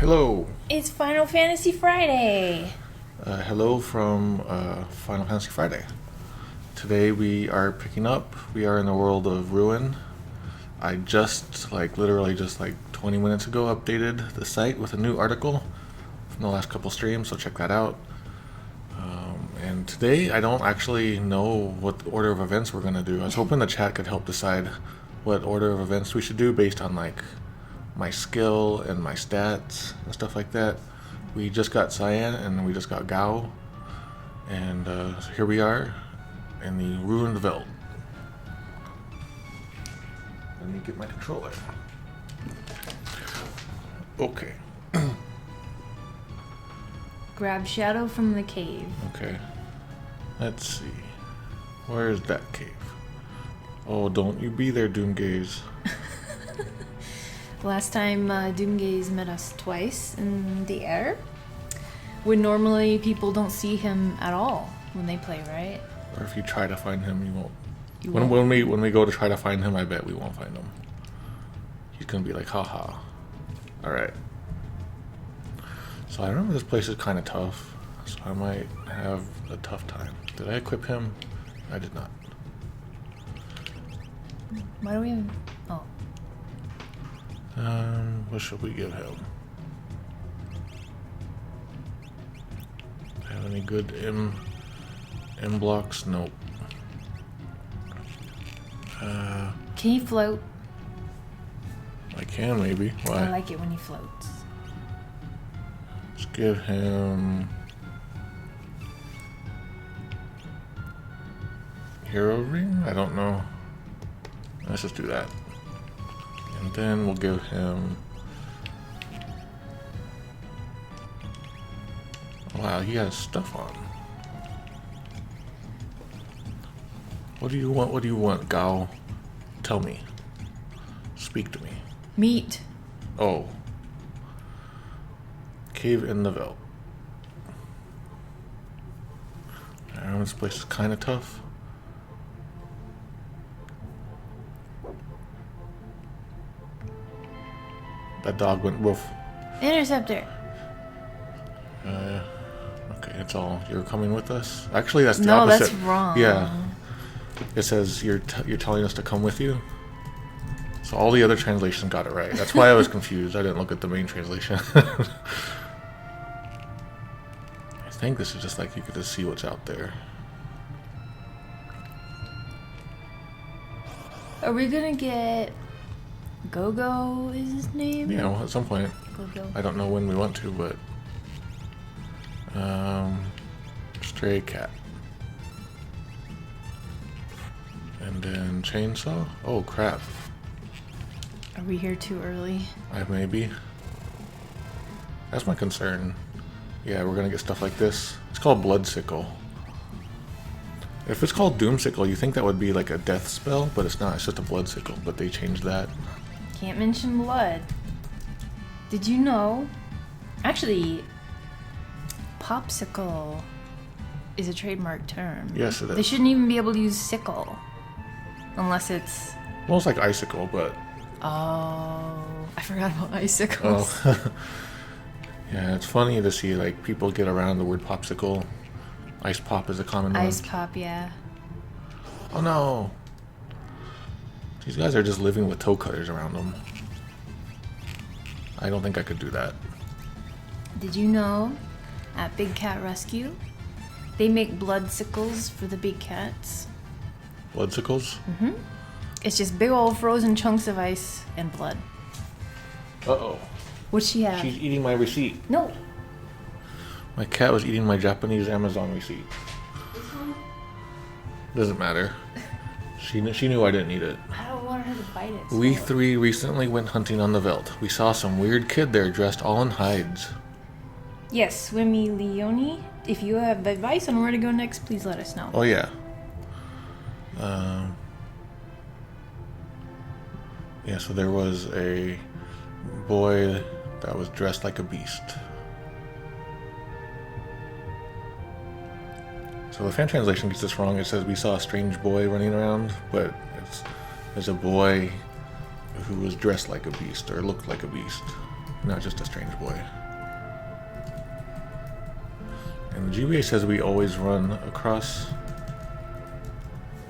Hello. It's Final Fantasy Friday. Hello from Final Fantasy Friday. Today we are picking up. We are in the world of Ruin. I just, literally just 20 minutes ago updated the site with a new article from the last couple streams, so check that out. And today I don't actually know what order of events we're going to do. I was hoping the chat could help decide what order of events we should do based on my skill and my stats and stuff like that. We just got Cyan and we just got Gau, and so here we are in the ruined Veldt. Let me get my controller. Okay. Grab Shadow from the cave. Okay. Let's see. Where's that cave? Oh, don't you be there, Doomgaze. Last time Doomgaze met us twice in the air. When normally people don't see him at all when they play, right? Or if you try to find him, you won't. You won't. When we go to try to find him, I bet we won't find him. He's gonna be like, haha. Alright. So I remember this place is kind of tough, so I might have a tough time. Did I equip him? I did not. Why do we have... Oh. What should we give him? Have any good M blocks? Nope. Can he float? I can maybe. Why? I like it when he floats. Let's give him Hero Ring? I don't know. Let's just do that. And then we'll give him... Wow, he has stuff on. What do you want? What do you want, Gau? Tell me. Speak to me. Meat. Oh. Cave in the Veldt. I know this place is kind of tough. That dog went woof. Interceptor. Okay, it's all. You're coming with us? Actually, that's the No, opposite. that's wrong. Yeah. It says you're telling us to come with you. So all the other translations got it right. That's why I was confused. I didn't look at the main translation. I think this is just you could just see what's out there. Are we gonna get... Go-Go is his name? Yeah, well, at some point. Go-Go. I don't know when we want to, but... Stray cat. And then chainsaw? Oh, crap. Are we here too early? Maybe. That's my concern. Yeah, we're gonna get stuff like this. It's called Blood Sickle. If it's called Doom Sickle, you think that would be like a death spell, but it's not. It's just a Blood Sickle, but they changed that. Can't mention blood. Did you know? Actually, popsicle is a trademark term. Yes, it is. They shouldn't even be able to use sickle. Unless it's... Well, it's like icicle, but... Oh, I forgot about icicles. Oh. Yeah, it's funny to see people get around the word popsicle. Ice pop is a common one. Ice pop, yeah. Oh no! These guys are just living with toe cutters around them. I don't think I could do that. Did you know, at Big Cat Rescue, they make blood sickles for the big cats? Blood sickles? Mm-hmm. It's just big old frozen chunks of ice and blood. Uh-oh. What's she have? She's eating my receipt. No. My cat was eating my Japanese Amazon receipt. This one? Doesn't matter. She knew I didn't eat it. I don't want her to bite it. We three recently went hunting on the Veldt. We saw some weird kid there dressed all in hides. Yes, Swimmy Leone. If you have advice on where to go next, please let us know. Oh yeah. Yeah, so there was a boy that was dressed like a beast. So the fan translation gets this wrong. It says we saw a strange boy running around, but there's a boy who was dressed like a beast or looked like a beast. not just a strange boy. And the GBA says we always run across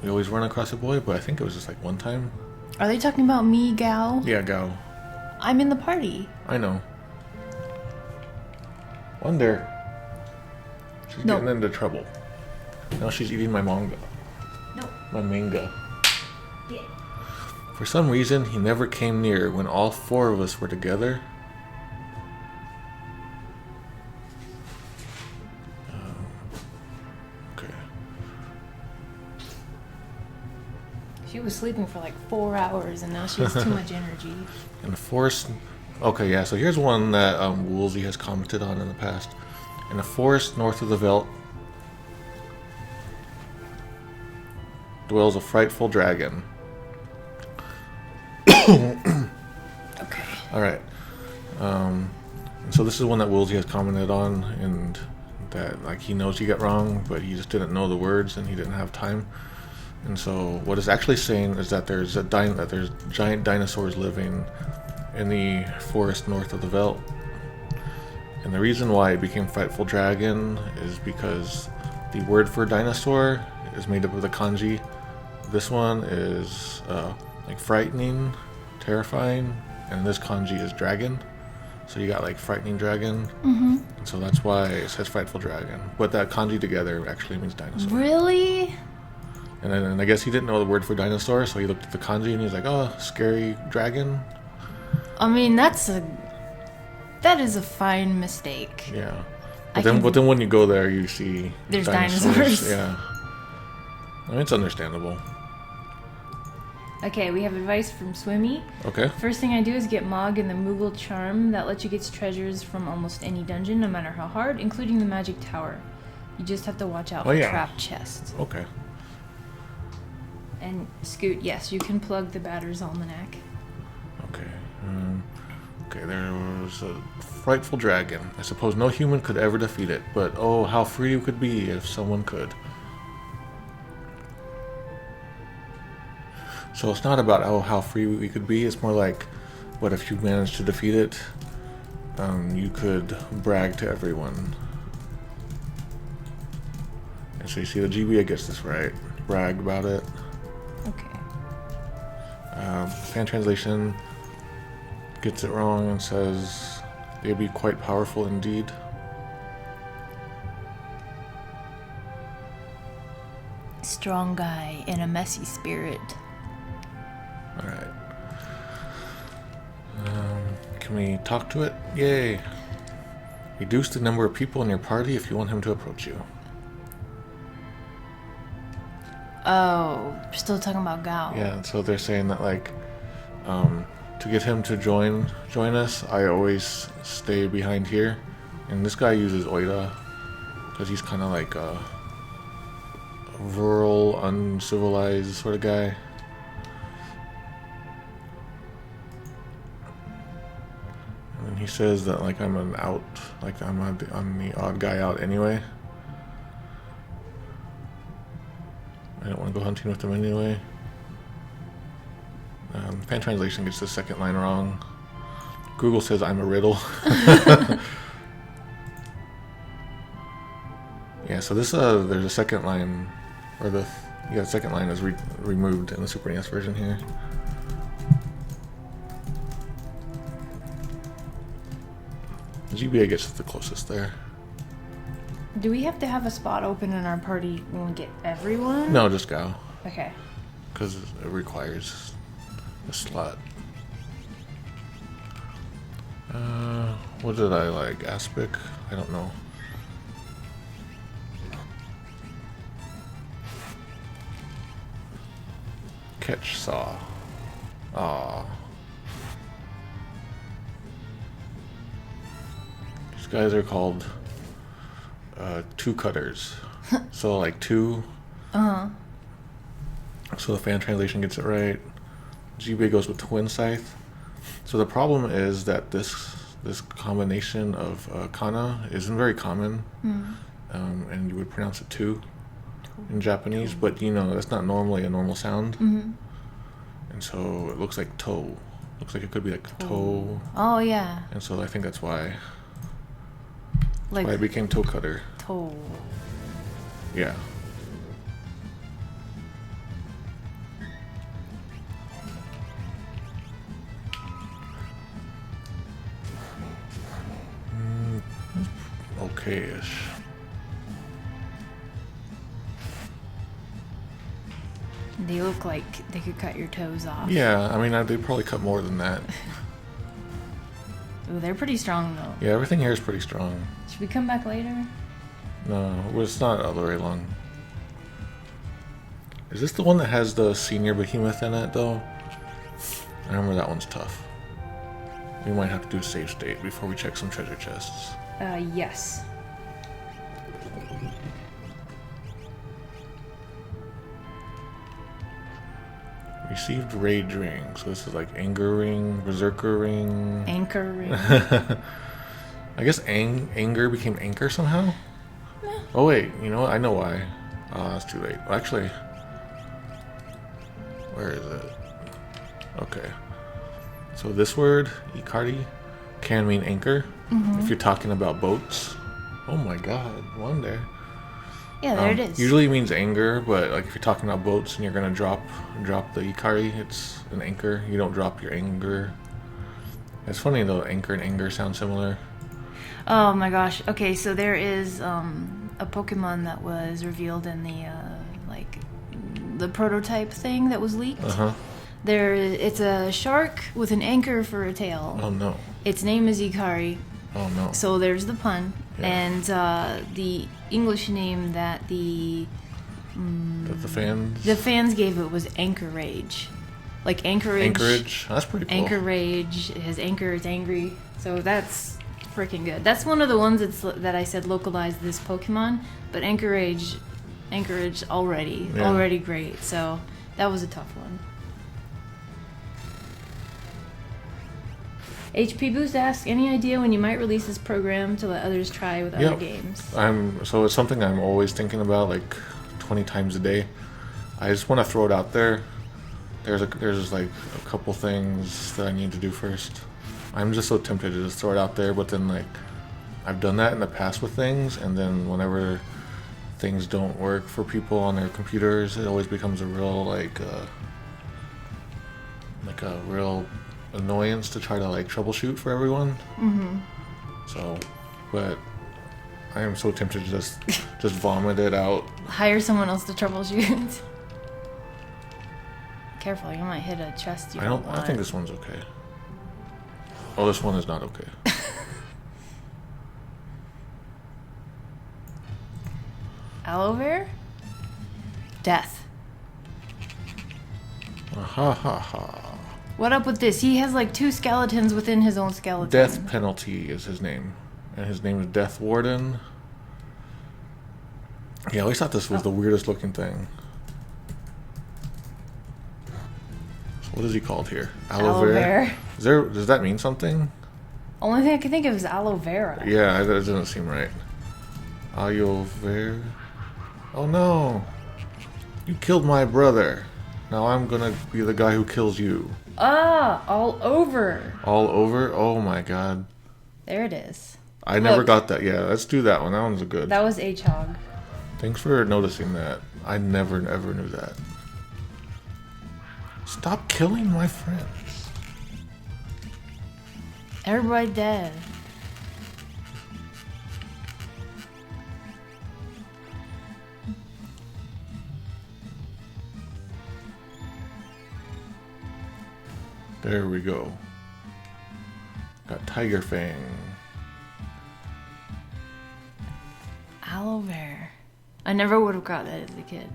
a boy, but I think it was just like one time. Are they talking about me, Gau? Yeah, Gau. I'm in the party. I know. Wonder. She's getting into trouble. Now she's eating my manga. No. My manga. Yeah. For some reason, he never came near when all 4 of us were together. Okay. She was sleeping for like 4 hours and now she has too much energy. In the forest... Okay, yeah, so here's one that Woolsey has commented on in the past. In the forest north of the Veldt dwells a frightful dragon. Okay. Alright. And so this is one that Woolsey has commented on, and that like he knows he got wrong, but he just didn't know the words and he didn't have time. And so what it's actually saying is that there's giant dinosaurs living in the forest north of the Veldt. And the reason why it became Frightful Dragon is because the word for dinosaur is made up of the kanji. This one is like frightening, terrifying, and this kanji is dragon. So you got like frightening dragon. Mm-hmm. And so that's why it says Frightful Dragon. But that kanji together actually means dinosaur. Really? And I guess he didn't know the word for dinosaur, so he looked at the kanji and he was like, oh, scary dragon. I mean, that is a fine mistake. Yeah. But then when you go there, you see there's dinosaurs. Yeah. I mean, it's understandable. Okay, we have advice from Swimmy. Okay. First thing I do is get Mog and the Moogle Charm that lets you get treasures from almost any dungeon, no matter how hard, including the Magic Tower. You just have to watch out for trap chests. Okay. And Scoot, yes, you can plug the Batter's Almanac. Okay. Okay, there was a frightful dragon. I suppose no human could ever defeat it, but oh, how free we could be if someone could. So it's not about how free we could be, it's more like, what if you managed to defeat it? You could brag to everyone. And so you see the GBA gets this right. Brag about it. Okay. Fan translation gets it wrong and says they'd be quite powerful indeed. Strong guy in a messy spirit. Alright. Can we talk to it? Yay! Reduce the number of people in your party if you want him to approach you. Oh, we're still talking about Gau. Yeah, so they're saying that like to get him to join us, I always stay behind here. And this guy uses Oida because he's kind of like a rural, uncivilized sort of guy. And he says that like I'm the odd guy out anyway. I don't want to go hunting with them anyway. Fan translation gets the second line wrong. Google says I'm a riddle. Yeah, so this there's a second line, or the second line is removed in the Super NES version here. GBA gets the closest there. Do we have to have a spot open in our party when we get everyone? No, just Gau. Okay. Because it requires a slot. What did I like? Aspic? I don't know. Catch saw. Aww. These guys are called two cutters. So like two. Uh-huh. So the fan translation gets it right. GBA goes with twin scythe. So the problem is that this combination of kana isn't very common. And you would pronounce it two in Japanese, but you know that's not normally a normal sound. And so it looks like toe. Looks like it could be like a toe. Oh, yeah. And so I think that's why. Like why it became toe cutter. toe. Yeah. Okay-ish. They look like they could cut your toes off. Yeah, I mean, they probably cut more than that. Ooh, they're pretty strong, though. Yeah, everything here is pretty strong. Should we come back later? No, well, it's not very long. Is this the one that has the senior behemoth in it, though? I remember that one's tough. We might have to do a save state before we check some treasure chests. Yes. Received rage ring. So this is like anger ring, berserker ring. Anchor ring. I guess anger became anchor somehow? No. Oh wait, you know what? I know why. It's too late. Well, actually, where is it? Okay. So this word, Ikari, can mean anchor if you're talking about boats. Oh my god, wonder. Yeah, there it is. Usually it means anger, but like if you're talking about boats and you're gonna drop the Ikari, it's an anchor. You don't drop your anger. It's funny though, anchor and anger sound similar. Oh my gosh. Okay, so there is a Pokemon that was revealed in the the prototype thing that was leaked. It's a shark with an anchor for a tail. Oh no. Its name is Ikari. Oh no. So there's the pun. Yeah. And the English name that the fans gave it was Anchorage. Like Anchorage. Anchorage. That's pretty cool. Anchorage. It has anchor, it's angry. So that's freaking good. That's one of the ones that I said localized this Pokemon, but Anchorage already great. So that was a tough one. HP Boost asks, any idea when you might release this program to let others try with other games? So it's something I'm always thinking about, like 20 times a day. I just want to throw it out there. There's like a couple things that I need to do first. I'm just so tempted to just throw it out there, but then like I've done that in the past with things, and then whenever things don't work for people on their computers, it always becomes a real like a real annoyance to try to like troubleshoot for everyone. So, but I am so tempted to just vomit it out. Hire someone else to troubleshoot. Careful, you might hit a chest. I think this one's okay. Oh, this one is not okay. Aloe vera? Death. Ha ha ha. What up with this? He has like 2 skeletons within his own skeleton. Death Penalty is his name. And his name is Death Warden. Yeah, I always thought this was the weirdest looking thing. So what is he called here? Aloe vera? Does that mean something? Only thing I can think of is aloe vera. Yeah, that doesn't seem right. Aloe vera? Oh no! You killed my brother. Now I'm gonna be the guy who kills you. All over. All over? Oh my god. There it is. I never got that. Yeah, let's do that one. That one's good. That was H-Hog. Thanks for noticing that. I never ever knew that. Stop killing my friends. Everybody dead. There we go. Got Tiger Fang. Aloe vera. I never would have got that as a kid.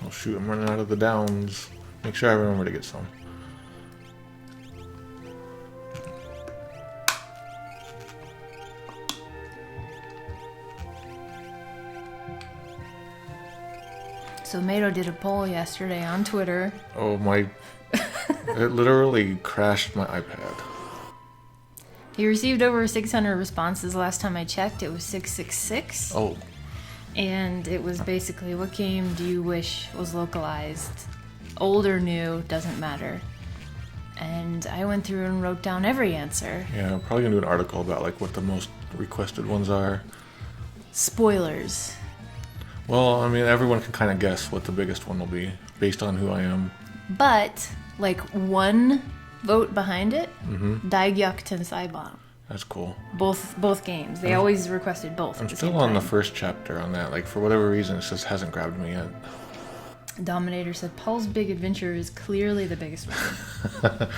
Oh shoot, I'm running out of the downs. Make sure I remember to get some. So Mato did a poll yesterday on Twitter. Oh my... It literally crashed my iPad. He received over 600 responses last time I checked. It was 666. Oh. And it was basically, what game do you wish was localized old or new, doesn't matter. And I went through and wrote down every answer. Yeah, I'm probably gonna do an article about like what the most requested ones are. Spoilers. Well, I mean, everyone can kind of guess what the biggest one will be based on who I am. But like one vote behind it, Daegyukten Saibon. That's cool. Both games. They always requested both. I'm still on the first chapter on that. Like, for whatever reason, it just hasn't grabbed me yet. Dominator said, Paul's Big Adventure is clearly the biggest one.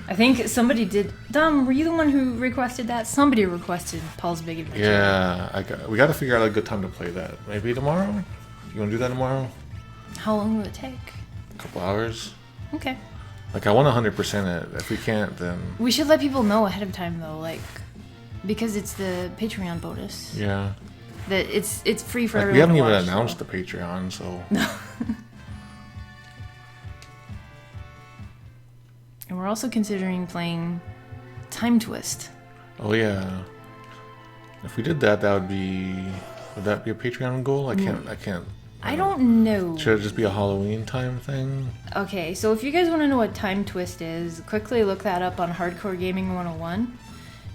I think somebody did. Dom, were you the one who requested that? Somebody requested Paul's Big Adventure. Yeah, we got to figure out a good time to play that. Maybe tomorrow? You want to do that tomorrow? How long will it take? A couple hours. Okay. Like, I want 100% it. If we can't, then... We should let people know ahead of time, though, like, because it's the Patreon bonus. Yeah. That it's free for everyone. We haven't to even watch, announced the Patreon, so... No. And we're also considering playing Time Twist. Oh, yeah. If we did that, that would be... Would that be a Patreon goal? I can't... I don't know. Should it just be a Halloween time thing? Okay, so if you guys want to know what Time Twist is, quickly look that up on Hardcore Gaming 101.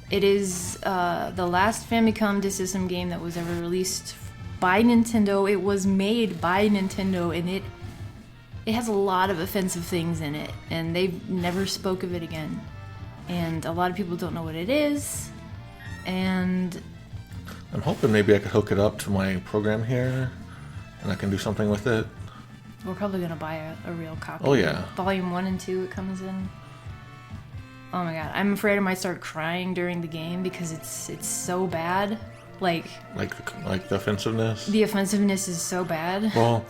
It is the last Famicom Disk System game that was ever released by Nintendo. It was made by Nintendo, and it has a lot of offensive things in it, and they never spoke of it again. And a lot of people don't know what it is, and... I'm hoping maybe I could hook it up to my program here, and I can do something with it. We're probably going to buy a real copy. Oh, yeah. Volume 1 and 2 it comes in. Oh my god, I'm afraid I might start crying during the game because it's so bad. Like the offensiveness? The offensiveness is so bad. Well,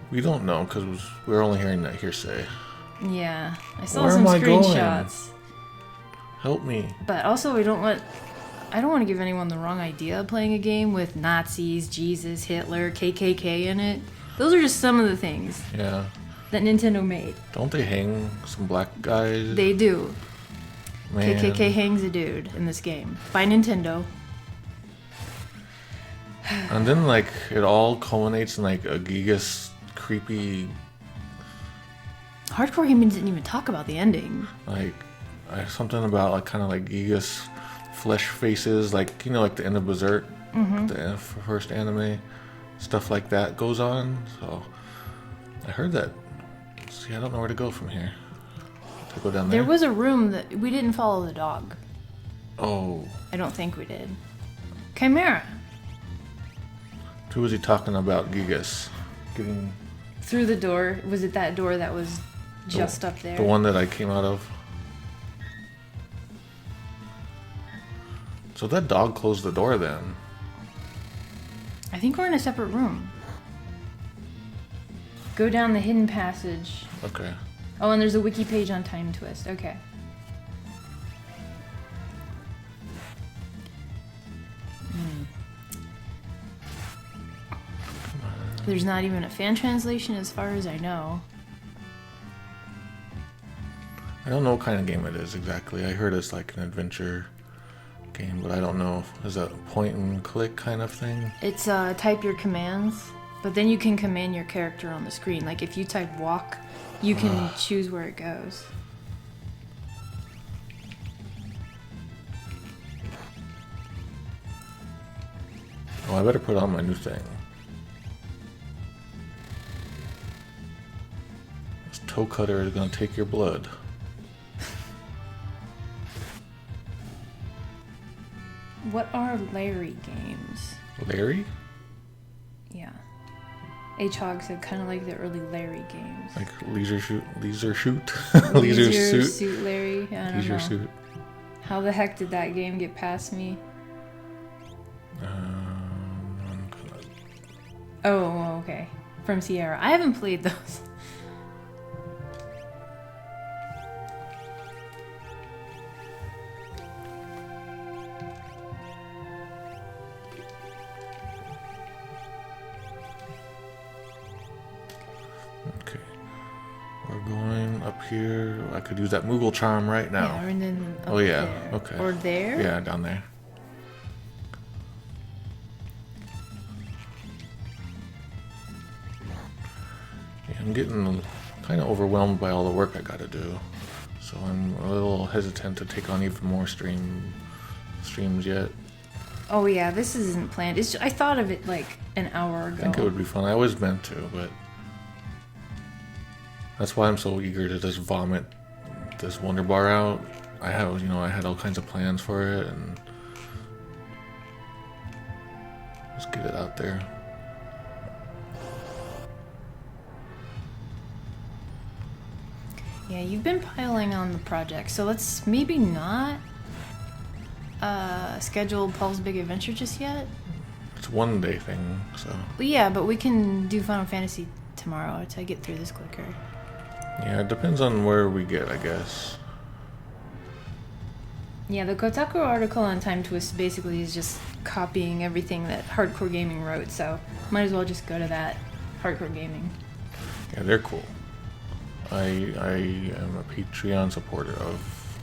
we don't know because we're only hearing that hearsay. Yeah, I saw Where some am I screenshots. Going? Help me. But also I don't want to give anyone the wrong idea of playing a game with Nazis, Jesus, Hitler, KKK in it. Those are just some of the things. Yeah. That Nintendo made. Don't they hang some black guys? They do. Man. KKK hangs a dude in this game. By Nintendo. And then, like, it all culminates in, like, a Gigas creepy... Hardcore Gaming didn't even talk about the ending. Like, something about, like, kind of like Gigas flesh faces, like, you know, like the end of Berserk, the first anime, stuff like that goes on. So, I heard that. See, I don't know where to go from here. To go down there? There was a room that we didn't follow the dog. Oh. I don't think we did. Chimera. Who was he talking about, Gigas? Getting... Through the door. Was it that door that was just up there? The one that I came out of? So that dog closed the door then. I think we're in a separate room. Go down the hidden passage. Okay. Oh, and there's a wiki page on Time Twist. Okay. There's not even a fan translation as far as I know. I don't know what kind of game it is exactly. I heard it's like an adventure game, but I don't know. Is that a point and click kind of thing? It's type your commands, but then you can command your character on the screen. Like if you type walk, you can choose where it goes. Oh, I better put on my new thing. This toe cutter is gonna take your blood. What are Larry games? Larry? Yeah. H-Hog said kind of like the early Larry games. Like Leisure Suit? Leisure Suit Larry? I don't Leisure know. Suit. How the heck did that game get past me? Oh, okay. From Sierra. I haven't played those. Okay. We're going up here. I could use that Moogle charm right now. Yeah, and then up Oh, yeah. there. Okay. Or there? Yeah, down there. I'm getting kind of overwhelmed by all the work I got to do. So I'm a little hesitant to take on even more streams yet. Oh yeah, this isn't planned. I thought of it like an hour ago. I think it would be fun. I always meant to, but that's why I'm so eager to just vomit this Wonder Bar out. I had all kinds of plans for it, and just get it out there. Yeah, you've been piling on the project, so let's maybe not schedule Paul's Big Adventure just yet. It's a one-day thing, so. But yeah, but we can do Final Fantasy tomorrow to get through this quicker. Yeah, it depends on where we get, I guess. Yeah, the Kotaku article on Time Twist basically is just copying everything that Hardcore Gaming wrote, so might as well just go to that. Hardcore Gaming. Yeah, they're cool. I am a Patreon supporter of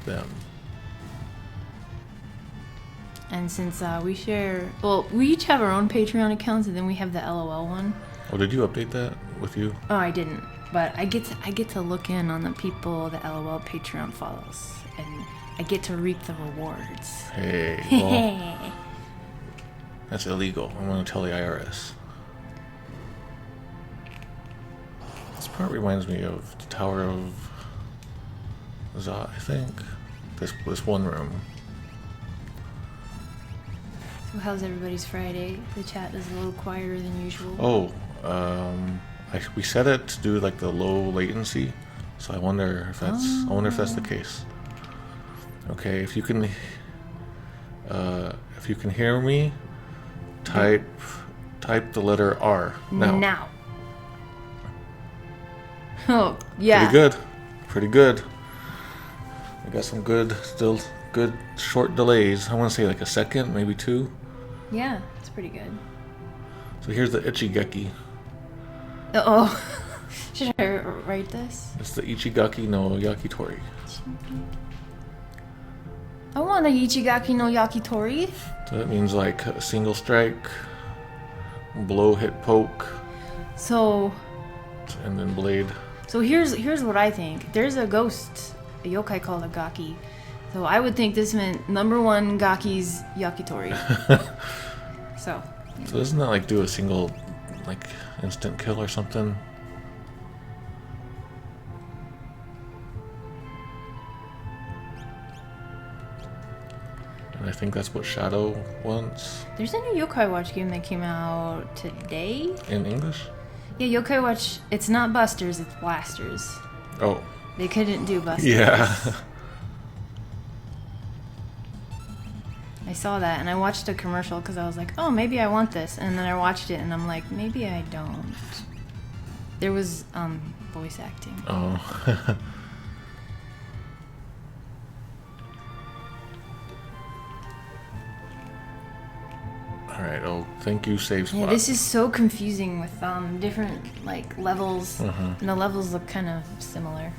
them. And since we each have our own Patreon accounts, and then we have the LOL one. Oh, did you update that with you? Oh, I didn't, but I get to look in on the people the LOL Patreon follows, and I get to reap the rewards. Hey, well, that's illegal. I'm gonna tell the IRS. This part reminds me of the Tower of Za, I think. This one room. So how's everybody's Friday? The chat is a little quieter than usual. Oh, we set it to do like the low latency, so I wonder if that's the case. Okay, if you can hear me, type the letter R now. Oh, yeah. Pretty good. I got some good short delays. I want to say like a second, maybe 2. Yeah, it's pretty good. So here's the Ichigeki. Uh-oh. Should I write this? It's the Ichigaki no Yakitori. I want a Ichigaki no Yakitori. So that means like a single strike, blow, hit, poke, so, and then blade. So here's what I think. There's a ghost, a yokai called a Gaki. So I would think this meant number 1 Gaki's Yakitori. So doesn't that like do a single like instant kill or something? And I think that's what Shadow wants. There's a new Yokai Watch game that came out today. In English? Yeah, Yokai Watch, it's not Busters, it's Blasters. Oh. They couldn't do Busters. Yeah. I saw that and I watched a commercial because I was like, oh, maybe I want this. And then I watched it and I'm like, maybe I don't. There was voice acting. Oh. Alright, oh, thank you, save spot. Yeah, this is so confusing with different like levels. And the levels look kind of similar.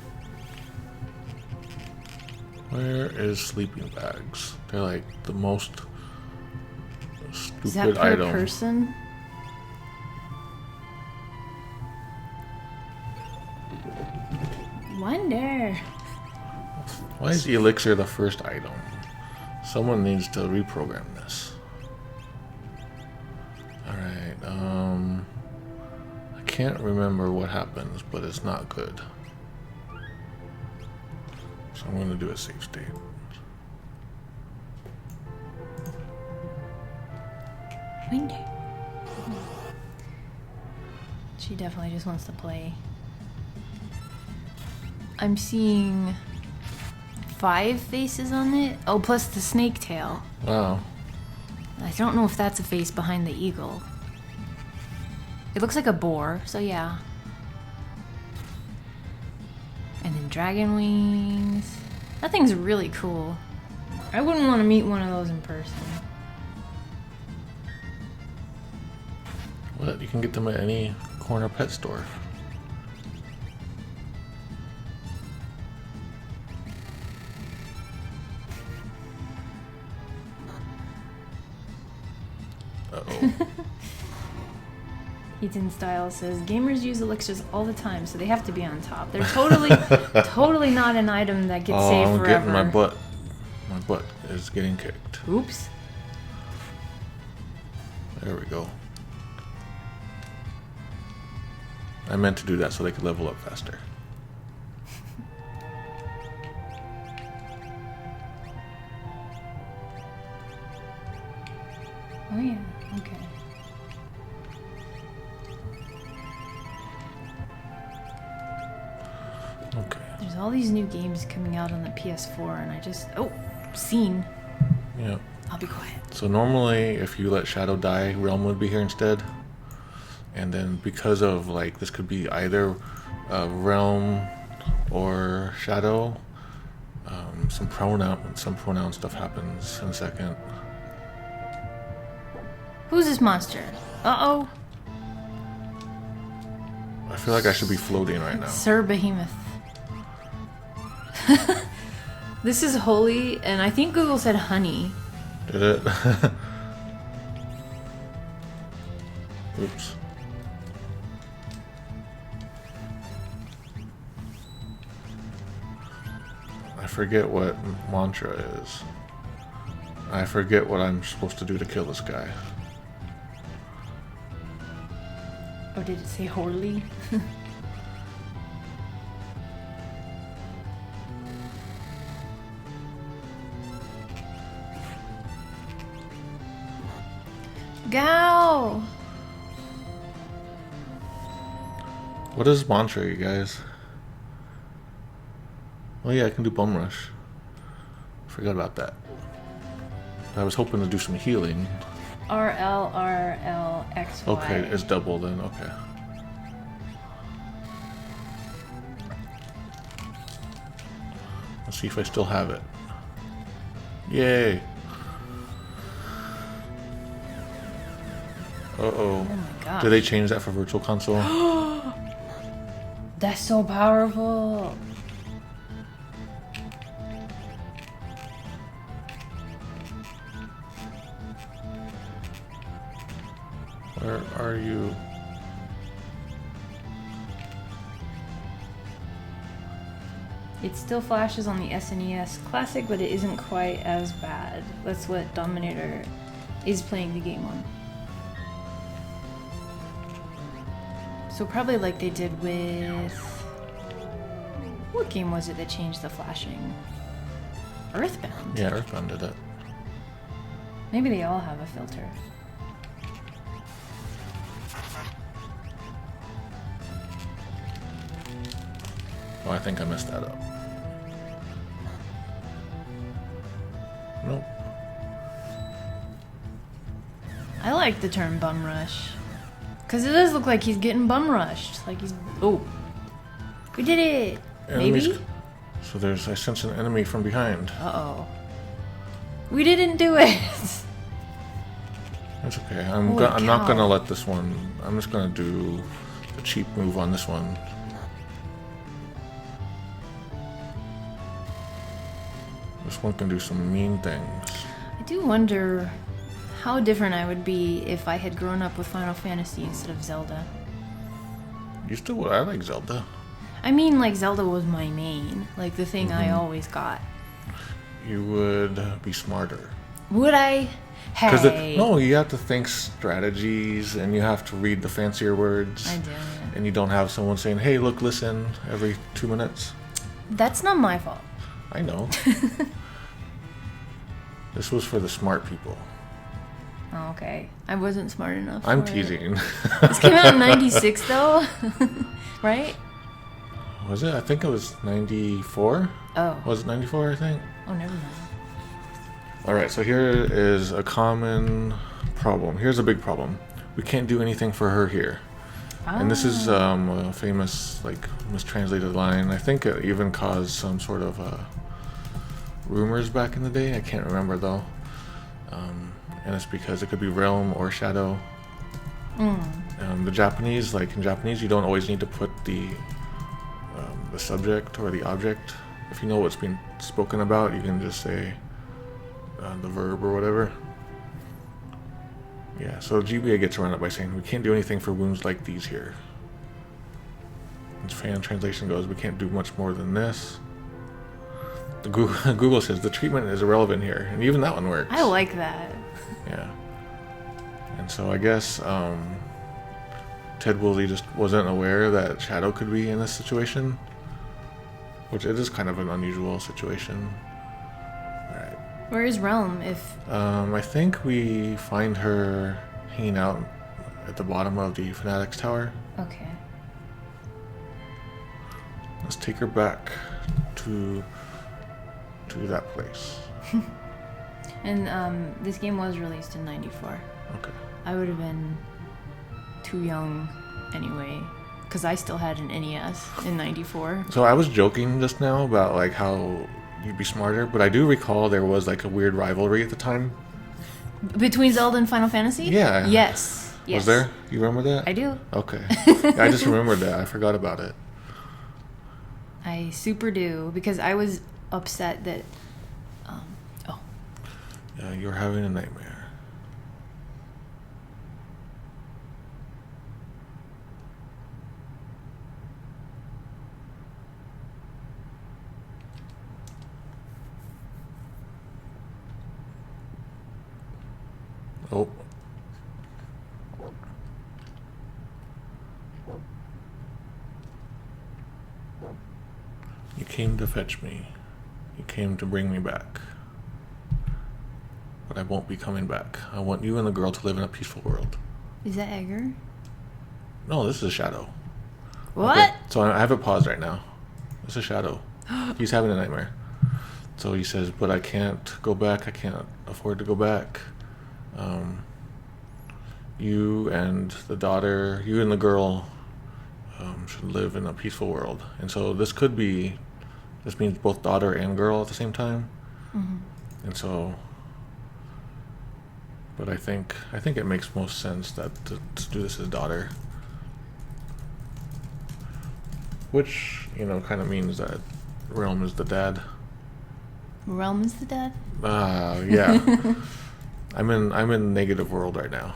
Where is sleeping bags? They're like the most stupid Is that per item. person? Wonder. Why is the elixir the first item? Someone needs to reprogram this. Alright, I can't remember what happens, but it's not good. So I'm going to do a save state. Wonder. She definitely just wants to play. I'm seeing 5 faces on it. Oh, plus the snake tail. Wow. I don't know if that's a face behind the eagle. It looks like a boar, so yeah. And then dragon wings. That thing's really cool. I wouldn't want to meet one of those in person. What? You can get them at any corner pet store. Uh-oh. Eaton Style says, gamers use elixirs all the time, so they have to be on top. They're totally, totally not an item that gets saved I'm forever. getting my butt. My butt is getting kicked. Oops. There we go. I meant to do that so they could level up faster. Oh yeah, okay. Okay. There's all these new games coming out on the PS4 and I just... Oh, scene. Yeah. I'll be quiet. So normally if you let Shadow die, Realm would be here instead. And then because of like, this could be either Realm or Shadow, some pronoun stuff happens in a second. Who's this monster? Uh-oh. I feel like I should be floating right now. Sir Behemoth. This is holy, and I think Google said honey. Did it? Oops. I forget what mantra is. I forget what I'm supposed to do to kill this guy. Or did it say holy? Gau! What is mantra, you guys? Oh yeah, I can do bum rush. Forgot about that. I was hoping to do some healing. RLRLXY. Okay, it's double then, okay. Let's see if I still have it. Yay! Uh-oh. Oh my god. Did they change that for Virtual Console? That's so powerful. Where are you? It still flashes on the SNES Classic, but it isn't quite as bad. That's what Dominator is playing the game on. So probably like they did with... What game was it that changed the flashing? Earthbound? Yeah, Earthbound did it. Maybe they all have a filter. Oh, I think I messed that up. Nope. I like the term bum rush. Because it does look like he's getting bum rushed. Like he's... Oh. We did it! Enemies. Maybe? So I sense an enemy from behind. Uh-oh. We didn't do it! That's okay. I'm Holy not cow. gonna let this one... I'm just gonna do a cheap move on this one. This one can do some mean things. I do wonder how different I would be if I had grown up with Final Fantasy instead of Zelda. I like Zelda. I mean, like, Zelda was my main. Like, the thing I always got. You would be smarter. Would I? Hey. No, you have to think strategies, and you have to read the fancier words. I do. And you don't have someone saying, hey, look, listen, every 2 minutes. That's not my fault. I know. This was for the smart people. Oh, okay. I wasn't smart enough. I'm for it. teasing. This came out in 96, though? Right? Was it? I think it was 94. Oh. Was it 94, I think? Oh, never mind. Alright, so here is a common problem. Here's a big problem. We can't do anything for her here. And this is a famous, like, mistranslated line. I think it even caused some sort of rumors back in the day. I can't remember, though. And it's because it could be Realm or Shadow. The Japanese, like in Japanese, you don't always need to put the subject or the object. If you know what's being spoken about, you can just say the verb or whatever. Yeah, so GBA gets around it by saying we can't do anything for wounds like these here. And fan translation goes, we can't do much more than this. The Google says the treatment is irrelevant here, and even that one works. I like that. Yeah. And so I guess Ted Woolsey just wasn't aware that Shadow could be in this situation, which it is kind of an unusual situation. All right. Where is Realm? If I think we find her hanging out at the bottom of the Fanatics Tower. okay. Let's take her back to that place. And this game was released in '94. Okay. I would have been too young anyway, because I still had an NES in '94. So I was joking just now about like how you'd be smarter, but I do recall there was like a weird rivalry at the time. Between Zelda and Final Fantasy? Yeah. Yes. Was there? You remember that? I do. Okay. Yeah, I just remembered that. I forgot about it. I super do, because I was upset that. Yeah, you're having a nightmare. Oh. You came to fetch me. You came to bring me back. But I won't be coming back. I want you and the girl to live in a peaceful world. Is that Edgar? No, this is a Shadow. What? Okay, so I have it paused right now. It's a Shadow. He's having a nightmare. So he says, but I can't go back. I can't afford to go back. You and the daughter, you and the girl should live in a peaceful world. And so this means both daughter and girl at the same time. Mm-hmm. And so, but I think it makes most sense that to do this as daughter. Which, kind of means that Realm is the dad. Realm is the dad? Yeah. I'm in negative world right now.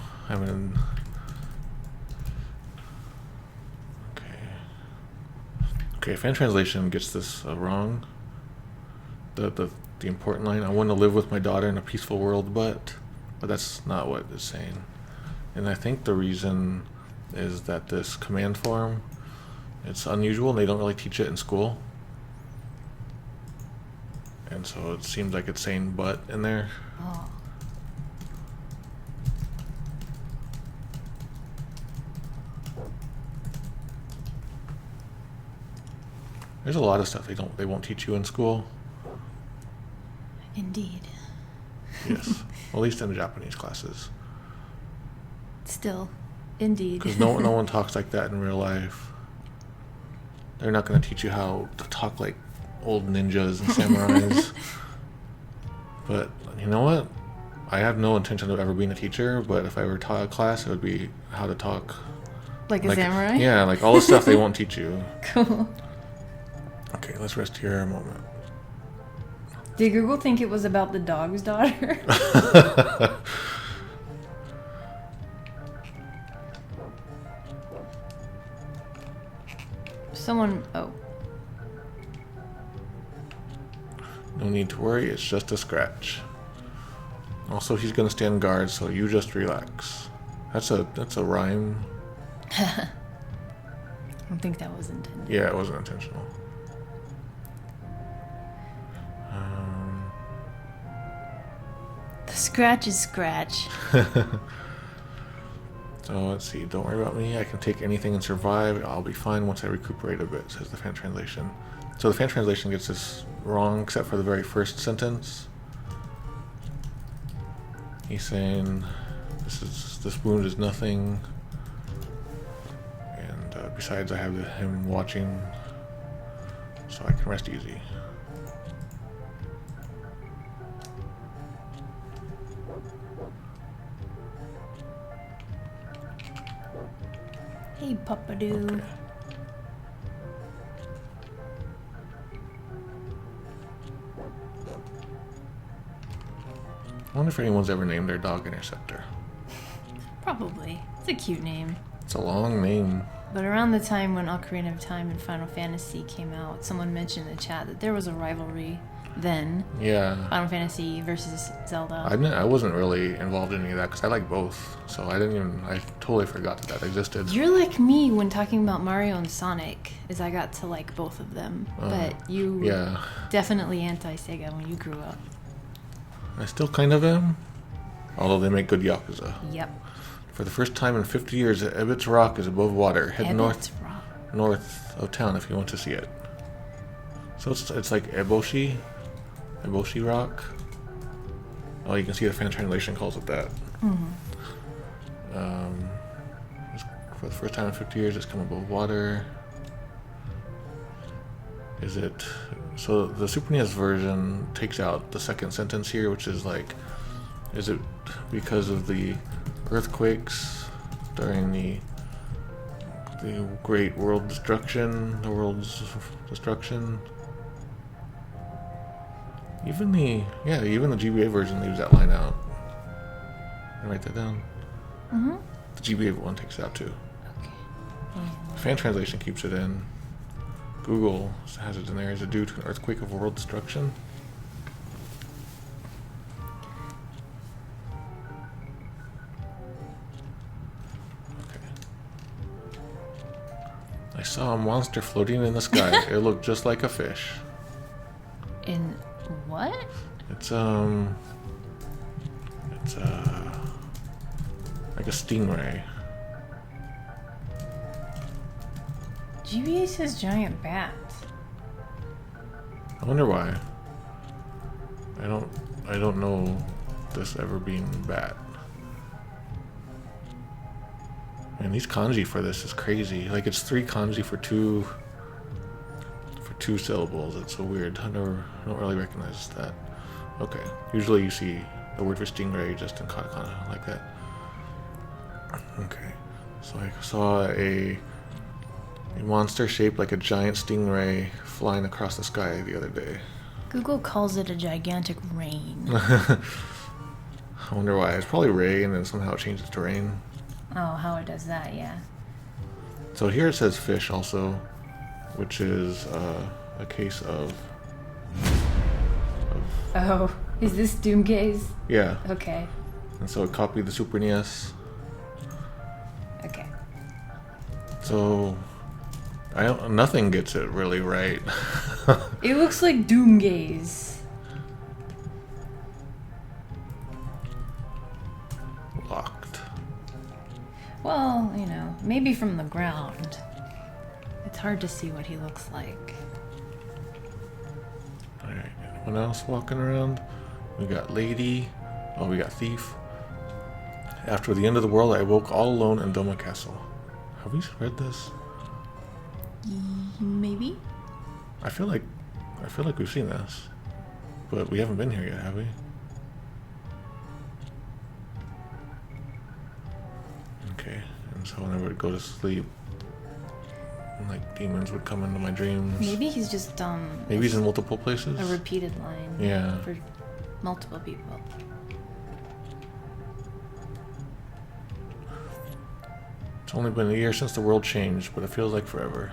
Okay, fan translation gets this wrong. The important line, I want to live with my daughter in a peaceful world, but that's not what it's saying. And I think the reason is that this command form, it's unusual and they don't really teach it in school. And so it seems like it's saying but in there. Oh. There's a lot of stuff they won't teach you in school. Indeed. Yes, at least in the Japanese classes. Still, indeed. Because no one talks like that in real life. They're not going to teach you how to talk like old ninjas and samurais. But you know what? I have no intention of ever being a teacher, but if I were taught a class, it would be how to talk Like a samurai? Yeah, like all the stuff they won't teach you. Cool. Okay, let's rest here a moment. Did Google think it was about the dog's daughter? Someone... Oh. No need to worry, it's just a scratch. Also, he's gonna stand guard, so you just relax. That's a rhyme. I don't think that was intended. Yeah, it wasn't intentional. The scratch is scratch. So let's see, don't worry about me. I can take anything and survive. I'll be fine once I recuperate a bit, says the fan translation. So the fan translation gets this wrong except for the very first sentence. He's saying this wound is nothing, and besides I have him watching, so I can rest easy. Hey, Papadoo. Okay. I wonder if anyone's ever named their dog Interceptor. Probably. It's a cute name. It's a long name. But around the time when Ocarina of Time and Final Fantasy came out, someone mentioned in the chat that there was a rivalry then. Yeah. Final Fantasy versus Zelda. I wasn't really involved in any of that because I like both. So I totally forgot that existed. You're like me when talking about Mario and Sonic, is I got to like both of them. But you definitely anti-Sega when you grew up. I still kind of am. Although they make good Yakuza. Yep. For the first time in 50 years, Ebbets Rock is above water. Head north of town if you want to see it. So it's like Eboshi Rock. Oh, you can see the fan translation calls it that. For the first time in 50 years, it's come above water. Is it... So the Super NES version takes out the second sentence here, which is like... Is it because of the earthquakes during the great world destruction, the world's destruction? Even the GBA version leaves that line out. Can I write that down? The GBA one takes it out too. Okay. Fan translation keeps it in. Google has it in there. Is it due to an earthquake of world destruction? I saw a monster floating in the sky. It looked just like a fish. In what? It's like a stingray. GBA says giant bat. I wonder why. I don't know this ever being bat. And these kanji for this is crazy. Like it's 3 kanji for two syllables. It's so weird. I don't really recognize that. Okay. Usually you see the word for stingray just in katakana like that. Okay. So I saw a monster shaped like a giant stingray flying across the sky the other day. Google calls it a gigantic rain. I wonder why. It's probably rain and somehow it changes to rain. Oh, how it does that, yeah. So here it says fish also, which is a case of... Oh, is this Doomgaze? Yeah. Okay. And so it copied the Super NES. Okay. So nothing gets it really right. It looks like Doomgaze. Locked. Well, you know, maybe from the ground. It's hard to see what he looks like. Alright, anyone else walking around? We got Lady. Oh, we got Thief. After the end of the world, I woke all alone in Doma Castle. Have we read this? Maybe? I feel like we've seen this. But we haven't been here yet, have we? Okay, and so whenever I would go to sleep, like demons would come into my dreams. Maybe he's just Maybe he's in multiple places. a repeated line. Yeah. For multiple people. It's only been a year since the world changed, but it feels like forever.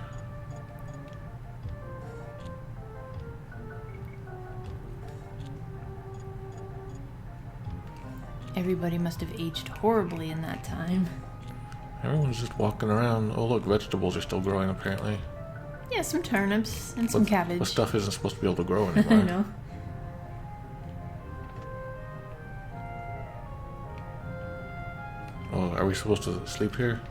Everybody must have aged horribly in that time. Everyone's just walking around. Oh look, vegetables are still growing apparently. Yeah, some turnips and some cabbage. But stuff isn't supposed to be able to grow anymore. I know. Oh, are we supposed to sleep here?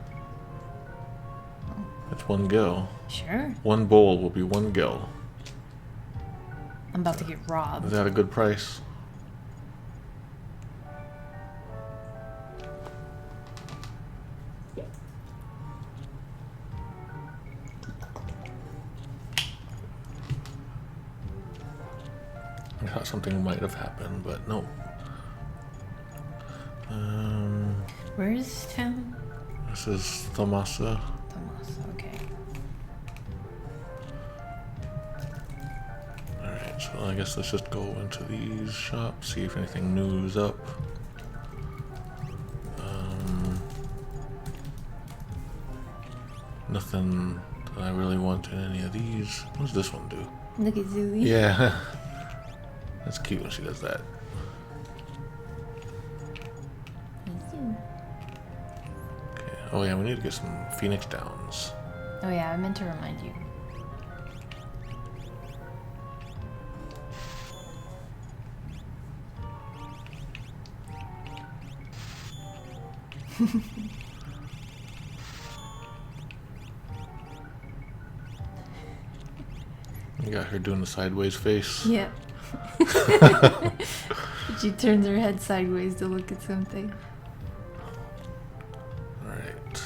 It's 1 gil. Sure. 1 bowl will be 1 gil. I'm about to get robbed. Is that a good price? I thought something might have happened, but no. Where is this town? This is Thamasa. Tomasa, okay. Alright, so I guess let's just go into these shops, see if anything new is up. Nothing that I really want in any of these. What does this one do? Look at Zooey. Yeah. That's cute when she does that. Okay. Oh yeah, we need to get some Phoenix Downs. Oh yeah, I meant to remind you. You got her doing the sideways face. Yep. She turns her head sideways to look at something. Alright.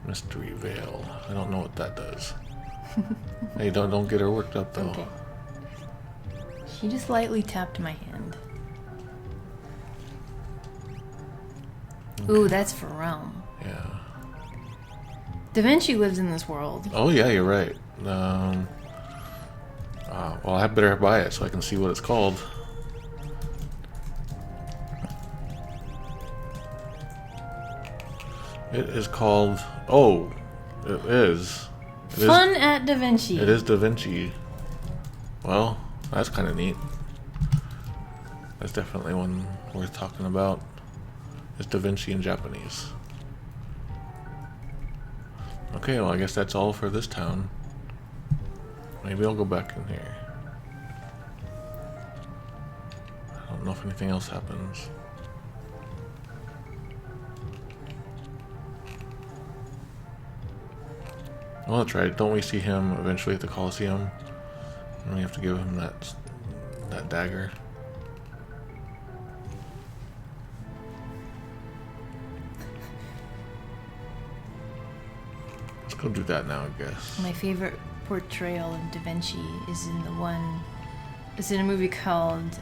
Mystery Veil. I don't know what that does. Hey, don't get her worked up though. Okay. She just lightly tapped my hand. Okay. Ooh, that's for Realm. Yeah. Da Vinci lives in this world. Oh yeah, you're right. Well, I better buy it so I can see what it's called. It is called... Oh, it is. Fun at Da Vinci. It is Da Vinci. Well, that's kind of neat. That's definitely one worth talking about. It's Da Vinci in Japanese. Okay, well I guess that's all for this town. Maybe I'll go back in here. I don't know if anything else happens. Well, that's right. Don't we see him eventually at the Colosseum? And we have to give him that dagger. Let's go do that now, I guess. My favorite portrayal of Da Vinci is in the one... It's in a movie called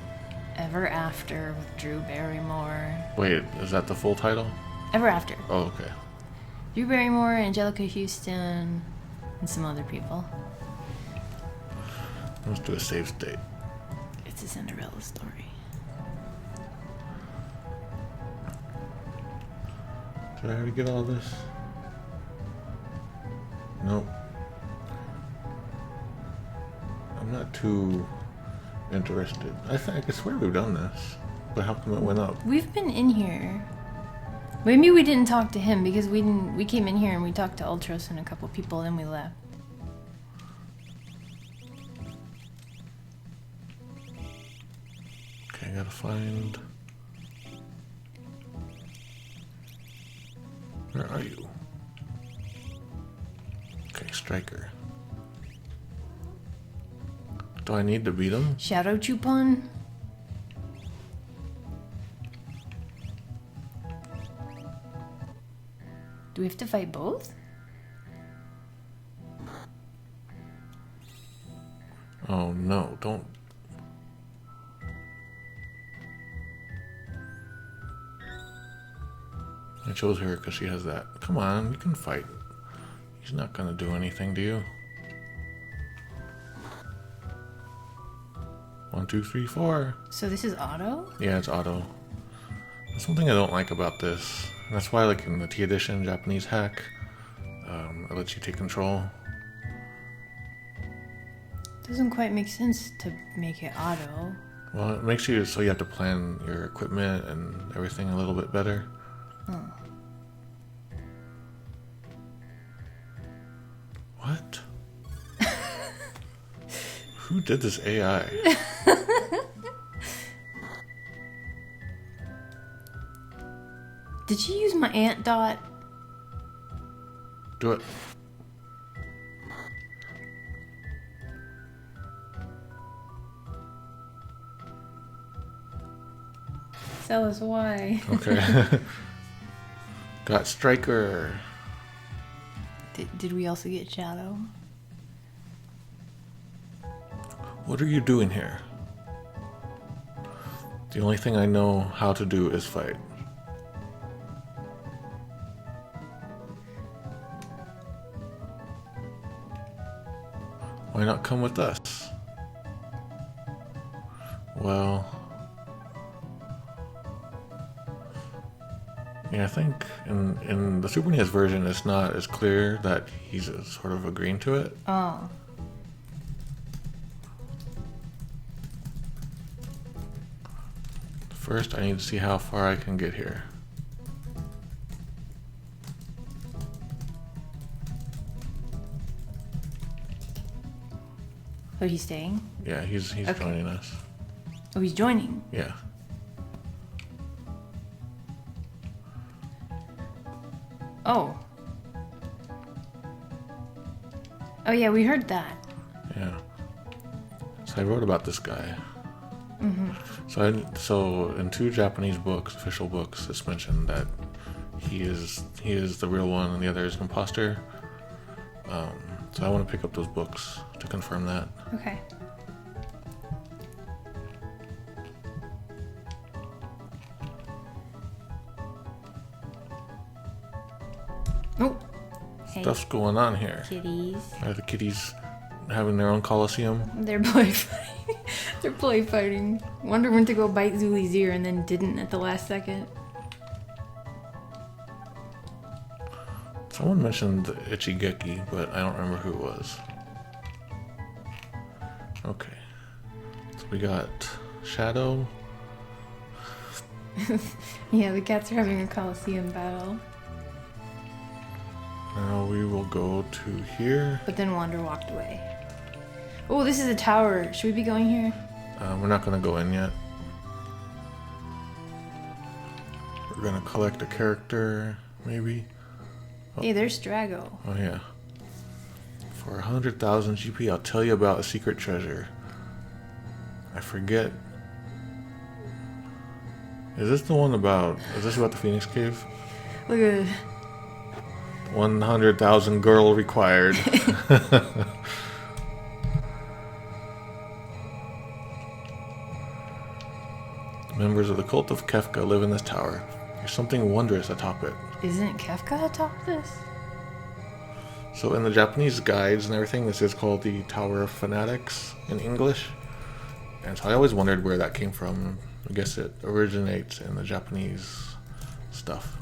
Ever After with Drew Barrymore. Wait, is that the full title? Ever After. Oh, okay. Drew Barrymore, Angelica Houston, and some other people. Let's do a save state. It's a Cinderella story. Did I already get all this? Nope. I'm not too interested. I swear we've done this, but how come it went up? We've been in here. Maybe we didn't talk to him because we came in here and we talked to Ultros and a couple people, then we left. Okay, I gotta find... Where are you? Okay, Striker. Do I need to beat him? Shadow Chupon? Do we have to fight both? Oh no, don't... I chose her because she has that. Come on, you can fight. He's not gonna do anything to you. 1, 2, 3, 4. So this is auto? Yeah, it's auto. That's one thing I don't like about this. And that's why, like in the T edition Japanese hack, it lets you take control. Doesn't quite make sense to make it auto. Well, it makes you so you have to plan your equipment and everything a little bit better. Oh. What? Who did this AI? Did she use my ant dot? Do it. Tell us why. Okay. Got Striker. Did we also get Shadow? What are you doing here? The only thing I know how to do is fight. Why not come with us? Well... Yeah, I think in the Super NES version, it's not as clear that he's sort of agreeing to it. Oh. First, I need to see how far I can get here. Oh, he's staying? Yeah, he's Okay. joining us. Oh, he's joining. Yeah. Oh. Oh, yeah, we heard that. Yeah. So I wrote about this guy. Mm-hmm. So in 2 Japanese books, official books, it's mentioned that he is the real one and the other is an imposter. So I want to pick up those books to confirm that. Okay. Oh. Hey, Stuff's going on here. kitties. Are the kitties having their own coliseum? They're play fighting. They're play fighting. Wonder when to go bite Zuli's ear and then didn't at the last second. Someone mentioned Ichigeki, but I don't remember who it was. Okay. So we got Shadow. Yeah, the cats are having a Coliseum battle. Now we will go to here. But then Wander walked away. Oh, this is a tower. Should we be going here? We're not going to go in yet. We're going to collect a character, maybe. Hey, there's Drago. Oh, yeah. For 100,000 GP, I'll tell you about a secret treasure. I forget. Is this about the Phoenix Cave? Look at it. 100,000 girl required. Members of the cult of Kefka live in this tower. There's something wondrous atop it. Isn't Kefka atop this? So in the Japanese guides and everything, this is called the Tower of Fanatics in English. And so I always wondered where that came from. I guess it originates in the Japanese stuff.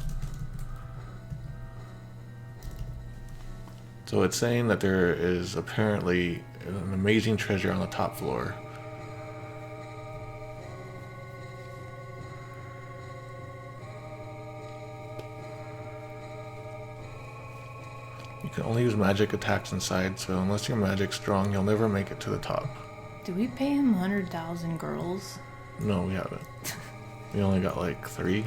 So it's saying that there is apparently an amazing treasure on the top floor. You can only use magic attacks inside, so unless your magic's strong, you'll never make it to the top. Did we pay him 100,000 girls? No, we haven't. We only got like 3.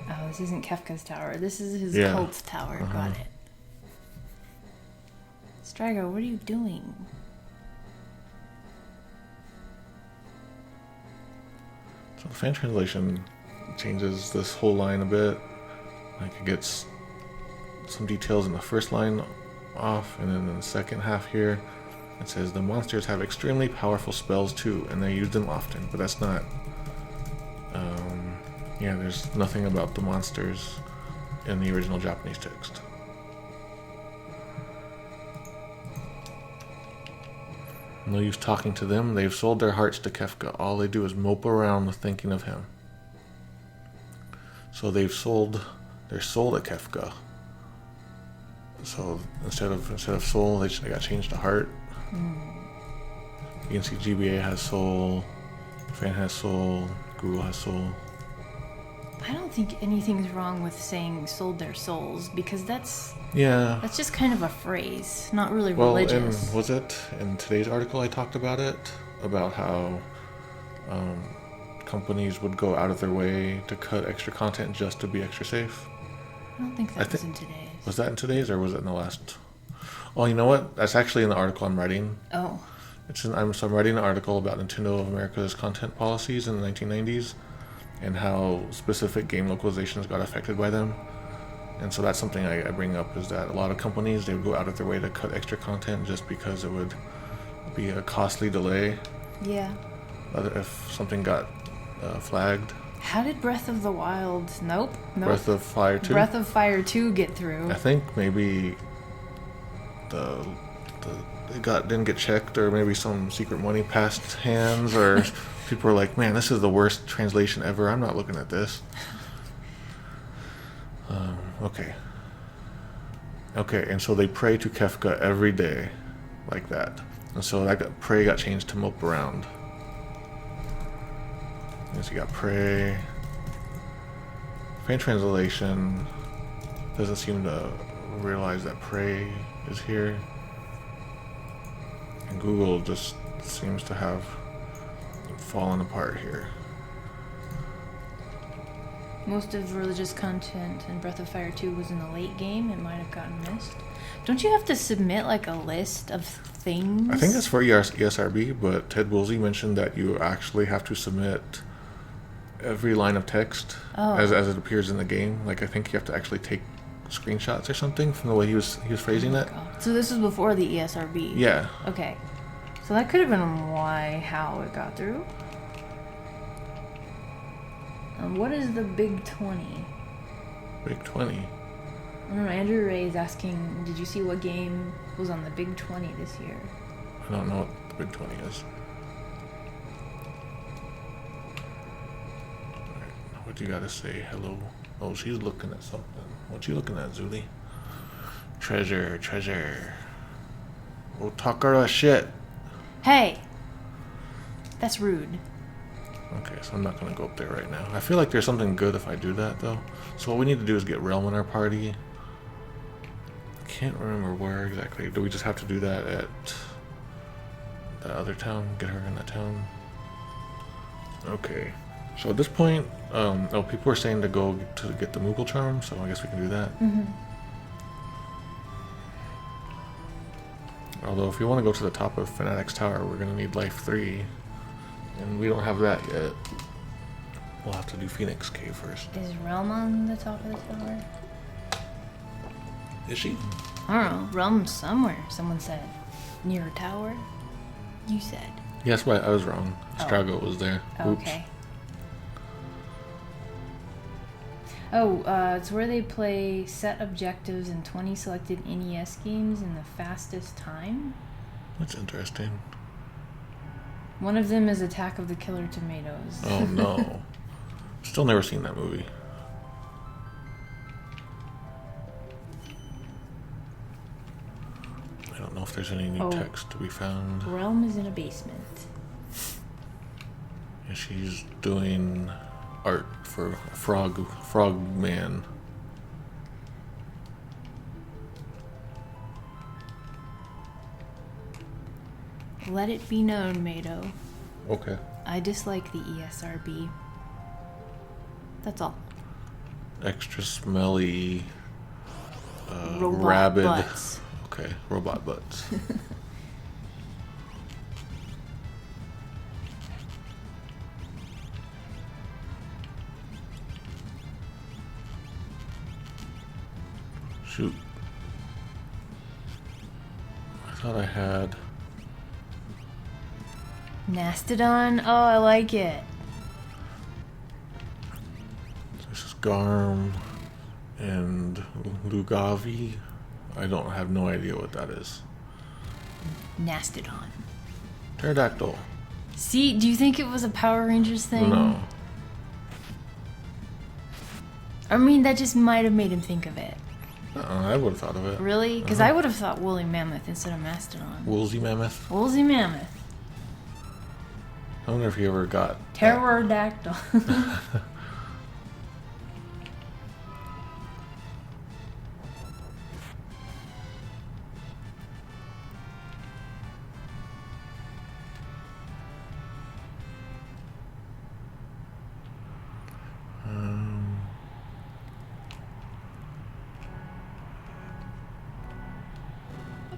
Oh, this isn't Kefka's tower. This is his Yeah. cult's tower. Got it. Strago, what are you doing? So the fan translation changes this whole line a bit. Like it gets some details in the first line off, and then in the second half here, it says the monsters have extremely powerful spells too, and they use them often. But that's not. Yeah, there's nothing about the monsters in the original Japanese text. No use talking to them. They've sold their hearts to Kefka. All they do is mope around with thinking of him. So they've sold their soul to Kefka. So instead of soul, they got changed to heart. You can see GBA has soul, Fan has soul, Google has soul. I don't think anything's wrong with saying sold their souls, because that's just kind of a phrase, not really religious. And was it in today's article I talked about it? About how companies would go out of their way to cut extra content just to be extra safe? I don't think that was in today's. Was that in today's, or was it in the last? Oh, you know what? That's actually in the article I'm writing. Oh. I'm writing an article about Nintendo of America's content policies in the 1990s and how specific game localizations got affected by them. And so that's something I bring up, is that a lot of companies, they would go out of their way to cut extra content just because it would be a costly delay. Yeah. If something got flagged. How did Breath of the Wild... Nope. Breath of Fire 2? Breath of Fire 2 get through. I think maybe the didn't get checked, or maybe some secret money passed hands, or people were like, man, this is the worst translation ever. I'm not looking at this. Okay. Okay, and so they pray to Kefka every day, like that. And so that pray got changed to mope around. And so you got pray. Fan translation doesn't seem to realize that pray is here. And Google just seems to have fallen apart here. Most of religious content in Breath of Fire 2 was in the late game. It might have gotten missed. Don't you have to submit like a list of things? I think that's for ESRB, but Ted Woolsey mentioned that you actually have to submit every line of text as it appears in the game. Like, I think you have to actually take screenshots or something from the way he was phrasing it. God. So this was before the ESRB? Yeah. Okay. So that could have been how it got through. What is the Big 20? Big 20? I don't know, Andrew Ray is asking, did you see what game was on the Big 20 this year? I don't know what the Big 20 is. Alright, what do you gotta say? Hello? Oh, she's looking at something. What you looking at, Zuli? Treasure. Oh, talk our shit. Hey! That's rude. Okay, so I'm not going to go up there right now. I feel like there's something good if I do that, though. So what we need to do is get Realm in our party. I can't remember where exactly. Do we just have to do that at that other town? Get her in that town? Okay. So at this point, people were saying to go to get the Moogle Charm, so I guess we can do that. Mm-hmm. Although if we want to go to the top of Fanatic's Tower, we're going to need Life 3. And we don't have that yet. We'll have to do Phoenix Cave first. Is Realm on the top of the tower? Is she? I don't know. Realm's somewhere, someone said. Near a tower? You said. Yes, but I was wrong. Strago was there. Oops. Okay. It's where they play set objectives in 20 selected NES games in the fastest time. That's interesting. One of them is Attack of the Killer Tomatoes. Oh no. Still never seen that movie. I don't know if there's any new text to be found. Realm is in a basement. And she's doing art for Frog Man. Let it be known, Mado. Okay. I dislike the ESRB. That's all. Extra smelly, Robot rabid. butts. Okay, robot butts. Shoot. I thought I had... Nastodon? Oh, I like it. This is Garm and Lugavi. I don't have no idea what that is. Nastodon. Pterodactyl. See, do you think it was a Power Rangers thing? No. I mean, that just might have made him think of it. I would have thought of it. Really? Because I would have thought woolly mammoth instead of mastodon. Woolsey Mammoth. Woolsey mammoth. I wonder if he ever got... Pterodactyl.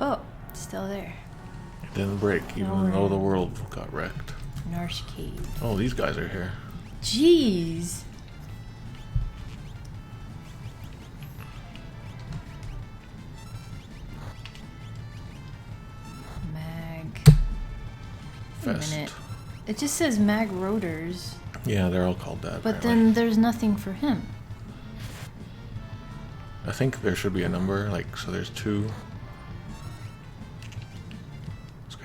Oh, it's still there. It didn't break, even though the world got wrecked. Narsh Cave. Oh, these guys are here. Jeez. Mag. Wait a minute. It just says Mag Rotors. Yeah, they're all called that. But apparently. then there's nothing for him. I think there should be a number, like, so there's 2.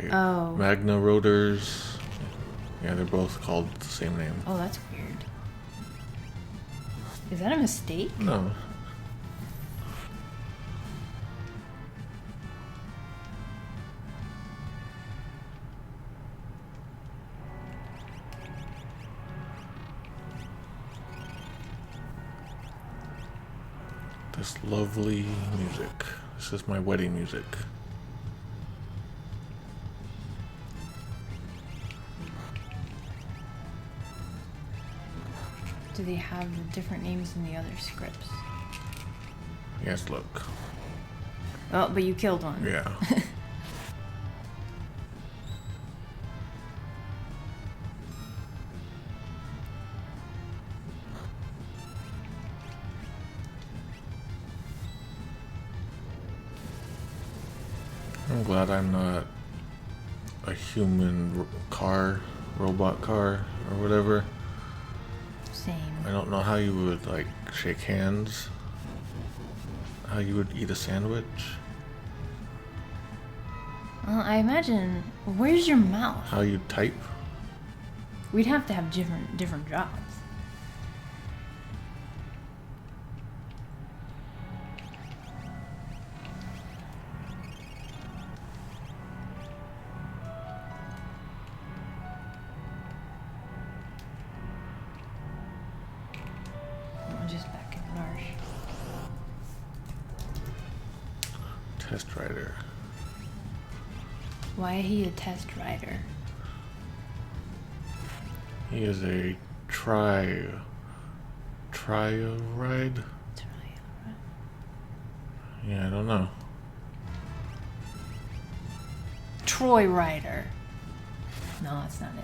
Okay. Oh. Magna Rotors. Yeah, they're both called the same name. Oh, that's weird. Is that a mistake? No. This lovely music. This is my wedding music. Do they have the different names in the other scripts? Yes, look. Oh, but you killed one. Yeah. I'm glad I'm not a human car, robot car, or whatever. Same. I don't know how you would, like, shake hands. How you would eat a sandwich. Well, I imagine, where's your mouth? How you type. We'd have to have different jobs. I'm just back in Marsh. Test rider. Why is he a test rider? He is a trio ride? Yeah, I don't know. Troy Rider. No, that's not it.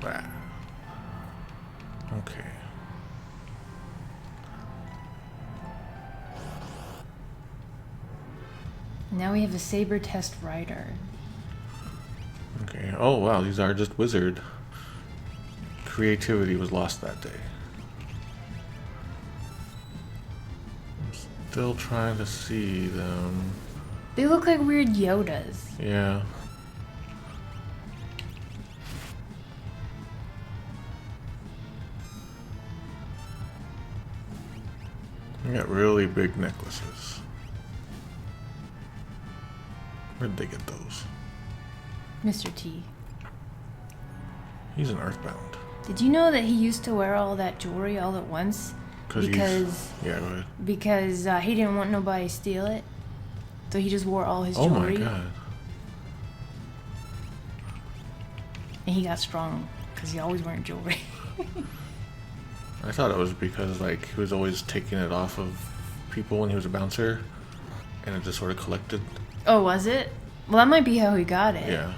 Bah. Okay. Now we have a saber test rider. Okay. Oh wow, these are just wizard. Creativity was lost that day. I'm still trying to see them. They look like weird Yodas. Yeah. They got really big necklaces. Where'd they get those? Mr. T. He's an Earthbound. Did you know that he used to wear all that jewelry all at once? Because yeah, go ahead. Because he didn't want nobody to steal it. So he just wore all his Oh jewelry. my god. And he got strong because he always wearing jewelry. I thought it was because like he was always taking it off of people when he was a bouncer, and it just sort of collected. Oh, was it? Well, that might be how he got it. Yeah.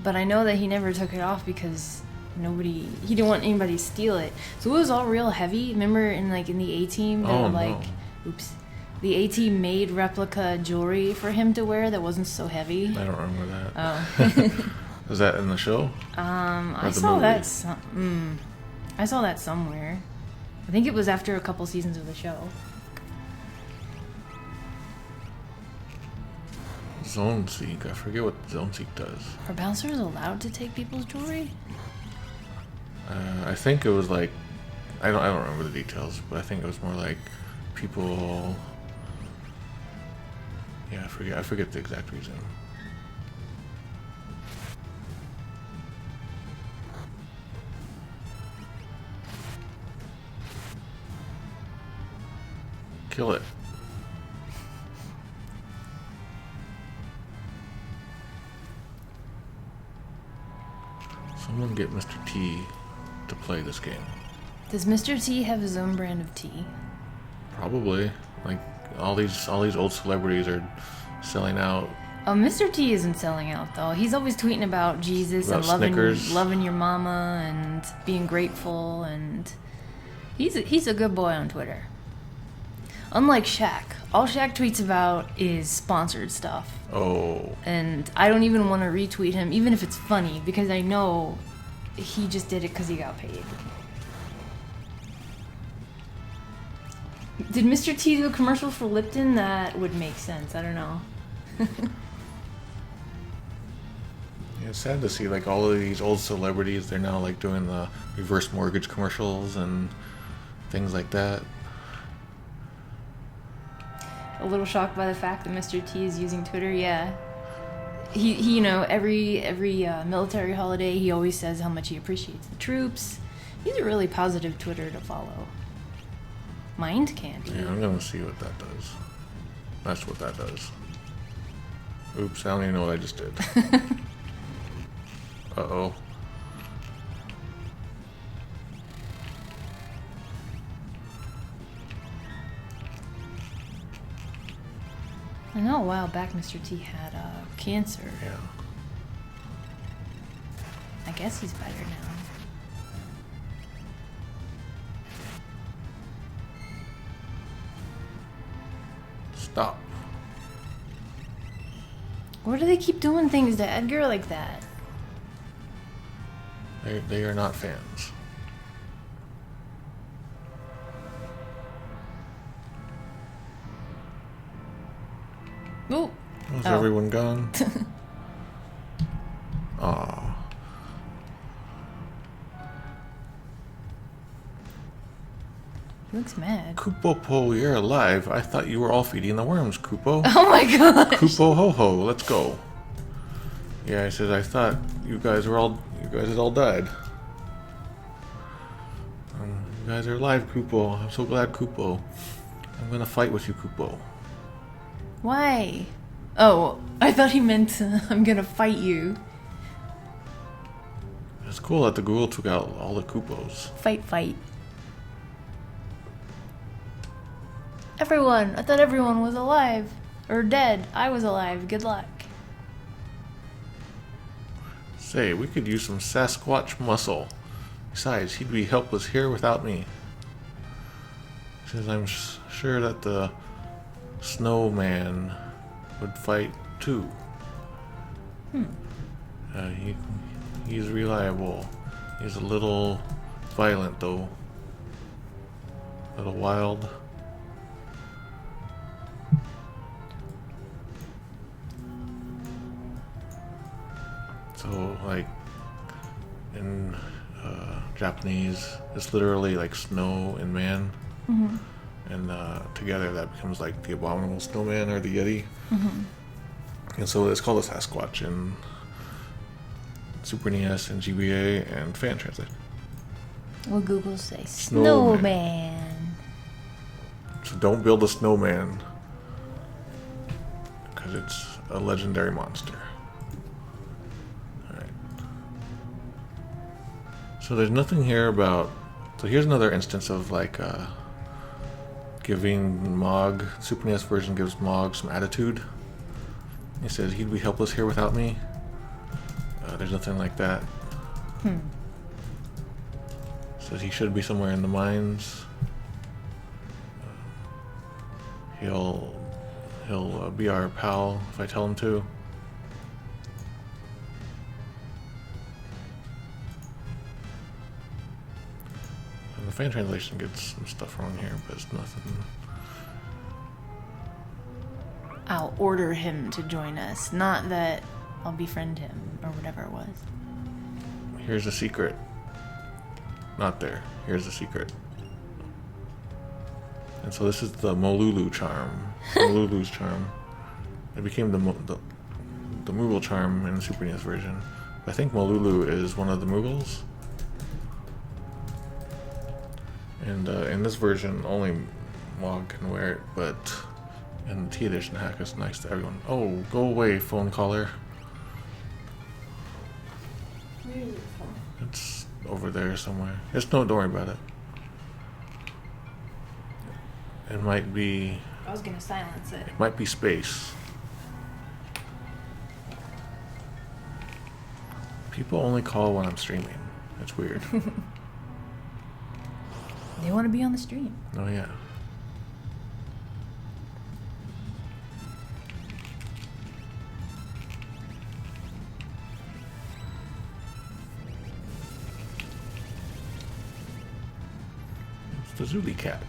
But I know that he never took it off because he didn't want anybody to steal it. So it was all real heavy. Remember in the A-Team, Oh, like, no. oops, the A-Team made replica jewelry for him to wear that wasn't so heavy. I don't remember that. Oh. Was that in the show? I saw that. I saw that somewhere. I think it was after a couple seasons of the show. Zone Seek. I forget what Zone Seek does. Are bouncers allowed to take people's jewelry? I think it was like I don't remember the details, but I think it was more like people. Yeah, I forget the exact reason. Kill it. Someone get Mr. T to play this game. Does Mr. T have his own brand of tea? Probably. Like all these old celebrities are selling out. Oh, Mr. T isn't selling out though. He's always tweeting about Jesus About and Snickers. loving your mama and being grateful, and he's a good boy on Twitter. Unlike Shaq, all Shaq tweets about is sponsored stuff. Oh. And I don't even want to retweet him, even if it's funny, because I know he just did it because he got paid. Did Mr. T do a commercial for Lipton? That would make sense. I don't know. Yeah, it's sad to see like all of these old celebrities. They're now like doing the reverse mortgage commercials and things like that. A little shocked by the fact that Mr. T is using Twitter. Yeah, he you know, every military holiday he always says how much he appreciates the troops. He's a really positive Twitter to follow. Mind candy. Yeah, I'm gonna see what that does. That's what that does. Oops, I don't even know what I just did. Uh-oh. I know a while back Mr. T had cancer. Yeah. I guess he's better now. Stop. Why do they keep doing things to Edgar like that? They are not fans. Ooh. Is everyone gone? Aw. He looks mad. Kupo-po, you're alive. I thought you were all feeding the worms, Kupo. Oh my god. Kupo ho-ho, let's go. Yeah, I said I thought you guys had all died. You guys are alive, Kupo. I'm so glad, Kupo. I'm gonna fight with you, Kupo. Why? Oh, I thought he meant I'm gonna fight you. It's cool that the ghoul took out all the Kupos. Fight. Everyone! I thought everyone was alive. Or dead. I was alive. Good luck. Say, we could use some Sasquatch muscle. Besides, he'd be helpless here without me. Since I'm sure that the snowman would fight too. He's reliable. He's a little violent though. A little wild. So, like, in Japanese, it's literally like snow and man. Mm-hmm. And together that becomes like the abominable snowman or the Yeti. Mm-hmm. And so it's called a Sasquatch in Super NES and GBA and fan translation. What Google say? Snowman. So don't build a snowman because it's a legendary monster. Alright. So there's nothing here about... So here's another instance of like giving Mog... Super NES version gives Mog some attitude. He says he'd be helpless here without me. There's nothing like that. Says he should be somewhere in the mines. He'll be our pal if I tell him to. And the fan translation gets some stuff wrong here, but it's nothing. I'll order him to join us, not that I'll befriend him or whatever it was. Here's a secret. Not there. Here's a secret. And so this is the Molulu charm. Molulu's charm. It became the Moogle charm in the Super NES version. I think Molulu is one of the Moogles. And in this version, only Mog can wear it, but in the T Edition hack, it's nice to everyone. Oh, go away, phone caller. Where is it from? It's over there somewhere. Don't worry about it. It might be... I was gonna silence it. It might be space. People only call when I'm streaming. It's weird. They want to be on the stream. Oh yeah. the Zuli cat.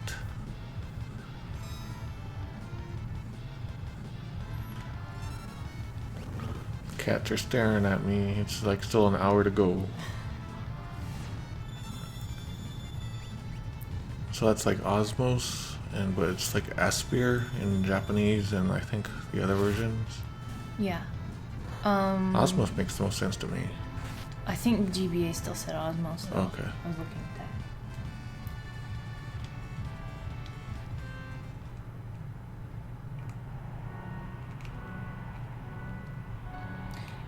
Cats are staring at me. It's like still an hour to go. So that's like Osmos, but it's like Aspir in Japanese and I think the other versions. Yeah. Osmos makes the most sense to me. I think GBA still said Osmos. Though. Okay. I was looking at that.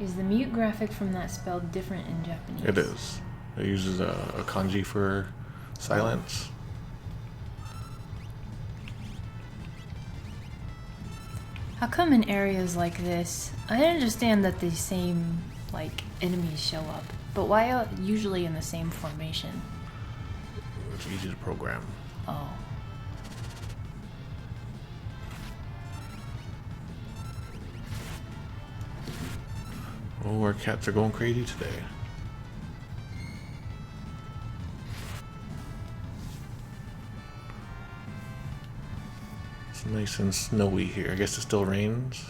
Is the mute graphic from that spell different in Japanese? It is. It uses a kanji for silence. How come in areas like this, I understand that the same, like, enemies show up, but why usually in the same formation? It's easy to program. Oh. Oh, our cats are going crazy today. It's nice and snowy here. I guess it still rains.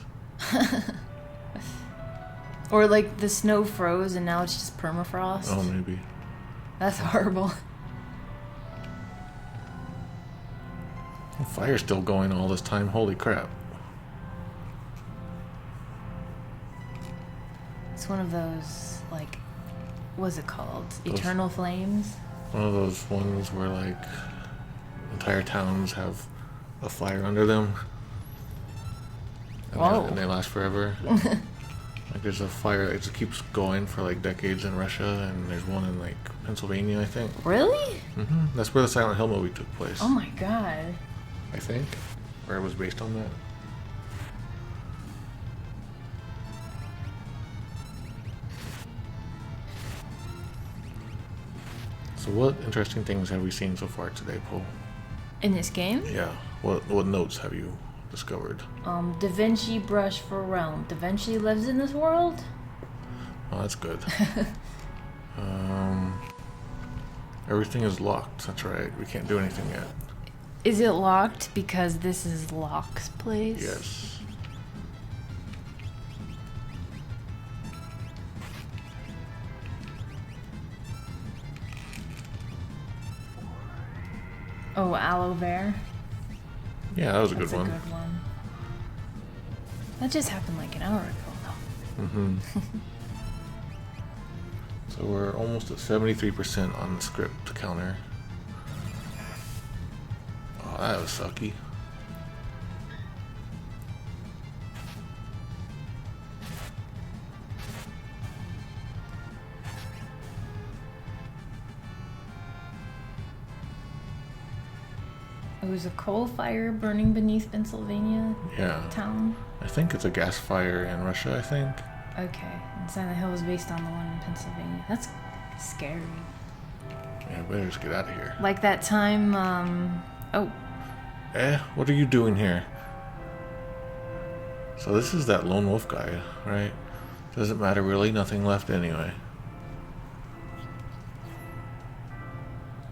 Or like the snow froze and now it's just permafrost. Oh, maybe. That's horrible. The fire's still going all this time. Holy crap. It's one of those, like, what's it called? Eternal flames? One of those ones where, like, entire towns have a fire under them. And they last forever. Like, there's a fire that just keeps going for, like, decades in Russia, and there's one in, like, Pennsylvania, I think. Really? Mm-hmm. That's where the Silent Hill movie took place. Oh my god. I think. Or it was based on that. So what interesting things have we seen so far today, Paul? In this game? Yeah. What notes have you discovered? Da Vinci brush for realm. Da Vinci lives in this world? Oh, that's good. Everything is locked. That's right. We can't do anything yet. Is it locked because this is Locke's place? Yes. Oh, aloe vera? Yeah, that was a That's good one. That's a good one. That just happened like an hour ago, though. Mm-hmm. So we're almost at 73% on the script counter. Oh, that was sucky. It was a coal fire burning beneath Pennsylvania Yeah. town. I think it's a gas fire in Russia, I think. Okay, and Silent Hill was based on the one in Pennsylvania. That's scary. Yeah, better just get out of here. Like that time, oh, What are you doing here? So this is that lone wolf guy, right? Doesn't matter really, nothing left anyway.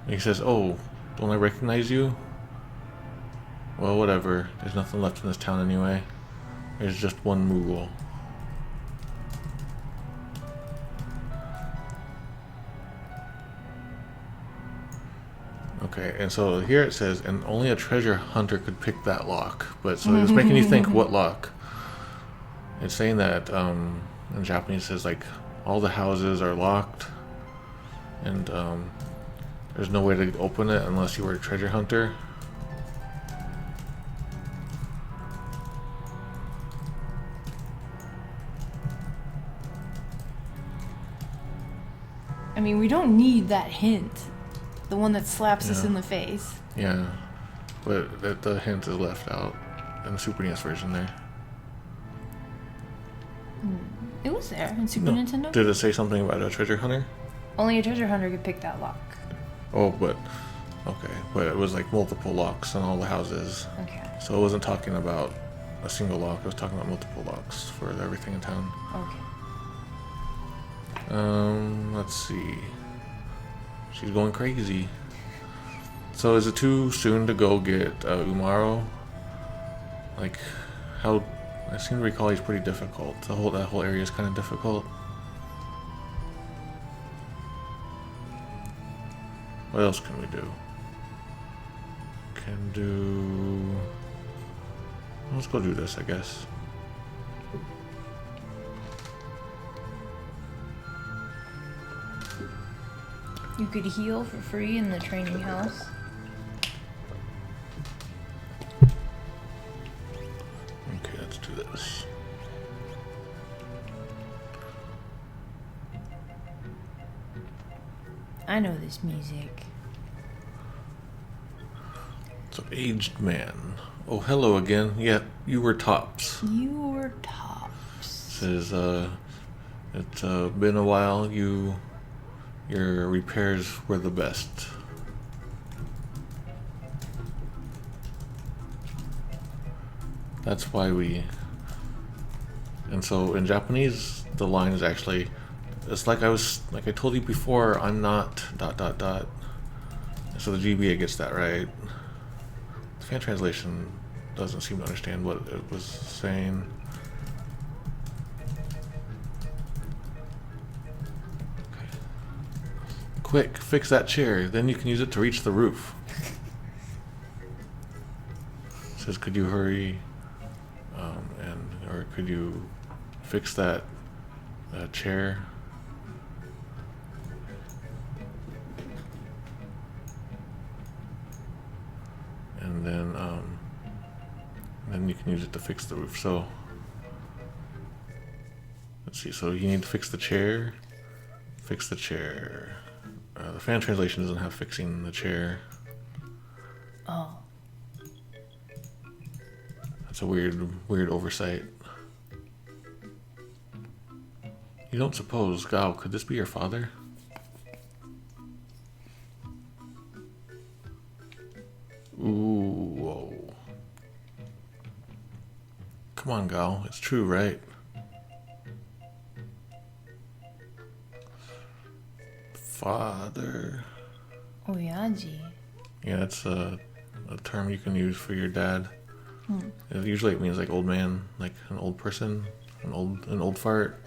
He says, oh, don't I recognize you? Well, whatever. There's nothing left in this town anyway. There's just one Moogle. Okay, and so here it says, and only a treasure hunter could pick that lock. But so it's making you think, what lock? It's saying that in Japanese it says like all the houses are locked, and there's no way to open it unless you were a treasure hunter. I mean, we don't need that hint. The one that slaps us Yeah. in the face. Yeah, but the hint is left out in the Super NES version there. It was there in Super Nintendo. Did it say something about a treasure hunter? Only a treasure hunter could pick that lock. Oh, but okay, but it was like multiple locks on all the houses. Okay. So it wasn't talking about a single lock. It was talking about multiple locks for everything in town. Okay. Let's see. She's going crazy. So is it too soon to go get Umaro? Like, how... I seem to recall he's pretty difficult. That whole area is kind of difficult. What else can we do? Let's go do this, I guess. You could heal for free in the training house. Okay, let's do this. I know this music. So, aged man. Oh, hello again. Yeah, you were tops. You were tops. Says, it's been a while. Your repairs were the best. That's why we... And so in Japanese, the line is actually... It's like I told you before, I'm not... ... So the GBA gets that right. The fan translation doesn't seem to understand what it was saying. Quick, fix that chair. Then you can use it to reach the roof. It says, could you hurry? Or could you fix that chair? And then you can use it to fix the roof. So let's see. So you need to fix the chair. Fix the chair. The fan translation doesn't have fixing the chair. Oh. That's a weird oversight. You don't suppose, Gau, could this be your father? Ooh, whoa. Come on, Gau, it's true, right? Father. Oyaji. Yeah, that's a term you can use for your dad. Usually it means like old man, like an old person, an old fart.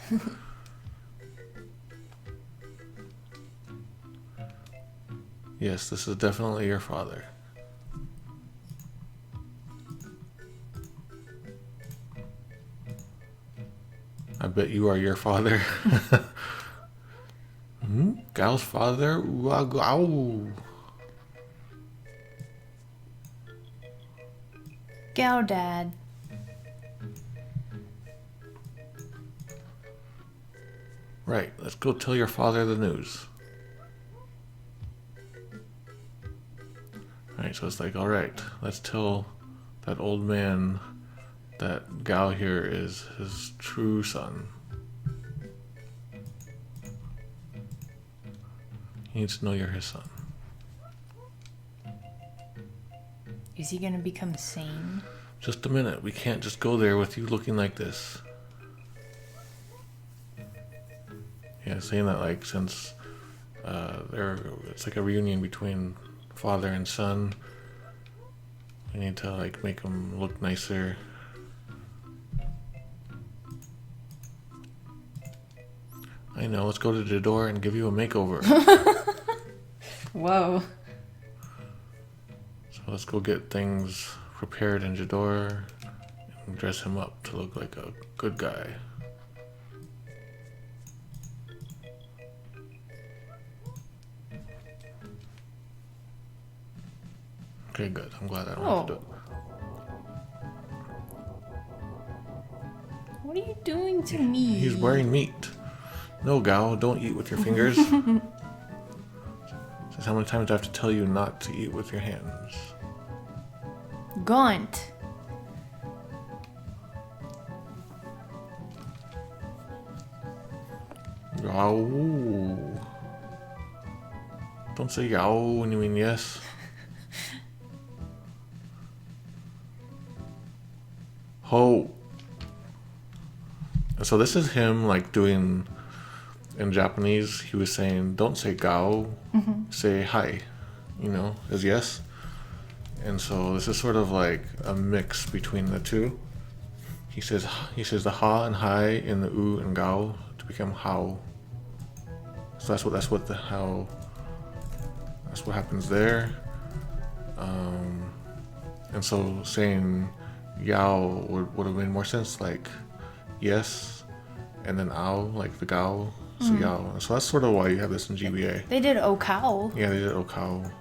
Yes, this is definitely your father. I bet you are your father. Gau's father? Wow. Gau dad. Right, let's go tell your father the news. Alright, so it's like, alright, let's tell that old man that Gau here is his true son. He needs to know you're his son. Is he gonna become sane? Just a minute, we can't just go there with you looking like this. Yeah, saying that like since it's like a reunion between father and son, we need to like make him look nicer. I know, let's go to the door and give you a makeover. Whoa. So let's go get things prepared in Jador and dress him up to look like a good guy. Okay, good. I'm glad I don't have to do it. What are you doing to me? He's wearing meat. No, Gau, don't eat with your fingers. Says, how many times do I have to tell you not to eat with your hands? Gaunt. Gau. Don't say Gau when you mean yes. Ho. So this is him like doing in Japanese. He was saying, don't say Gau, say hi. is yes. And so this is sort of like a mix between the two. He says the ha and hai in the u and gao to become how. So that's what happens there. And so saying yao would have made more sense, like yes, and then ao, like the gao, so yao. And so that's sort of why you have this in GBA. They did okao. Yeah, they did okao.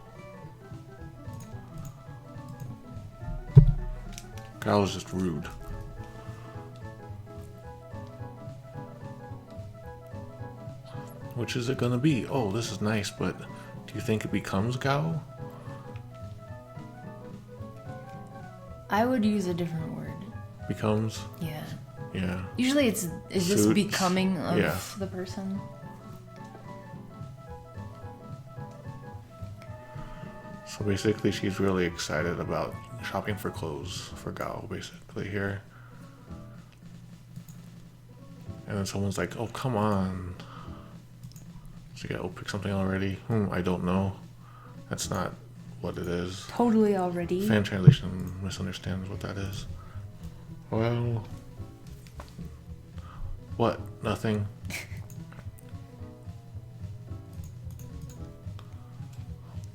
Gao is just rude. Which is it gonna be? Oh, this is nice, but do you think it becomes Gao? I would use a different word. Becomes? Yeah. Yeah. Usually it's just becoming of the person. So basically she's really excited about shopping for clothes for Gao, basically, here. And then someone's like, oh, come on. So yeah, we'll pick something already. I don't know. That's not what it is. Totally already. Fan translation misunderstands what that is. Well, what? Nothing.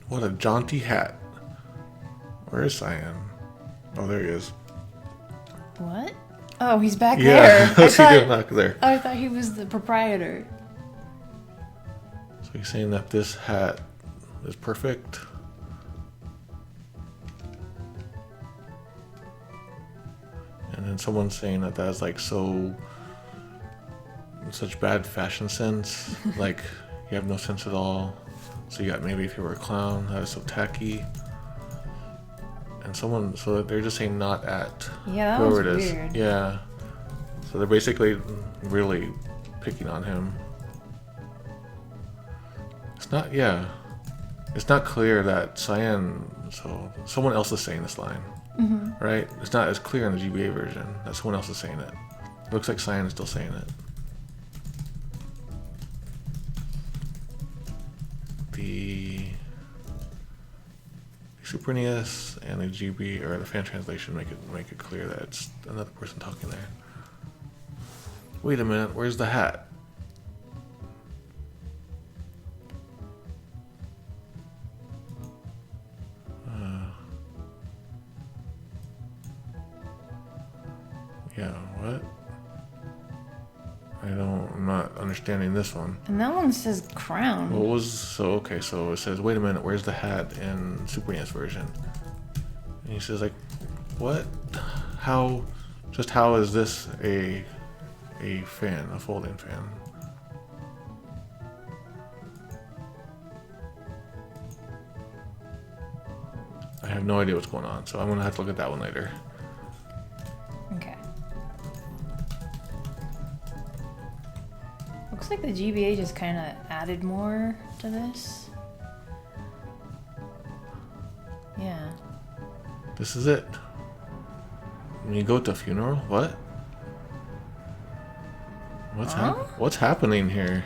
What a jaunty hat. Where is Cyan? Oh, there he is. What? Oh, he's back Yeah, there. what's he doing back there? I thought he was the proprietor. So he's saying that this hat is perfect. And then someone's saying that that's like such bad fashion sense. Like, you have no sense at all. So you got maybe if you were a clown, that is so tacky. And so they're just saying not at Yeah, that whoever was it is. weird. Yeah. So they're basically really picking on him. It's not clear that Cyan, so someone else is saying this line, right? It's not as clear in the GBA version that someone else is saying it. It looks like Cyan is still saying it. The Super-NES and the GB or the fan translation make it clear that it's another person talking there. Wait a minute, where's the hat? Yeah, what? I'm not understanding this one. And that one says crown. So it says, wait a minute, where's the hat in Super NES version? And he says, like, what? How is this a fan, a folding fan? I have no idea what's going on, so I'm gonna have to look at that one later. Okay. Looks like the GBA just kind of added more to this. Yeah. This is it. When you go to a funeral, what? What's happening here?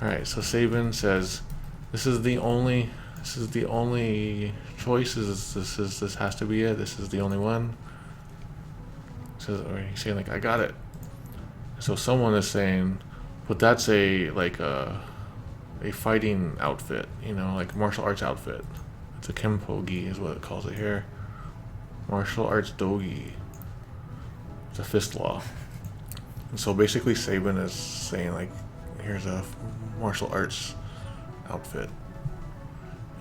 All right, so Sabin says, "This is the only choice. This has to be it. This is the only one." Or he's saying like, "I got it." So someone is saying, "But that's a fighting outfit, like a martial arts outfit. It's a kempo-gi is what it calls it here. Martial arts dogi. It's a fist law." And so basically Sabin is saying like, here's a martial arts outfit.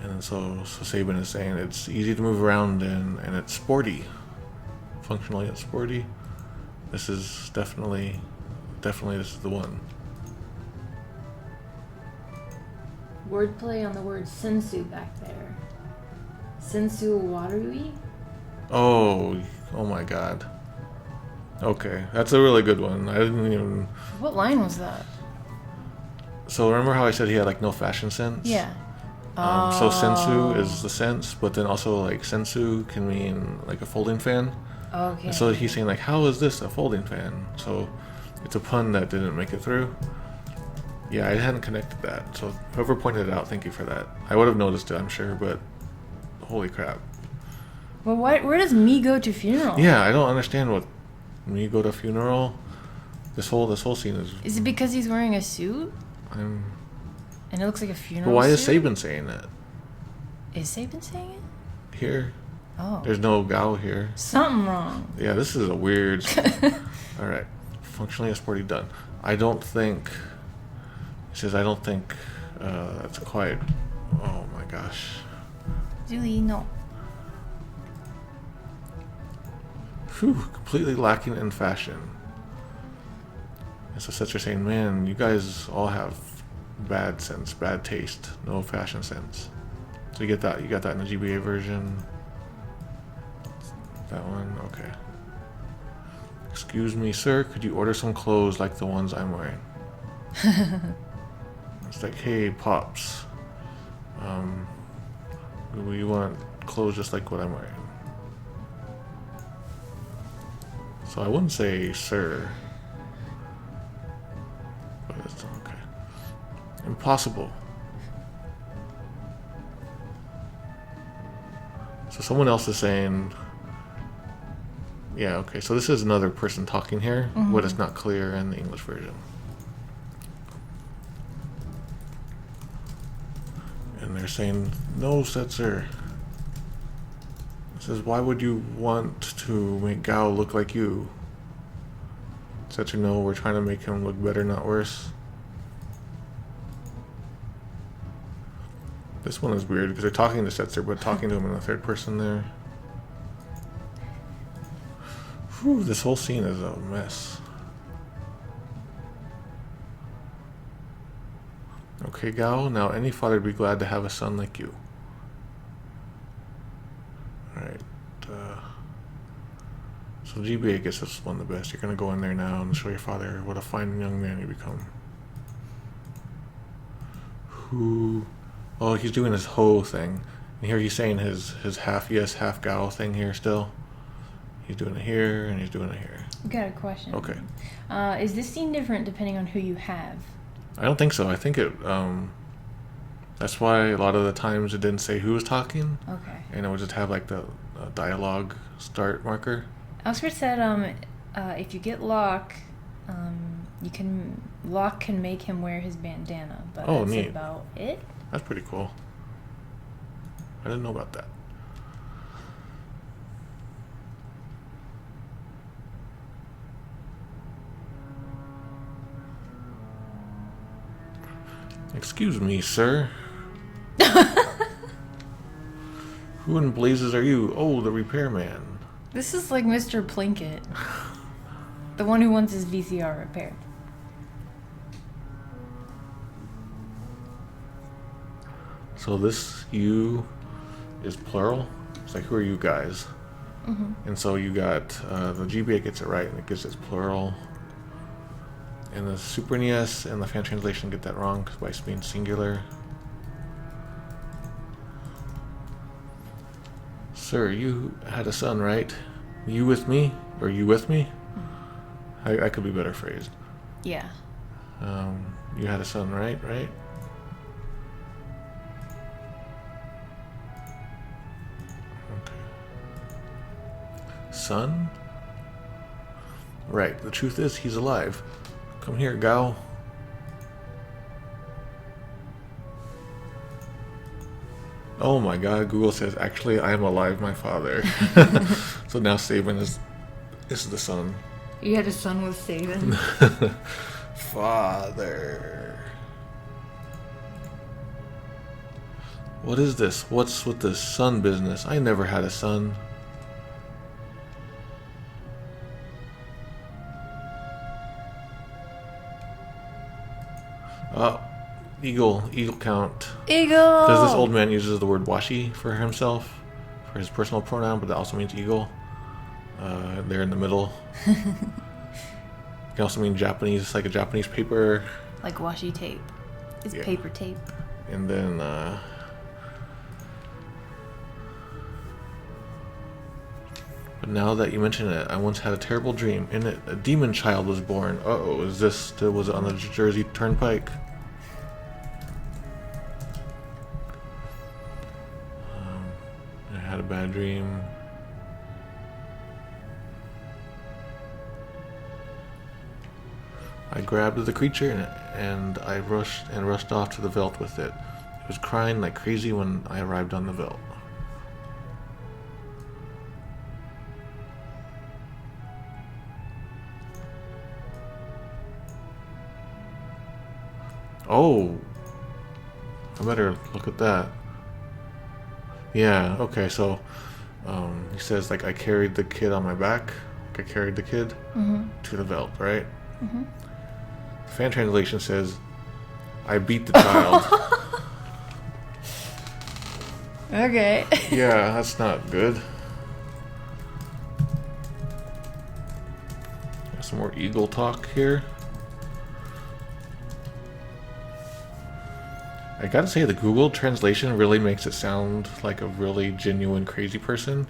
And so Sabin is saying it's easy to move around in and it's sporty. Functionally it's sporty. This is definitely this is the one. Wordplay on the word sensu back there. Sensu warui? Oh my god. Okay, that's a really good one. I didn't even... What line was that? So remember how I said he had like no fashion sense? Yeah. So sensu is the sense, but then also like sensu can mean like a folding fan. Okay. And so he's saying like, how is this a folding fan? So it's a pun that didn't make it through. Yeah, I hadn't connected that. So whoever pointed it out, thank you for that. I would have noticed it, I'm sure, but holy crap. Well, where does me go to funeral? Yeah, I don't understand what when you go to funeral. This whole scene is. Is it because he's wearing a suit? And it looks like a funeral. But why is suit? Sabin saying that? Is Sabin saying it? Here. Oh. There's no Gau here. Something wrong. Yeah, this is a weird. All right, functionally esporty done. I don't think. He says I don't think that's quite. Oh my gosh. Julie, no. Whew, completely lacking in fashion. And so Setzer saying, man, you guys all have bad sense, bad taste, no fashion sense. So you get that, you got that in the GBA version. That one, okay. Excuse me, sir, could you order some clothes like the ones I'm wearing? It's like, hey, Pops, we want clothes just like what I'm wearing. So I wouldn't say sir, but it's okay. Impossible. So someone else is saying, yeah, okay, so this is another person talking here, but it's not clear in the English version. And they're saying, no, Setzer. It says, why would you want to make Gau look like you? Setzer, no, we're trying to make him look better, not worse. This one is weird because they're talking to Setzer, but talking to him in the third person there. Whew, this whole scene is a mess. Okay, Gau, now any father would be glad to have a son like you. Alright. So GBA, I guess that's one of the best. You're going to go in there now and show your father what a fine young man you become. Who... Oh, he's doing his ho thing. And here he's saying his half yes, half Gau thing here still. He's doing it here, and he's doing it here. I've got a question. Okay. Is this scene different depending on who you have? I don't think so. I think it, that's why a lot of the times it didn't say who was talking. Okay. And it would just have like the dialogue start marker. Oscar said, if you get Locke, Locke can make him wear his bandana, but that's neat. about it. That's pretty cool. I didn't know about that. Excuse me, sir. Who in blazes are you? Oh, the repairman. This is like Mr. Plinkett. The one who wants his VCR repaired. So this you is plural. It's like, who are you guys? And so you got, the GBA gets it right and it gives it plural. And the Super NES and the fan translation get that wrong by being singular. Sir, you had a son, right? You with me? Or you with me? I could be better phrased. Yeah. You had a son, right? Right? Okay. Son? Right. The truth is, he's alive. Come here, Gau. Oh my god, Google says, actually, I am alive, my father. So now Sabin is the son. You had a son with Sabin. Father. What is this? What's with this son business? I never had a son. Eagle count. Eagle! Because this old man uses the word washi for himself, for his personal pronoun, but that also means eagle. They're in the middle. It can also mean Japanese, it's like a Japanese paper. Like washi tape. It's paper tape. And then, but now that you mention it, I once had a terrible dream. In it, a demon child was born. Uh-oh, was it on the Jersey Turnpike? bad dream. I grabbed the creature and I rushed off to the Veldt with it. It was crying like crazy when I arrived on the Veldt. Oh, I better look at that. Yeah, okay, so he says like I carried the kid on my back. Like I carried the kid to the Veldt, right? Mm-hmm. Fan translation says, I beat the child. Okay. Yeah, that's not good. Some more eagle talk here. I gotta say, the Google translation really makes it sound like a really genuine crazy person.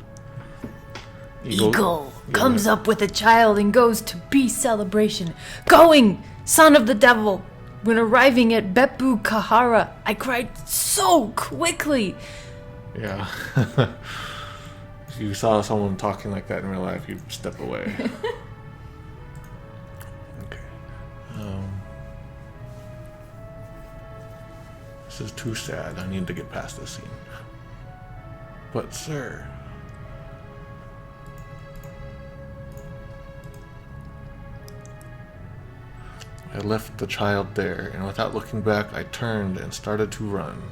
Eagle comes up with a child and goes to peace celebration. Going, son of the devil! When arriving at Beppu Kahara, I cried so quickly. Yeah. If you saw someone talking like that in real life, you'd step away. Okay. This is too sad. I need to get past this scene. But, sir... I left the child there, and without looking back, I turned and started to run.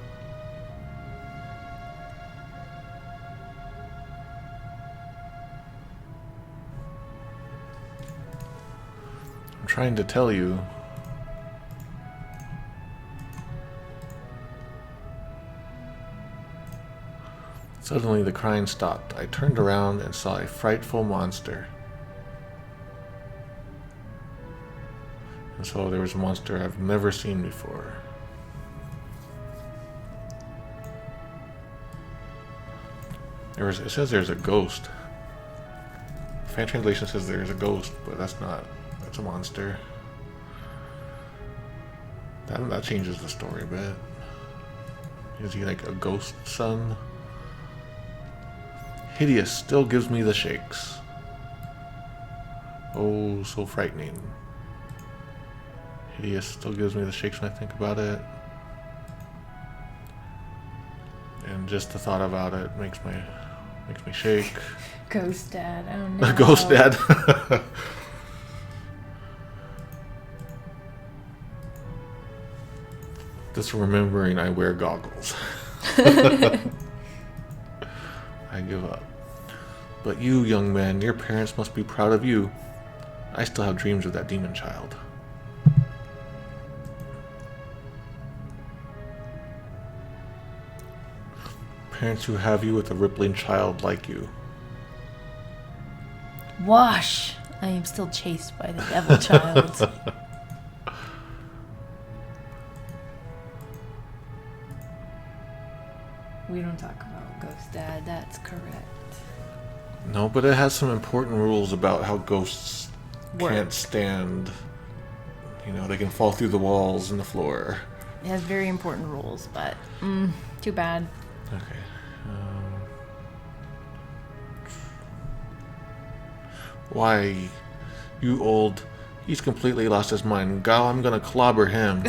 I'm trying to tell you. Suddenly the crying stopped. I turned around and saw a frightful monster. And so there was a monster I've never seen before. It says there's a ghost. Fan translation says there's a ghost, but that's not. That's a monster. That changes the story a bit. Is he like a ghost son? Hideous still gives me the shakes. Oh, so frightening. Hideous still gives me the shakes when I think about it. And just the thought about it makes me shake. Ghost dad, oh no. Ghost dad. Just remembering I wear goggles. I give up. But you, young man, your parents must be proud of you. I still have dreams of that demon child. Parents who have you with a rippling child like you. Wash! I am still chased by the devil child. We don't talk about Ghost Dad, that's correct. No, but it has some important rules about how ghosts Work. Can't stand. You know, they can fall through the walls and the floor. It has very important rules, but too bad. Okay. Why, you old... He's completely lost his mind. Gau, I'm gonna clobber him.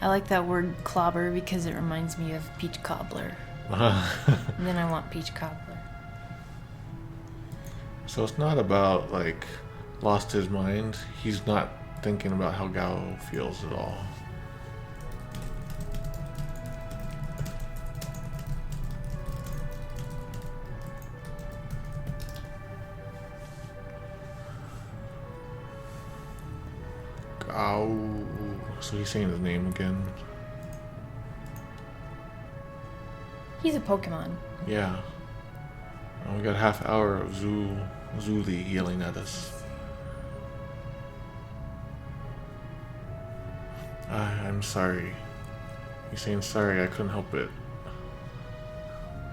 I like that word clobber because it reminds me of peach cobbler. And then I want peach cobbler. So it's not about, like, lost his mind. He's not thinking about how Gau feels at all. Gau. So he's saying his name again. He's a Pokemon. Yeah. Oh, we got a half hour of Zuli yelling at us. I'm sorry. He's saying sorry, I couldn't help it.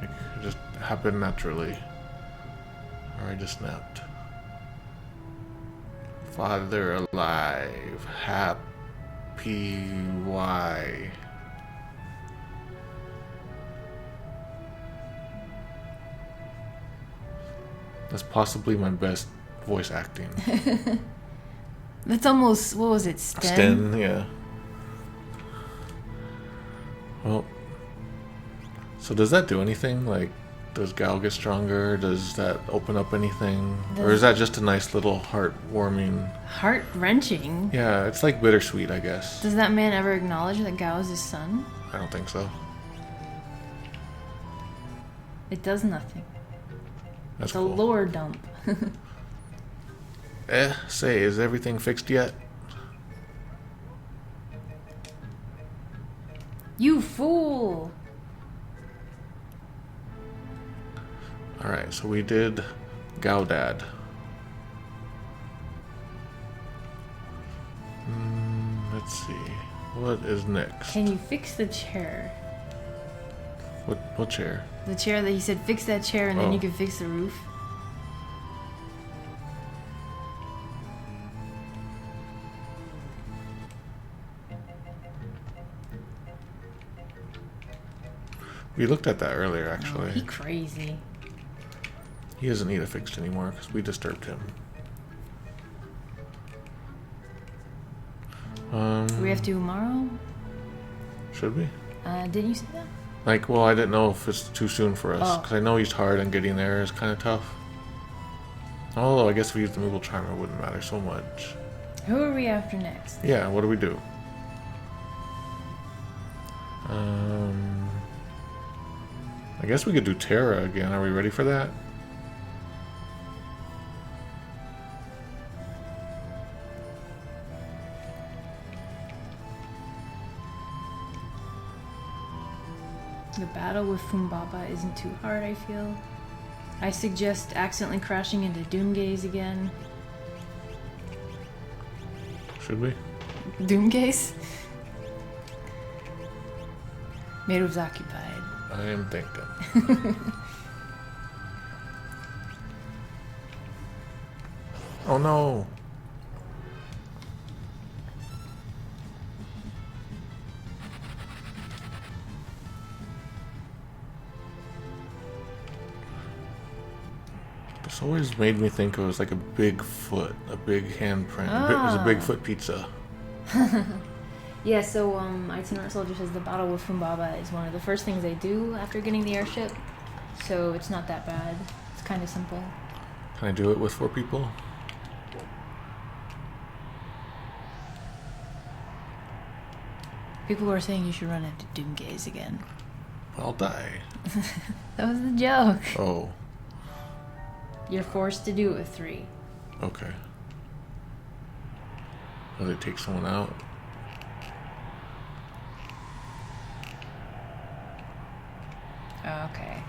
Like, it just happened naturally. Or I just snapped. Father alive. Happy Y. That's possibly my best voice acting. That's almost, what was it, Sten? Sten, yeah. Well, so does that do anything? Like, does Gau get stronger? Does that open up anything? Or is that just a nice little heartwarming... Heart-wrenching? Yeah, it's like bittersweet, I guess. Does that man ever acknowledge that Gau is his son? I don't think so. It does nothing. That's it's cool. a lore dump. Say, is everything fixed yet? You fool! Alright, so we did Gau Dad. Let's see. What is next? Can you fix the chair? What chair? The chair that he said, fix that chair and then you can fix the roof. We looked at that earlier, actually. Oh, he crazy. He doesn't need it fixed anymore because we disturbed him. We have to Umaro? Should we? Didn't you say that? Like, well, I didn't know if it's too soon for us because I know he's hard and getting there is kind of tough. Although I guess if we use the Moogle Charmer, it wouldn't matter so much. Who are we after next? Yeah, what do we do? I guess we could do Terra again. Are we ready for that? The battle with Humbaba isn't too hard, I feel. I suggest accidentally crashing into Doomgaze again. Should we? Doomgaze? Mado's occupied. I am thinking. Oh no! This always made me think it was like a big foot, a big handprint. It was a Bigfoot pizza. Yeah, so Itinerant Soldier says the battle with Humbaba is one of the first things they do after getting the airship. So it's not that bad. It's kind of simple. Can I do it with 4 people? People are saying you should run into Doomgaze again. I'll die. That was the joke. Oh. You're forced to do it with 3. Okay. Will they take someone out? Okay.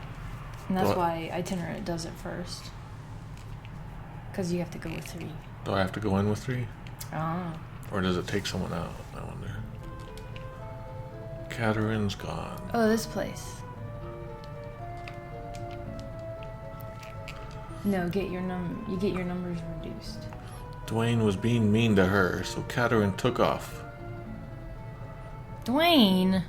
And that's why Itinerant does it first. Because you have to go with 3. Do I have to go in with 3? Oh. Or does it take someone out? I wonder. Catarin's gone. Oh, this place. No, you get your numbers reduced. Dwayne was being mean to her, so Catarin took off. Dwayne?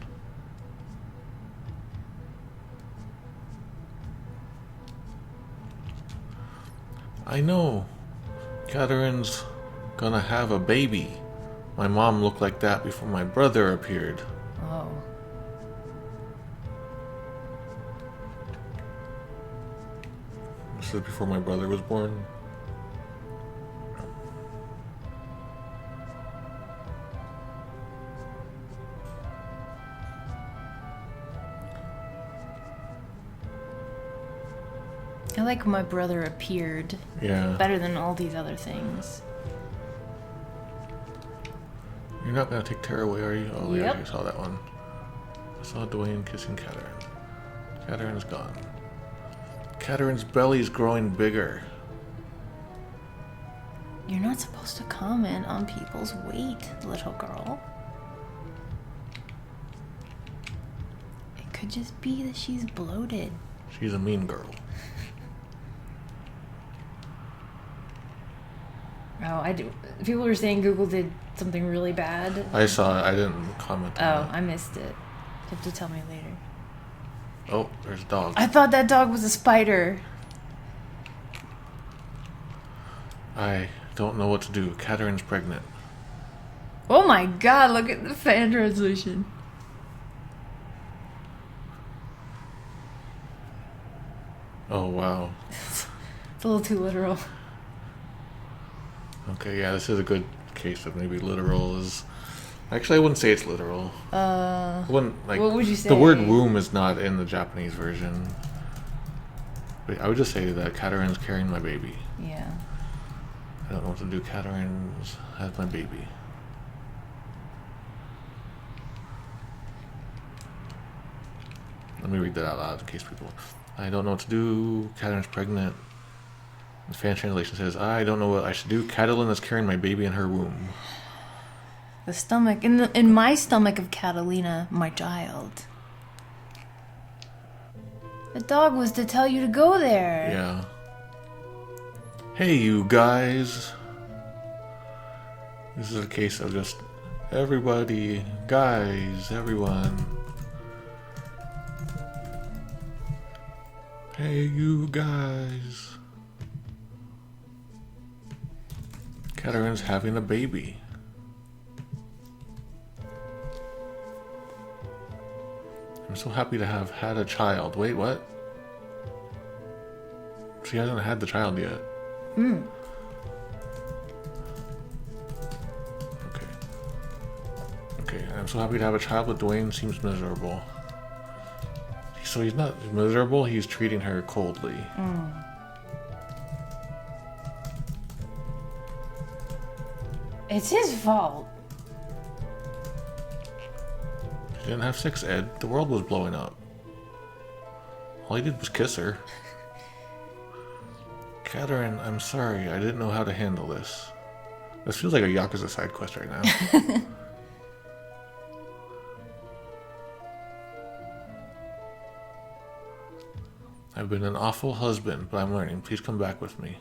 I know. Catarin's gonna have a baby. My mom looked like that before my brother appeared. Oh. This is before my brother was born. I like my brother appeared. Yeah. Better than all these other things. You're not gonna take Terra away, are you? Oh, Yep. yeah, you saw that one. I saw Dwayne kissing Catarin. Catarin's gone. Catarin's belly's growing bigger. You're not supposed to comment on people's weight, little girl. It could just be that she's bloated. She's a mean girl. Oh, I do. People were saying Google did something really bad. I saw it. I didn't comment on it. I missed it. You have to tell me later. Oh, there's a dog. I thought that dog was a spider. I don't know what to do. Catherine's pregnant. Oh my god, look at the fan translation. Oh, wow. It's a little too literal. Okay, yeah, this is a good case of maybe literal is... Actually, I wouldn't say it's literal. I wouldn't, like, what would you say? The word womb is not in the Japanese version. But I would just say that Catherine's carrying my baby. Yeah. I don't know what to do. Catherine's has my baby. Let me read that out loud in case people... I don't know what to do. Catherine's pregnant. The fan translation says, I don't know what I should do. Catalin is carrying my baby in her womb. The stomach. In my stomach of Catalina, my child. The dog was to tell you to go there. Yeah. Hey, you guys. This is a case of just everybody, guys, everyone. Hey, you guys. Catherine's having a baby. I'm so happy to have had a child. Wait, what? She hasn't had the child yet. Okay, I'm so happy to have a child, but Dwayne seems miserable. So he's not miserable, he's treating her coldly. It's his fault. She didn't have sex ed. The world was blowing up. All he did was kiss her. Catherine, I'm sorry. I didn't know how to handle this. This feels like a Yakuza side quest right now. I've been an awful husband, but I'm learning. Please come back with me.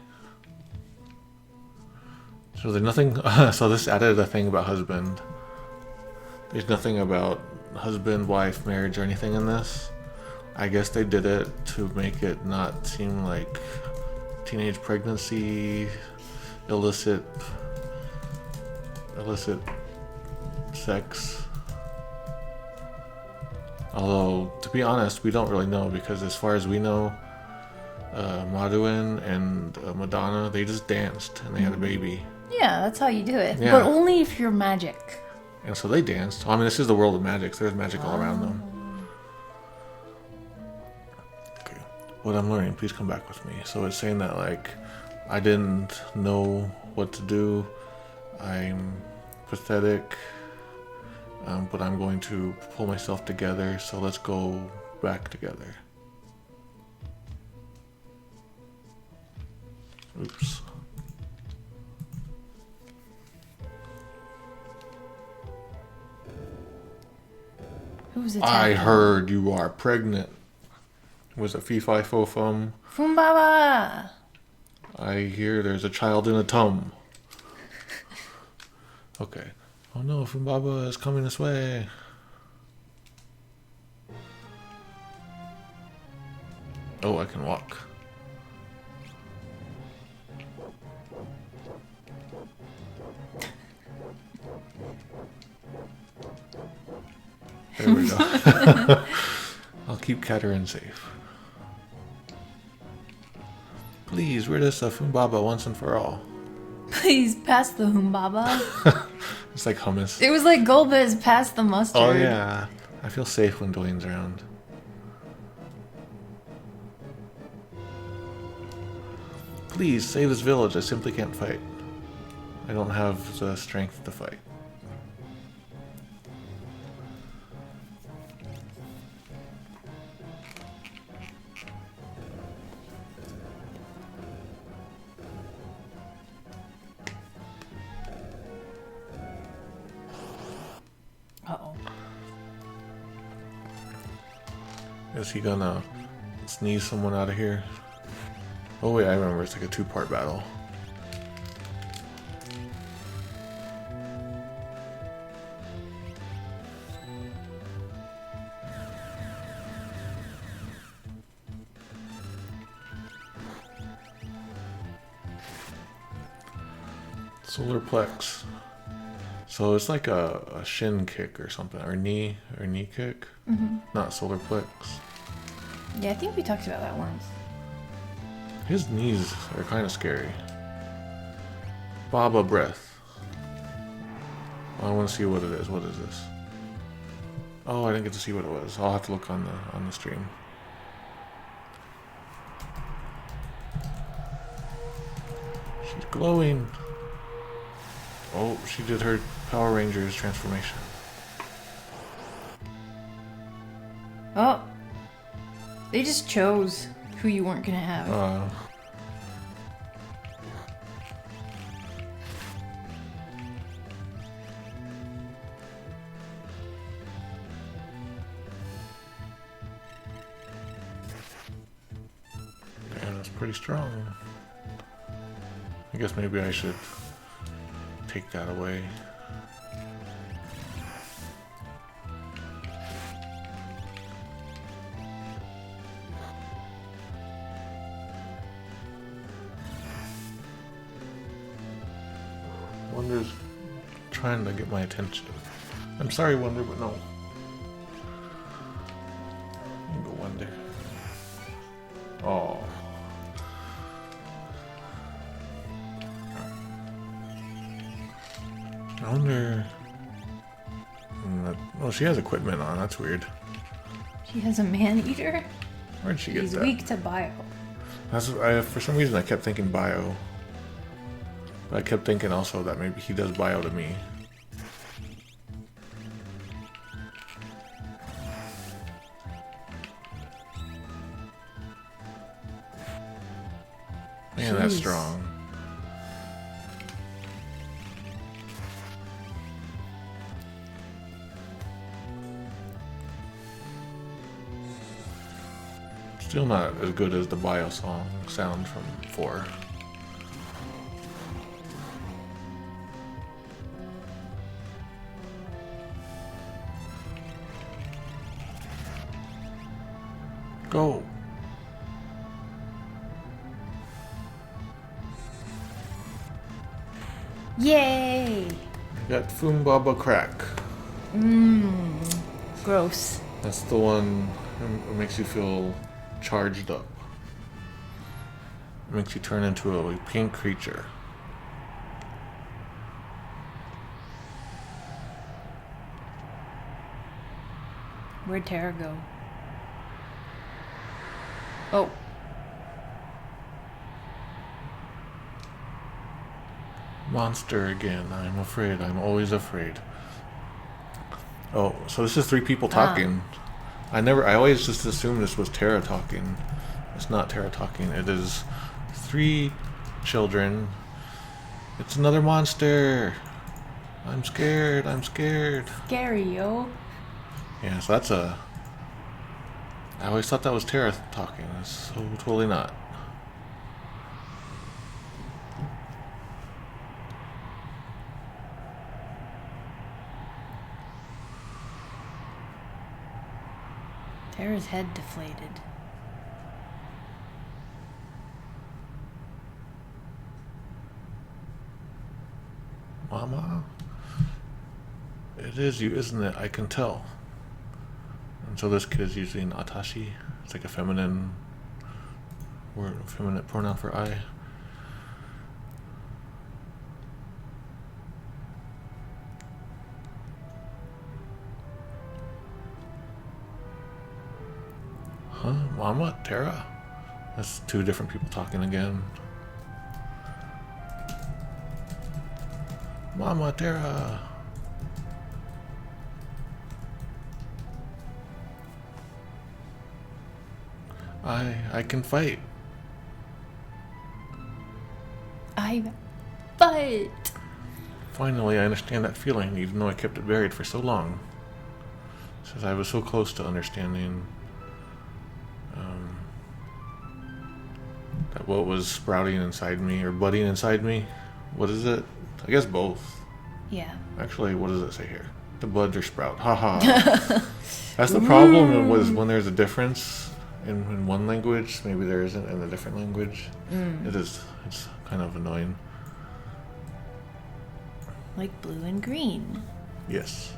So there's nothing... so this added a thing about husband. There's nothing about husband, wife, marriage, or anything in this. I guess they did it to make it not seem like teenage pregnancy, illicit sex. Although, to be honest, we don't really know, because as far as we know, Maduin and Madonna, they just danced and they had a baby. Yeah, that's how you do it. Yeah. But only if you're magic. And so they danced. I mean, this is the world of magic, so there's magic all around them. Okay. What I'm learning, please come back with me. So it's saying that, like, I didn't know what to do. I'm pathetic. But I'm going to pull myself together, so let's go back together. Oops. Who's I attacking? heard you are pregnant. Was it fee-fi-fo-fum? Humbaba! I hear there's a child in a tum. Okay. Oh no, Humbaba is coming this way. Oh, I can walk. There we go. I'll keep Catherine safe. Please rid us of Humbaba once and for all. Please pass the Humbaba. It's like hummus. It was like Golbez passed the mustard. Oh yeah. I feel safe when Dwayne's around. Please save this village. I simply can't fight. I don't have the strength to fight. Uh-oh. Is he gonna sneeze someone out of here? Oh wait, I remember. It's like a two-part battle. Solar plex. So it's like a shin kick or something, or knee kick. Mm-hmm. Not solar plex. Yeah, I think we talked about that once. His knees are kind of scary. Baba breath. I want to see what it is. What is this? Oh, I didn't get to see what it was. I'll have to look on the stream. She's glowing. Oh, she did her Power Rangers transformation. Oh, they just chose who you weren't gonna have. Damn, that's pretty strong. I guess maybe I should take that away. Wonder's trying to get my attention. I'm sorry, Wonder, but no. You go, Wonder. Oh. I wonder. Oh, she has equipment on. That's weird. She has a man-eater? Where'd she get He's that? weak to bio. For some reason, I kept thinking bio. But I kept thinking also that maybe he does bio to me. Man, that's Jeez. strong. Still not as good as the bio song sound from 4. Go. Yay! You got Humbaba crack. Gross. That's the one that makes you feel charged up. It makes you turn into a pink creature. Where'd Tara go? Oh. Monster again. I'm afraid. I'm always afraid. Oh, so this is 3 people talking. I always just assumed this was Tara talking. It's not Tara talking. It is 3 children. It's another monster. I'm scared. I'm scared. Scary, yo. Yeah, so that's a... I always thought that was Tara talking. It's so totally not. Tara's head deflated. Mama? It is you, isn't it? I can tell. And so this kid is using Atashi. It's like a feminine word, feminine pronoun for I. Huh? Mama? Tara? That's 2 different people talking again. Mama, Tara! I can fight. I fight! Finally, I understand that feeling, even though I kept it buried for so long. Since I was so close to understanding that what was sprouting inside me, or budding inside me. What is it? I guess both. Yeah. Actually, what does it say here? The buds are sprout. Haha. That's the problem was when there's a difference in one language, maybe there isn't in a different language. It's kind of annoying. Like blue and green. Yes.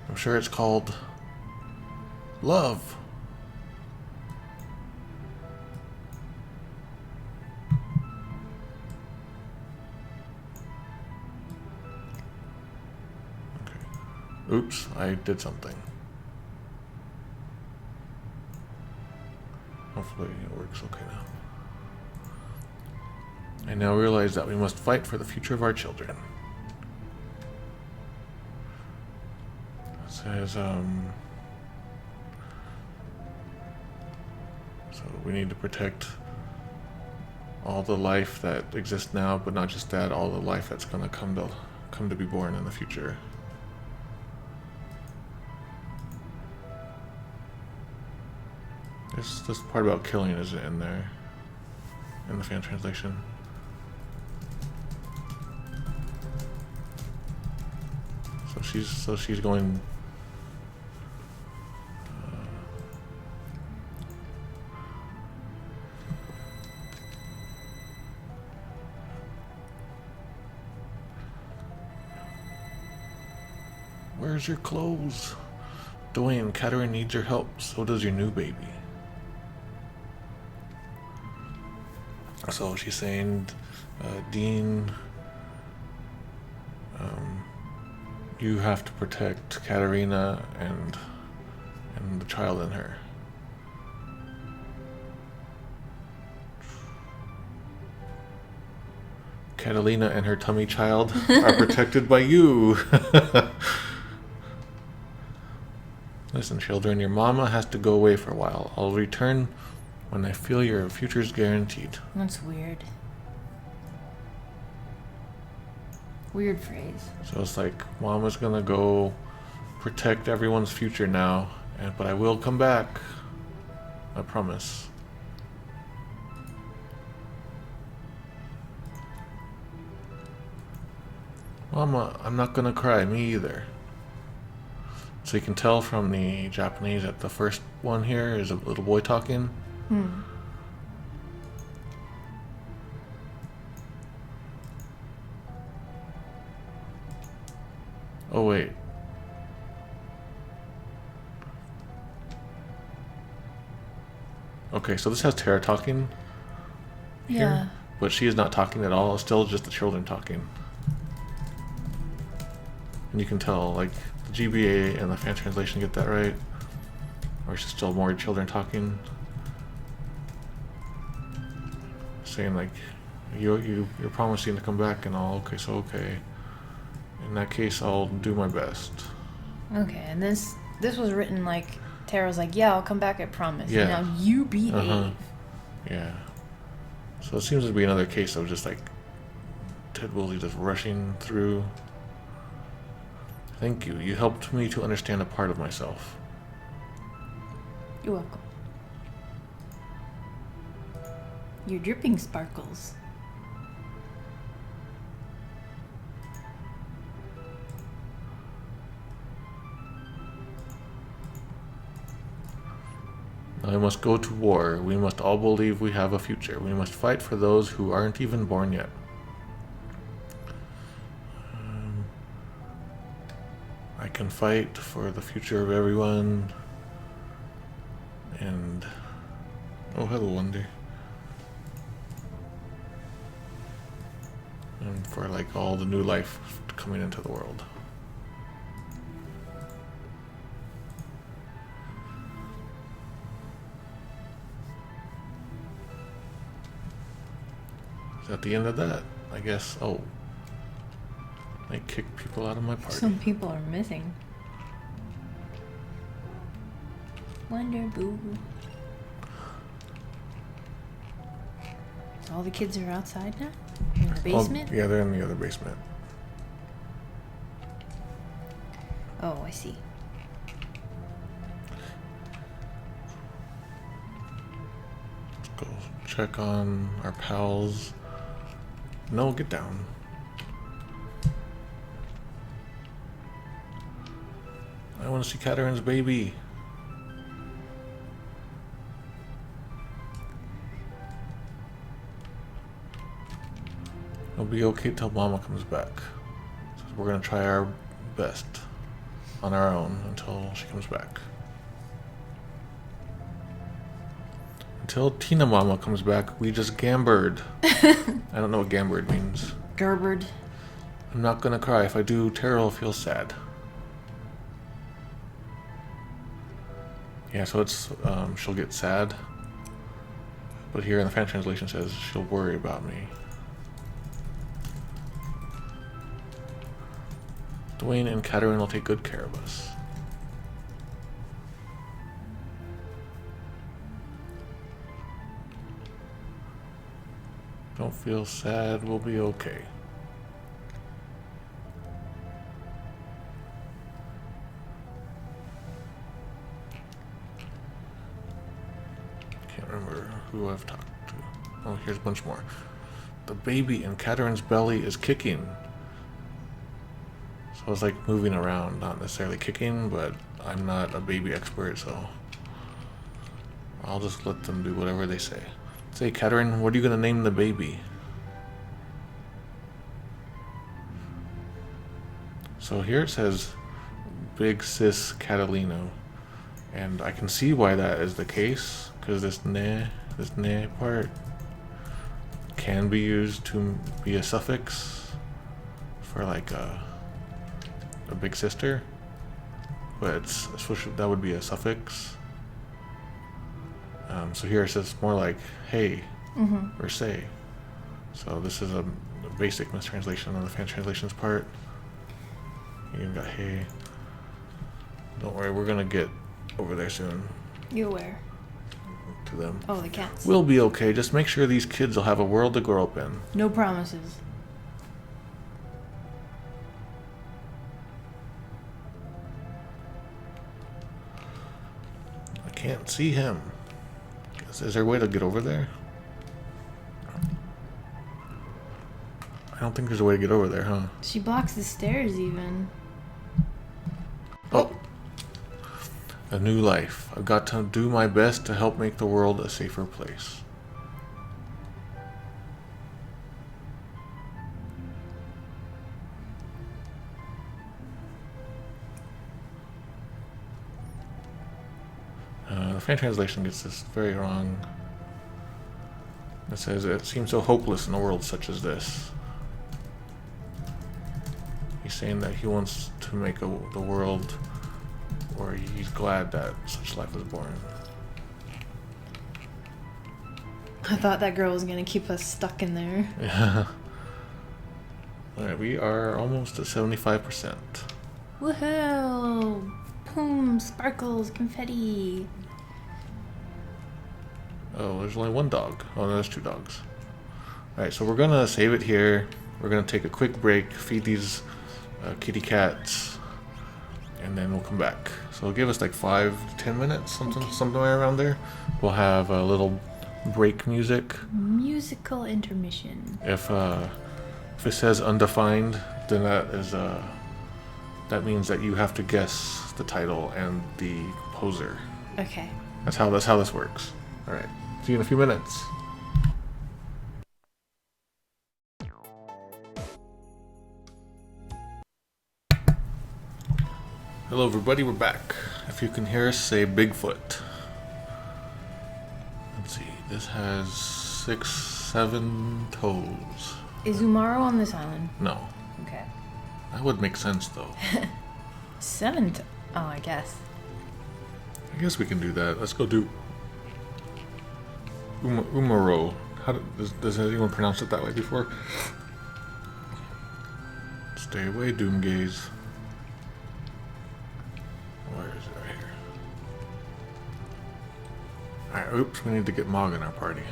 I'm sure it's called love. Okay. Oops, I did something. Hopefully it works okay now. I now realize that we must fight for the future of our children. It says, so we need to protect all the life that exists now, but not just that, all the life that's gonna come to be born in the future. This part about killing isn't in there, in the fan translation. So she's going. Where's your clothes? Dwayne, Katarina needs your help. So does your new baby. So she's saying, Dean, you have to protect Katarina and the child in her. Catalina and her tummy child are protected by you. Listen, children, your mama has to go away for a while. I'll return when I feel your future's guaranteed. That's weird. Weird phrase. So it's like, mama's gonna go protect everyone's future now, but I will come back. I promise. Mama, I'm not gonna cry, me either. So you can tell from the Japanese that the first one here is a little boy talking. Oh wait. Okay, so this has Tara talking here, Yeah. but she is not talking at all. It's still just the children talking. And you can tell, like, the GBA and the fan translation get that right. Or it's just still more children talking. Saying, like, you're promising to come back and all, okay, so okay. In that case, I'll do my best. Okay, and this was written like Tara's like, yeah, I'll come back, I promise. Yeah. Now you behave. Yeah. So it seems to be another case of just like Ted Woolsey just rushing through. Thank you. You helped me to understand a part of myself. You're welcome. You're dripping sparkles. I must go to war. We must all believe we have a future. We must fight for those who aren't even born yet. I can fight for the future of everyone. And... oh, hello, Wonder. And for, like, all the new life coming into the world. Is that the end of that? I guess. Oh. I kicked people out of my party. Some people are missing. Wonder Boo. So all the kids are outside now? In the basement? Oh, yeah, they're in the other basement. Oh, I see. Let's go check on our pals. No, get down. I want to see Katarina's baby. It'll be okay till Mama comes back. we're gonna try our best on our own until she comes back. Until Tina Mama comes back, we just gambered. I don't know what gambered means. Gerbered. I'm not gonna cry. If I do, Tara will feel sad. Yeah, so it's she'll get sad. But here in the fan translation says she'll worry about me. Dwayne and Katarina will take good care of us. Don't feel sad, we'll be okay. Can't remember who I've talked to. Oh, here's a bunch more. The baby in Katarina's belly is kicking. So it's like moving around, not necessarily kicking, but I'm not a baby expert, so I'll just let them do whatever they say. Say, Katarina, what are you gonna name the baby? So here it says Big Sis Catalino, and I can see why that is the case, because this ne part can be used to be a suffix for like a big sister, but it's that would be a suffix. So here it says more like hey or say. So this is a basic mistranslation on the fan translations part. You even got hey. Don't worry, we're gonna get over there soon. You where? To them. Oh, the cats. We'll be okay. Just make sure these kids will have a world to grow up in. No promises. I can't see him. Is there a way to get over there? I don't think there's a way to get over there, huh? She blocks the stairs even. Oh. A new life. I've got to do my best to help make the world a safer place. The fan translation gets this very wrong. It says, it seems so hopeless in a world such as this. He's saying that he wants to make the world where he's glad that such life was born. I thought that girl was gonna keep us stuck in there. Yeah. Alright, we are almost at 75%. Woohoo! Boom! Sparkles, confetti. Oh, there's only one dog. Oh, no, there's two dogs. Alright, so we're gonna save it here. We're gonna take a quick break, feed these kitty cats, and then we'll come back. So give us like 5-10 minutes, somewhere around there. We'll have a little break music. Musical intermission. If it says undefined, then that means that you have to guess the title and the composer. Okay. That's how this works. All right. See you in a few minutes. Hello, everybody. We're back. If you can hear us, say Bigfoot. Let's see. This has 6-7 toes. Is Umaro on this island? No. Okay. That would make sense, though. 7 oh, I guess. I guess we can do that. Let's go do Umaro. Does anyone pronounce it that way before? Stay away, Doomgaze. Where is it? Right here. Alright, oops, we need to get Mog in our party.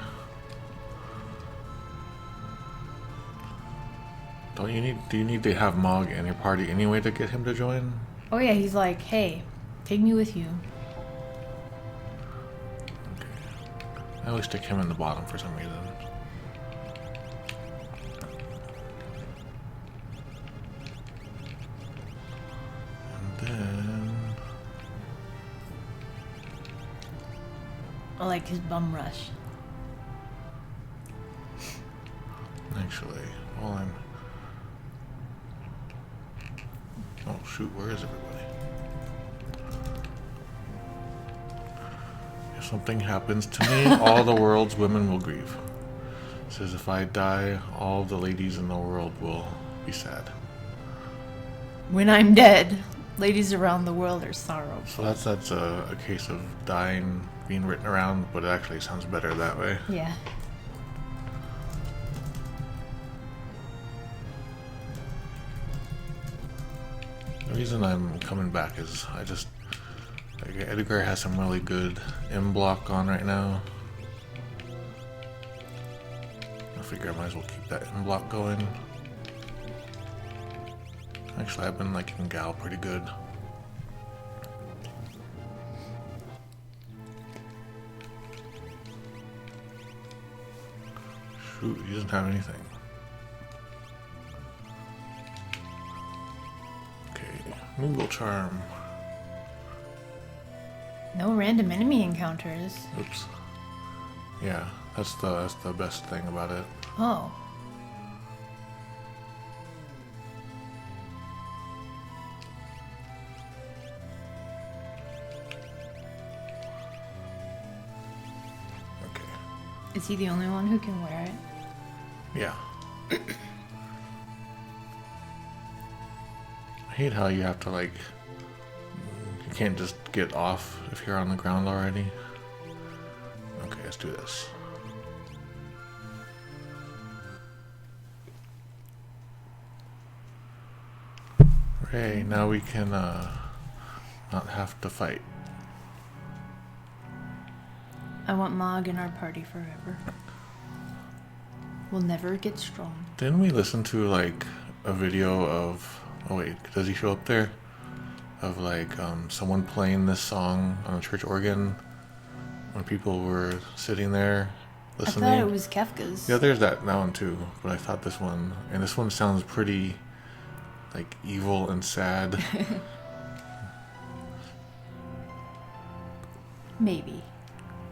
Do you need to have Mog in your party anyway to get him to join? Oh yeah, he's like, hey, take me with you. I always stick him in the bottom for some reason. And then... I like his bum rush. Actually, while I'm shoot, where is everybody? If something happens to me, all the world's women will grieve. It says if I die, all the ladies in the world will be sad. When I'm dead, ladies around the world are sorrowful. So that's a case of dying being written around, but it actually sounds better that way. Yeah. The reason I'm coming back is Edgar has some really good M block on right now. I figure I might as well keep that M block going. Actually, I've been liking Gau pretty good. Shoot, he doesn't have anything. Moogle charm. No random enemy encounters. Oops. Yeah, that's the best thing about it. Oh. Okay. Is he the only one who can wear it? Yeah. I hate how you have to you can't just get off if you're on the ground already. Okay, let's do this. Okay, now we can not have to fight. I want Mog in our party forever. We'll never get strong. Didn't we listen to a video of... Oh wait, does he show up there? Of someone playing this song on a church organ when people were sitting there listening. I thought it was Kefka's. Yeah, there's that one too, but I thought this one, and this one sounds pretty evil and sad. Maybe.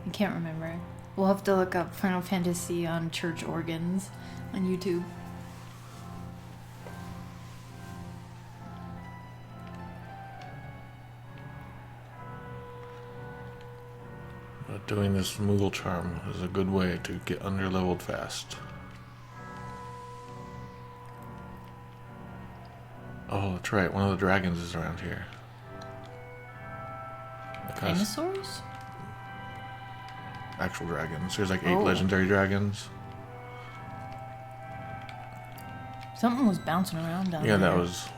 I can't remember. We'll have to look up Final Fantasy on church organs on YouTube. But doing this Moogle charm is a good way to get under-leveled fast. Oh, that's right. One of the dragons is around here. Dinosaurs? Actual dragons. There's 8 legendary dragons. Something was bouncing around down there. Yeah, that was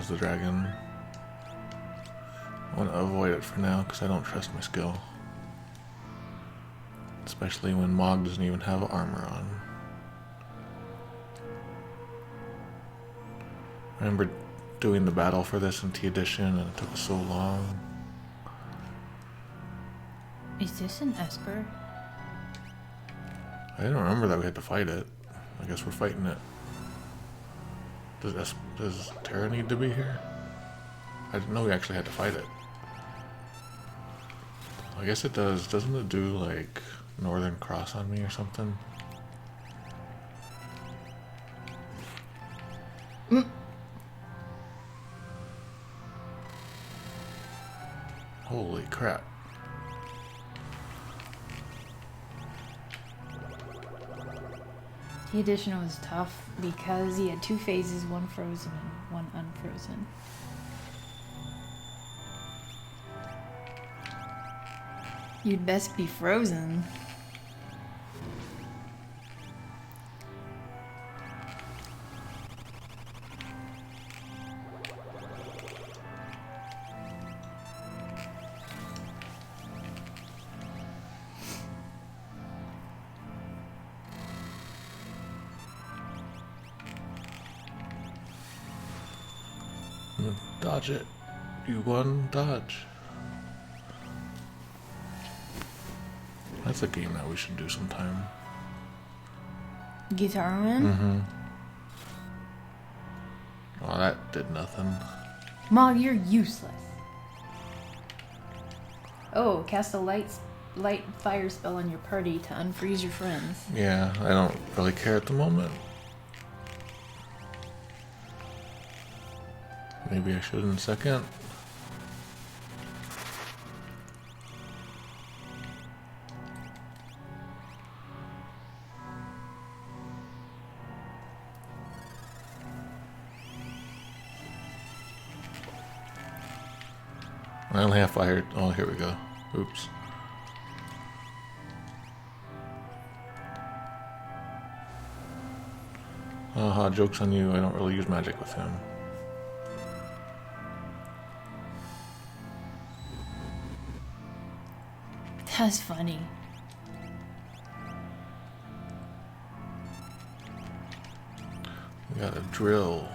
the dragon. I want to avoid it for now because I don't trust my skill. Especially when Mog doesn't even have armor on. I remember doing the battle for this in T Edition and it took so long. Is this an Esper? I didn't remember that we had to fight it. I guess we're fighting it. Does Terra need to be here? I didn't know we actually had to fight it. I guess it does. Doesn't it do Northern Cross on me or something? Holy crap. The edition was tough because he had 2 phases, one frozen and one unfrozen. You'd best be frozen. Dodge it. You won, dodge. That's a game that we should do sometime. Guitar Man? Mm-hmm. Oh, that did nothing. Mog, you're useless. Oh, cast a light fire spell on your party to unfreeze your friends. Yeah, I don't really care at the moment. Maybe I should in a second. I only have fire. Oh, here we go. Oops. Haha, joke's on you. I don't really use magic with him. That's funny. We got a drill.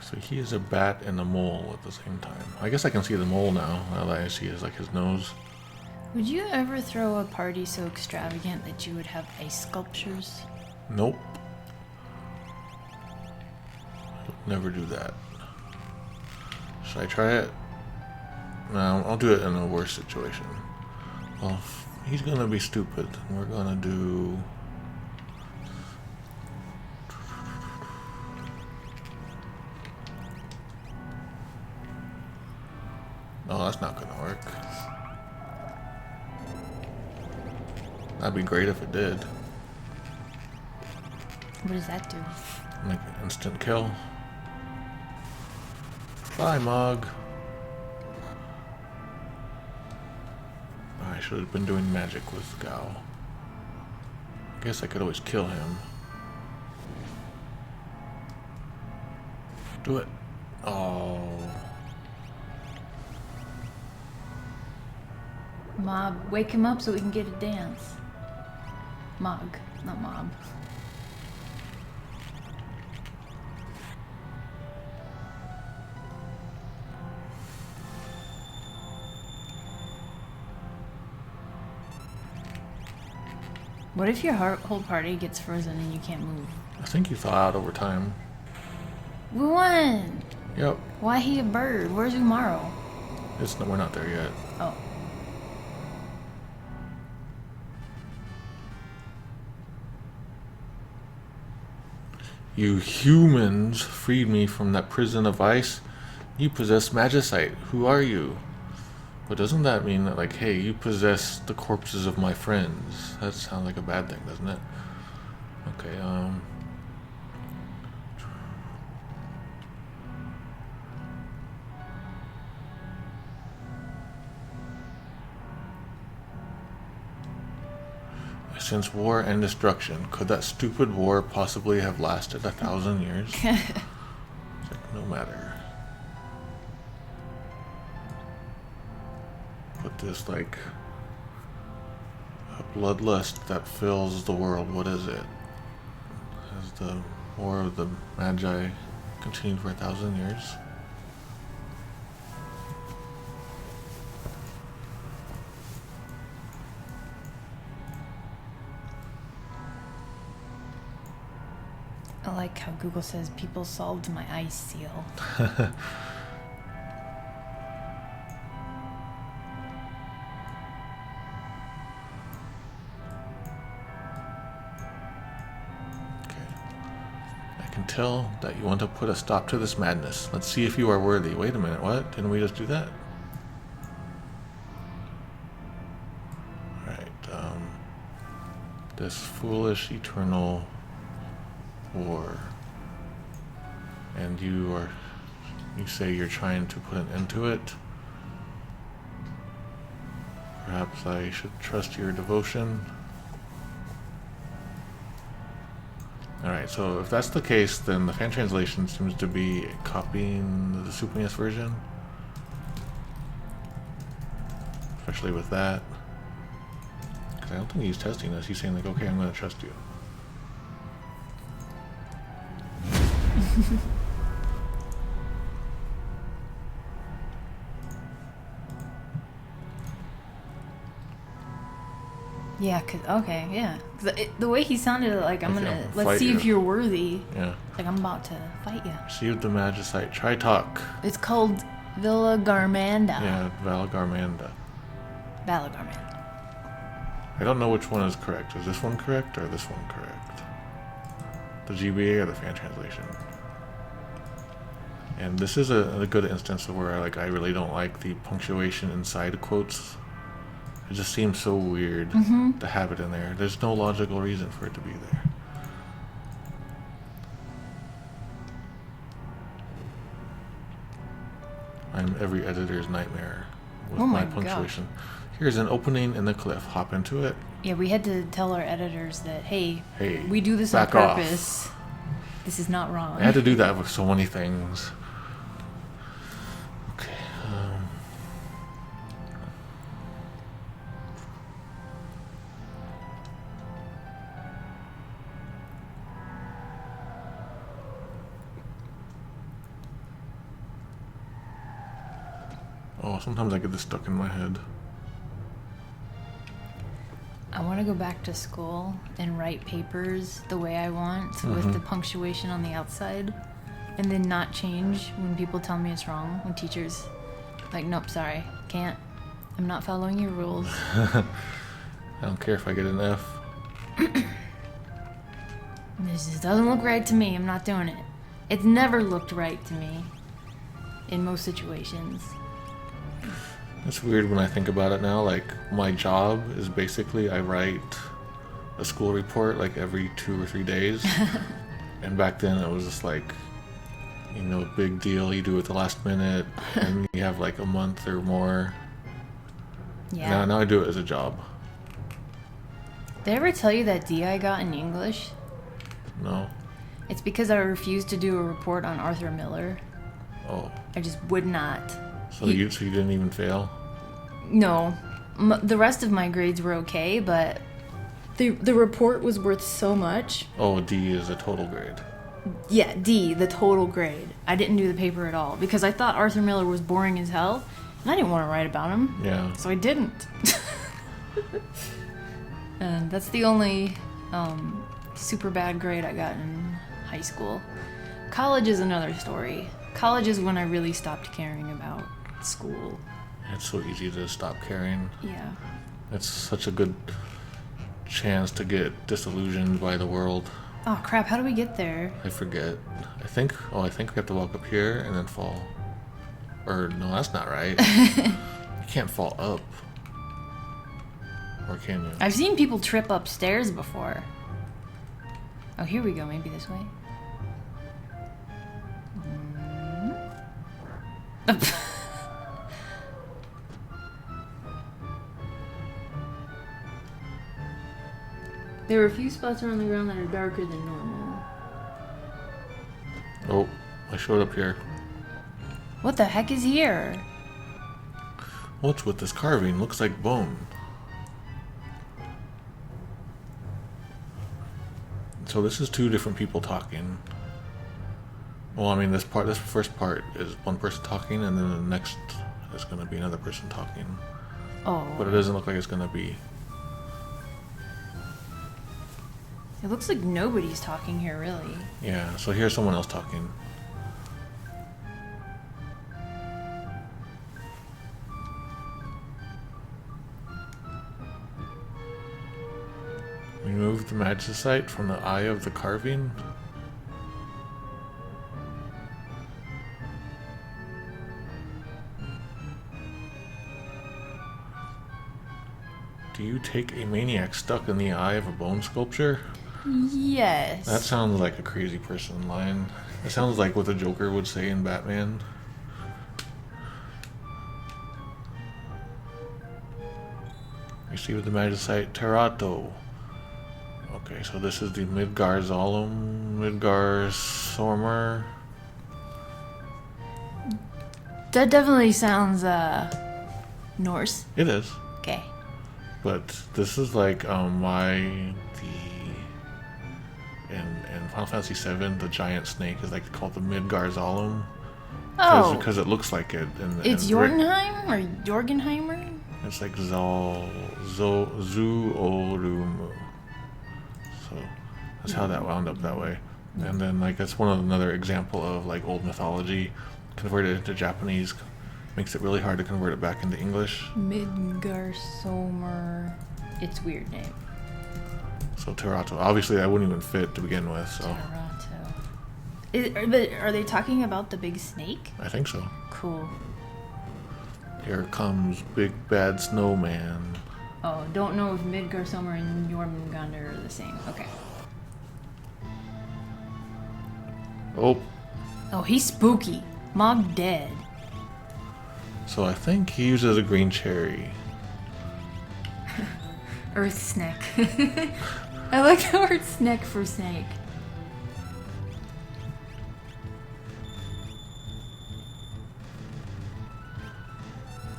So he is a bat and a mole at the same time. I guess I can see the mole now that I see his nose. Would you ever throw a party so extravagant that you would have ice sculptures? Nope. Never do that. Should I try it? No, I'll do it in a worse situation. Well, he's gonna be stupid. We're gonna do... Oh, that's not gonna work. That'd be great if it did. What does that do? Make an instant kill. Bye, Mog. I should have been doing magic with Gau. I guess I could always kill him. Do it. Oh. Mob, wake him up so we can get a dance. Mog, not mob. What if your whole party gets frozen and you can't move? I think you thaw out over time. We won! Yep. Why he a bird? Where's Umaro? We're not there yet. Oh. You humans freed me from that prison of ice. You possess magicite. Who are you? But doesn't that mean that, like, hey, you possess the corpses of my friends? That sounds like a bad thing, doesn't it? Okay, Since war and destruction, could that stupid war possibly have lasted 1,000 years? It's like, no matter. But this, like, a bloodlust that fills the world, what is it? Has the war of the Magi continued for 1,000 years? I like how Google says people solved my ice seal. Tell that you want to put a stop to this madness. Let's see if you are worthy. Wait a minute, what? Didn't we just do that? Alright, this foolish eternal war. And you say you're trying to put an end to it. Perhaps I should trust your devotion. Alright, so if that's the case, then the fan translation seems to be copying the Super version. Especially with that. Because I don't think he's testing this. He's saying, like, okay, I'm going to trust you. Yeah, okay, yeah. The way he sounded, like, let's see if you're worthy. Yeah. Like, I'm about to fight you. Received the magicite. Try talk. It's called Villa Garmanda. Yeah, Valagarmanda. Valagarmanda. I don't know which one is correct. Is this one correct or this one correct? The GBA or the fan translation? And this is a good instance of where like I really don't like the punctuation inside quotes. It just seems so weird to have it in there. There's no logical reason for it to be there. I'm every editor's nightmare with my punctuation. Gosh. Here's an opening in the cliff. Hop into it. Yeah, we had to tell our editors that, hey, we do this on purpose. This is not wrong. I had to do that with so many things. Okay. Oh, sometimes I get this stuck in my head. I want to go back to school and write papers the way I want with the punctuation on the outside and then not change when people tell me it's wrong. When teachers like, nope, sorry, can't. I'm not following your rules. I don't care if I get an F. This just doesn't look right to me. I'm not doing it. It's never looked right to me in most situations. It's weird when I think about it now. Like, my job is basically I write a school report like every 2 or 3 days. And back then it was just like, you know, big deal. You do it the last minute and you have like a month or more. Yeah. Now I do it as a job. Did I ever tell you that D I got in English? No. It's because I refused to do a report on Arthur Miller. Oh. I just would not. So you didn't even fail? No. The rest of my grades were okay, but the report was worth so much. Oh, D is a total grade. Yeah, D, the total grade. I didn't do the paper at all because I thought Arthur Miller was boring as hell, and I didn't want to write about him. Yeah. So I didn't. And that's the only super bad grade I got in high school. College is another story. College is when I really stopped caring about school. It's so easy to stop caring. Yeah. It's such a good chance to get disillusioned by the world. Oh crap, how do we get there? I forget. I think we have to walk up here and then fall. Or no, that's not right. You can't fall up. Or can you? I've seen people trip upstairs before. Oh, here we go, maybe this way. There are a few spots around the ground that are darker than normal. Oh, I showed up here. What the heck is here? What's with this carving? Looks like bone. So this is 2 different people talking. Well, I mean, this first part is one person talking, and then the next is going to be another person talking. Oh. But it doesn't look like it's going to be. It looks like nobody's talking here, really. Yeah, so here's someone else talking. Remove the magicite from the eye of the carving. Do you take a maniac stuck in the eye of a bone sculpture? Yes. That sounds like a crazy person line. It sounds like what the Joker would say in Batman. Receive the magicite Terrato. Okay, so this is the Midgar Zolom, Midgar Sormer. That definitely sounds Norse. It is. Okay. But this is like in Final Fantasy VII, the giant snake is like called the Midgar Zolom. Oh. Because it looks like it. It's Jorgenheim or Jorgenheimer? It's like Zu-Orumu. So that's how that wound up that way. And then like that's another example of like old mythology converted into Japanese. Makes it really hard to convert it back into English. Midgar Somer. It's weird name. So Terato. Obviously, that wouldn't even fit to begin with. So. Terato. Are they talking about the big snake? I think so. Cool. Here comes Big Bad Snowman. Oh, don't know if Midgardsormr and Jormungandr are the same. Okay. Oh. Oh, he's spooky. Mog dead. So I think he uses a green cherry. Earth snack. I like the word snack for snake.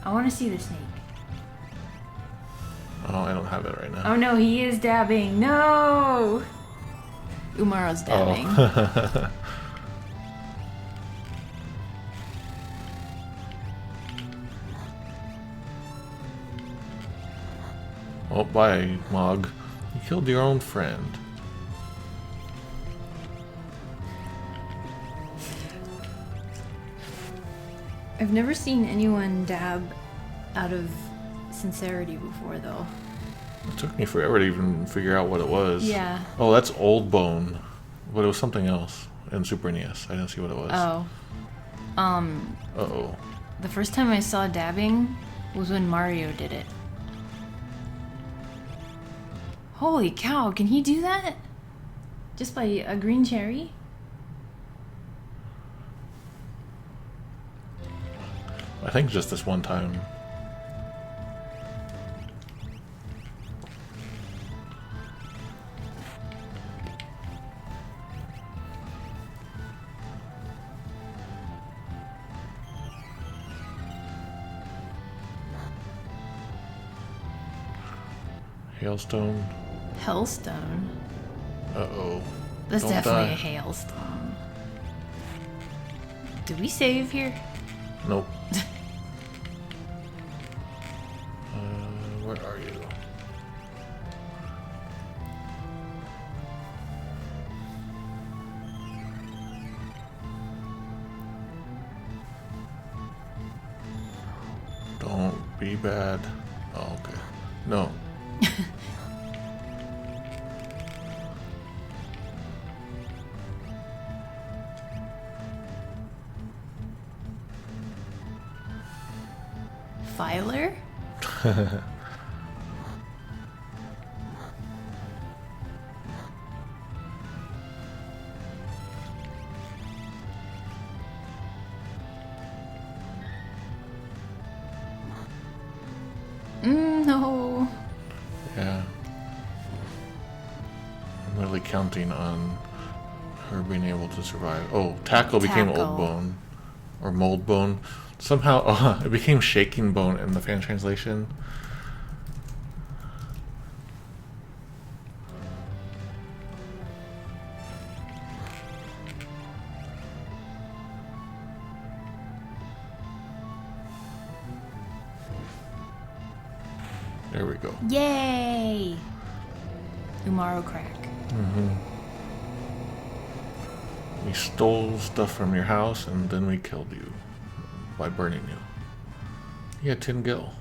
I want to see the snake. Oh, I don't have it right now. Oh no, he is dabbing. No! Umaro's dabbing. Oh. Oh, bye, Mog. You killed your own friend. I've never seen anyone dab out of sincerity before, though. It took me forever to even figure out what it was. Yeah. Oh, that's Old Bone. But it was something else in Super NES. I didn't see what it was. Oh. Uh-oh. The first time I saw dabbing was when Mario did it. Holy cow, can he do that? Just by a green cherry? I think just this one time. Hailstone. Hellstone? Uh-oh. That's Don't definitely die. a hailstone. Did we save here? Nope. Where are you? Don't be bad. Oh, okay. No. Filer? No. Yeah. I'm really counting on her being able to survive. Oh, Tackle became Tackle. Old Bone. Or Mold Bone. Somehow, it became Shaking Bone in the fan translation. There we go. Yay! Umaro crack. We stole stuff from your house and then we killed you by burning you. You had 10 gil.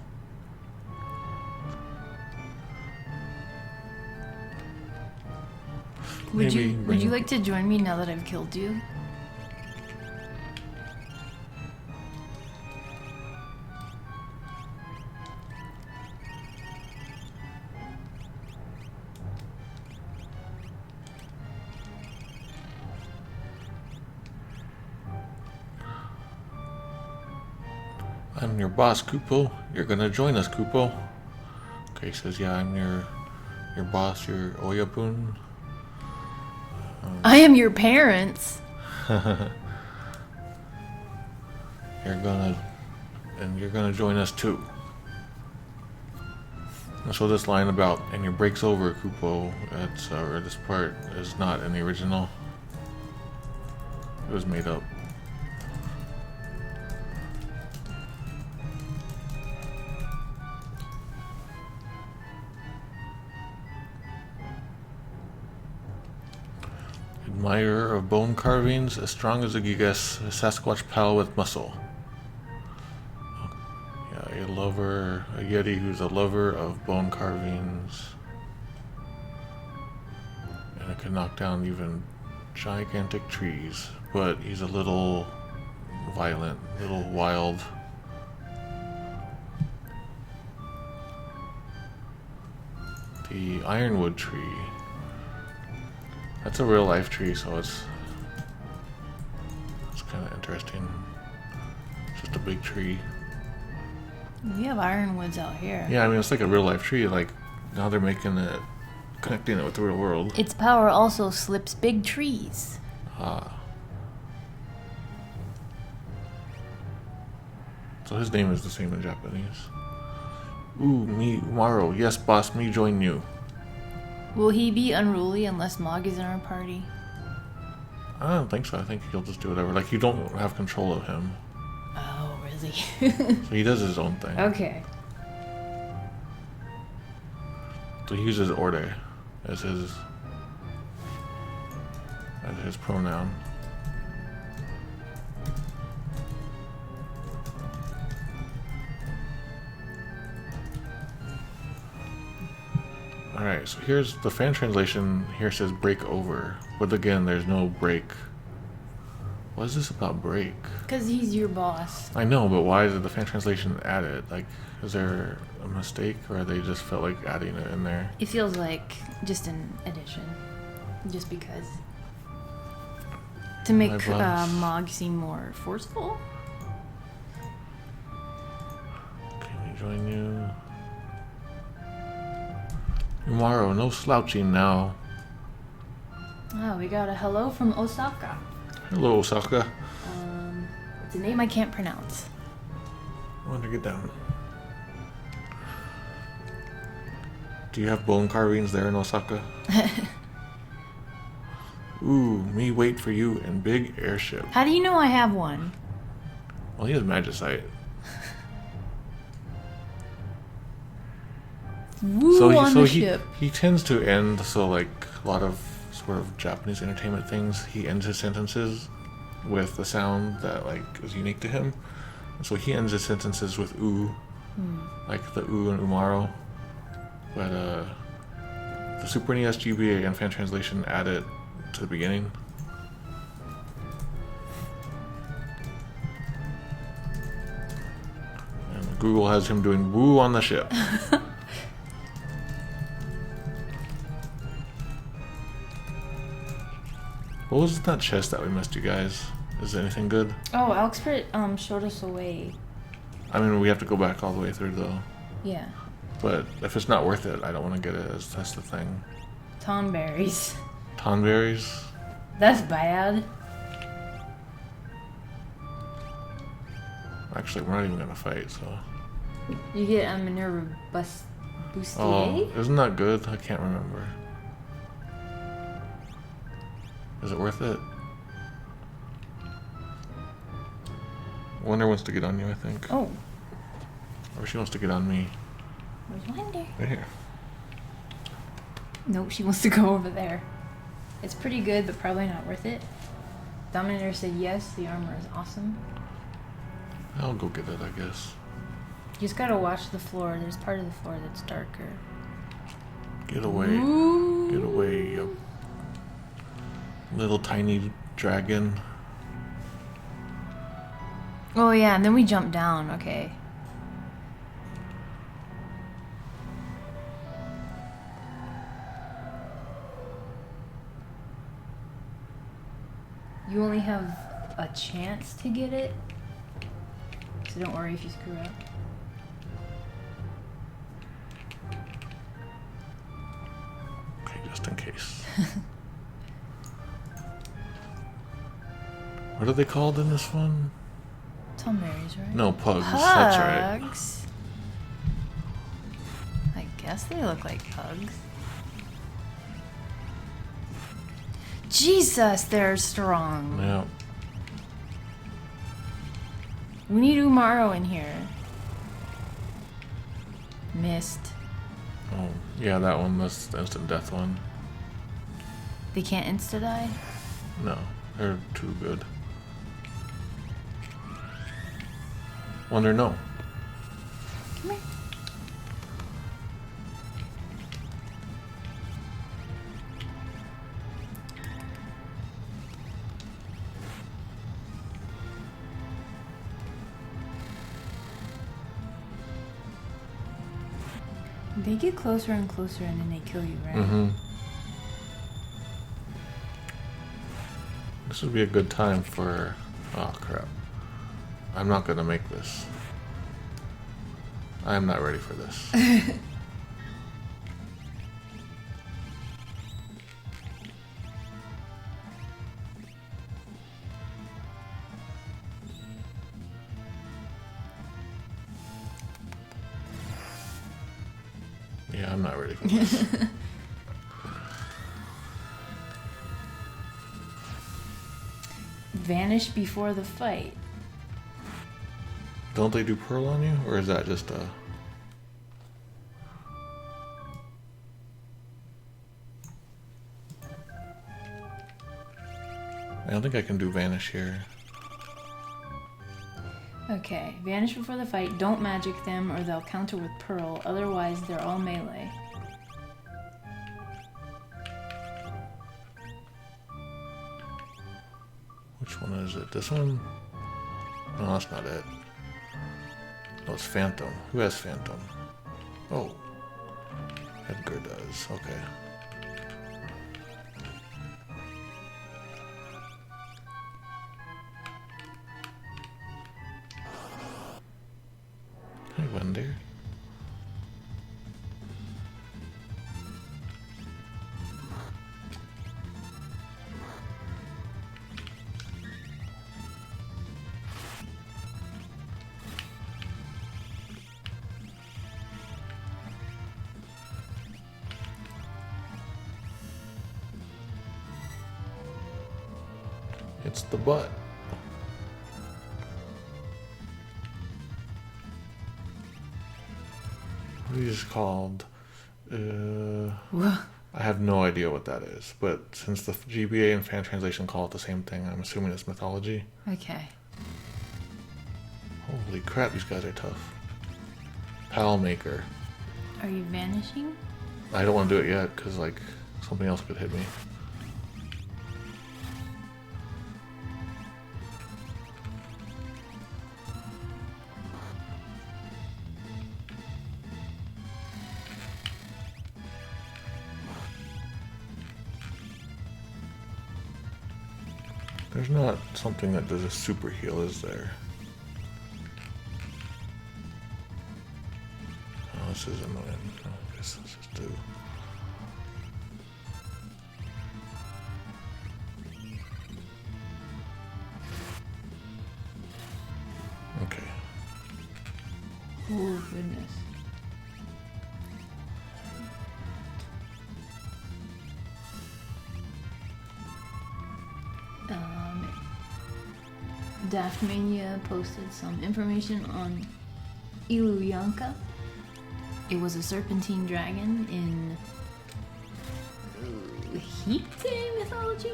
Would Maybe you bring- like to join me now that I've killed you? I'm your boss, Kupo. You're gonna join us, Kupo. Okay, he says, yeah, I'm your boss, your Oyabun. I am your parents. You're gonna join us too. And so this line about "and your break's over, Kupo," that's or this part is not in the original. It was made up. Admirer of bone carvings, as strong as a Gigas, a Sasquatch pal with muscle. Yeah, a Yeti who's a lover of bone carvings. And it can knock down even gigantic trees. But he's a little violent, little wild. The ironwood tree. That's a real life tree, so it's kind of interesting. It's just a big tree. We have ironwoods out here. Yeah, I mean, it's like a real life tree. Like, now they're making it, connecting it with the real world. Its power also slips big trees. Ah. So his name is the same in Japanese. Ooh, me, Umaro. Yes, boss, me join you. Will he be unruly unless Mog is in our party? I don't think so. I think he'll just do whatever. Like, you don't have control of him. Oh, really? So he does his own thing. Okay. So he uses Orde as his pronoun. Alright, so here's the fan translation. Here says break over. But again, there's no break. What is this about break? Because he's your boss. I know, but why did the fan translation add it? Like, is there a mistake, or they just felt like adding it in there? It feels like just an addition. Just because. To make Mog seem more forceful? Can we join you? Umaro, no slouching now. Oh, we got a hello from Osaka. Hello, Osaka. It's a name I can't pronounce. I want to get down. Do you have bone carvings there in Osaka? Ooh, me wait for you in big airship. How do you know I have one? Well, he has magicite. Woo So on the ship. he tends to end, so like a lot of sort of Japanese entertainment things, he ends his sentences with a sound that like is unique to him. So he ends his sentences with oo, like the oo and Umaro. But the Super NES GBA and fan translation add it to the beginning. And Google has him doing woo on the ship. What was that chest that we missed, you guys? Is it anything good? Oh, Alexpert showed us a way. I mean, we have to go back all the way through, though. Yeah. But if it's not worth it, I don't want to get it. That's the thing. Tonberries. Tonberries? That's bad. Actually, we're not even going to fight, so... You get a Minerva Bustier? Oh, isn't that good? I can't remember. Is it worth it? Wonder wants to get on you, I think. Oh. Or she wants to get on me. Where's Wonder? Right here. Nope, she wants to go over there. It's pretty good, but probably not worth it. Dominator said yes, the armor is awesome. I'll go get it, I guess. You just gotta watch the floor. There's part of the floor that's darker. Get away. Ooh. Get away, you little tiny dragon. Oh yeah, and then we jump down, okay. You only have a chance to get it, so don't worry if you screw up. Okay, just in case. What are they called in this one? Tonberries, right? No, pugs. Pugs. That's right. I guess they look like pugs. Jesus, they're strong. Yeah. We need Umaro in here. Missed. Oh, yeah, that one. That's the instant death one. They can't insta-die? No, they're too good. Wonder no. Come here. They get closer and closer and then they kill you, right? Mm-hmm. This would be a good time for... Oh, crap. I'm not gonna make this. I am not ready for this. Yeah, I'm not ready for this. Vanish before the fight. Don't they do pearl on you? Or is that just a... I don't think I can do vanish here. Okay, vanish before the fight. Don't magic them or they'll counter with pearl. Otherwise, they're all melee. Which one is it? This one? No, that's not it. No, it's Phantom. Who has Phantom? Oh. Edgar does. Okay. Hi, Wendy. It's the butt. What is called? I have no idea what that is, but since the GBA and fan translation call it the same thing, I'm assuming it's mythology. Okay. Holy crap, these guys are tough. Pal Maker. Are you vanishing? I don't want to do it yet, because, like, something else could hit me. There's not something that does a super heal, is there? Oh, this is annoying. I guess let's just do. Okay. Oh, goodness. Daftmania posted some information on Iluyanka. It was a serpentine dragon in Yeti mythology?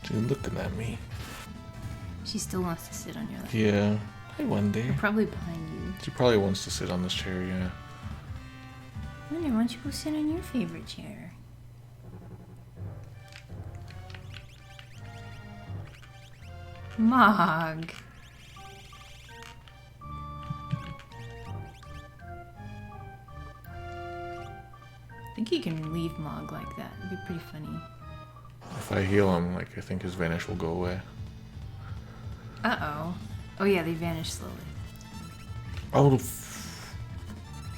She's looking at me. She still wants to sit on your lap. Yeah. Hi, Wendy. Probably behind you. She probably wants to sit on this chair, yeah. Wonder, why don't you go sit on your favorite chair? Mog. I think you can leave Mog like that. It'd be pretty funny. If I heal him, like, I think his vanish will go away. Uh-oh. Oh yeah, they vanish slowly. Oh,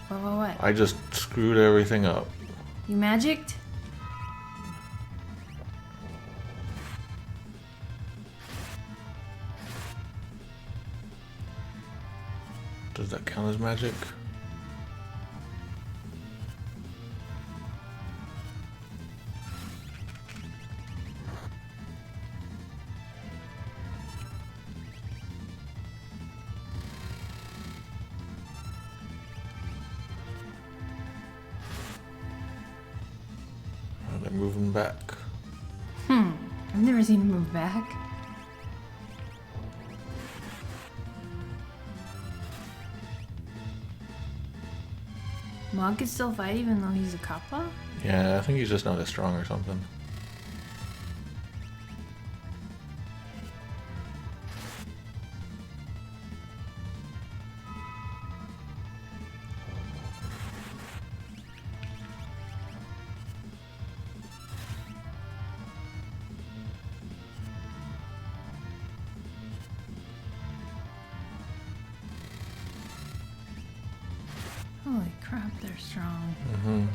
What? I just screwed everything up. You magicked? Does that count as magic? They're moving back. I've never seen him move back. Mog can still fight even though he's a kappa? Yeah, I think he's just not as strong or something. Holy crap, they're strong. Mm-hmm.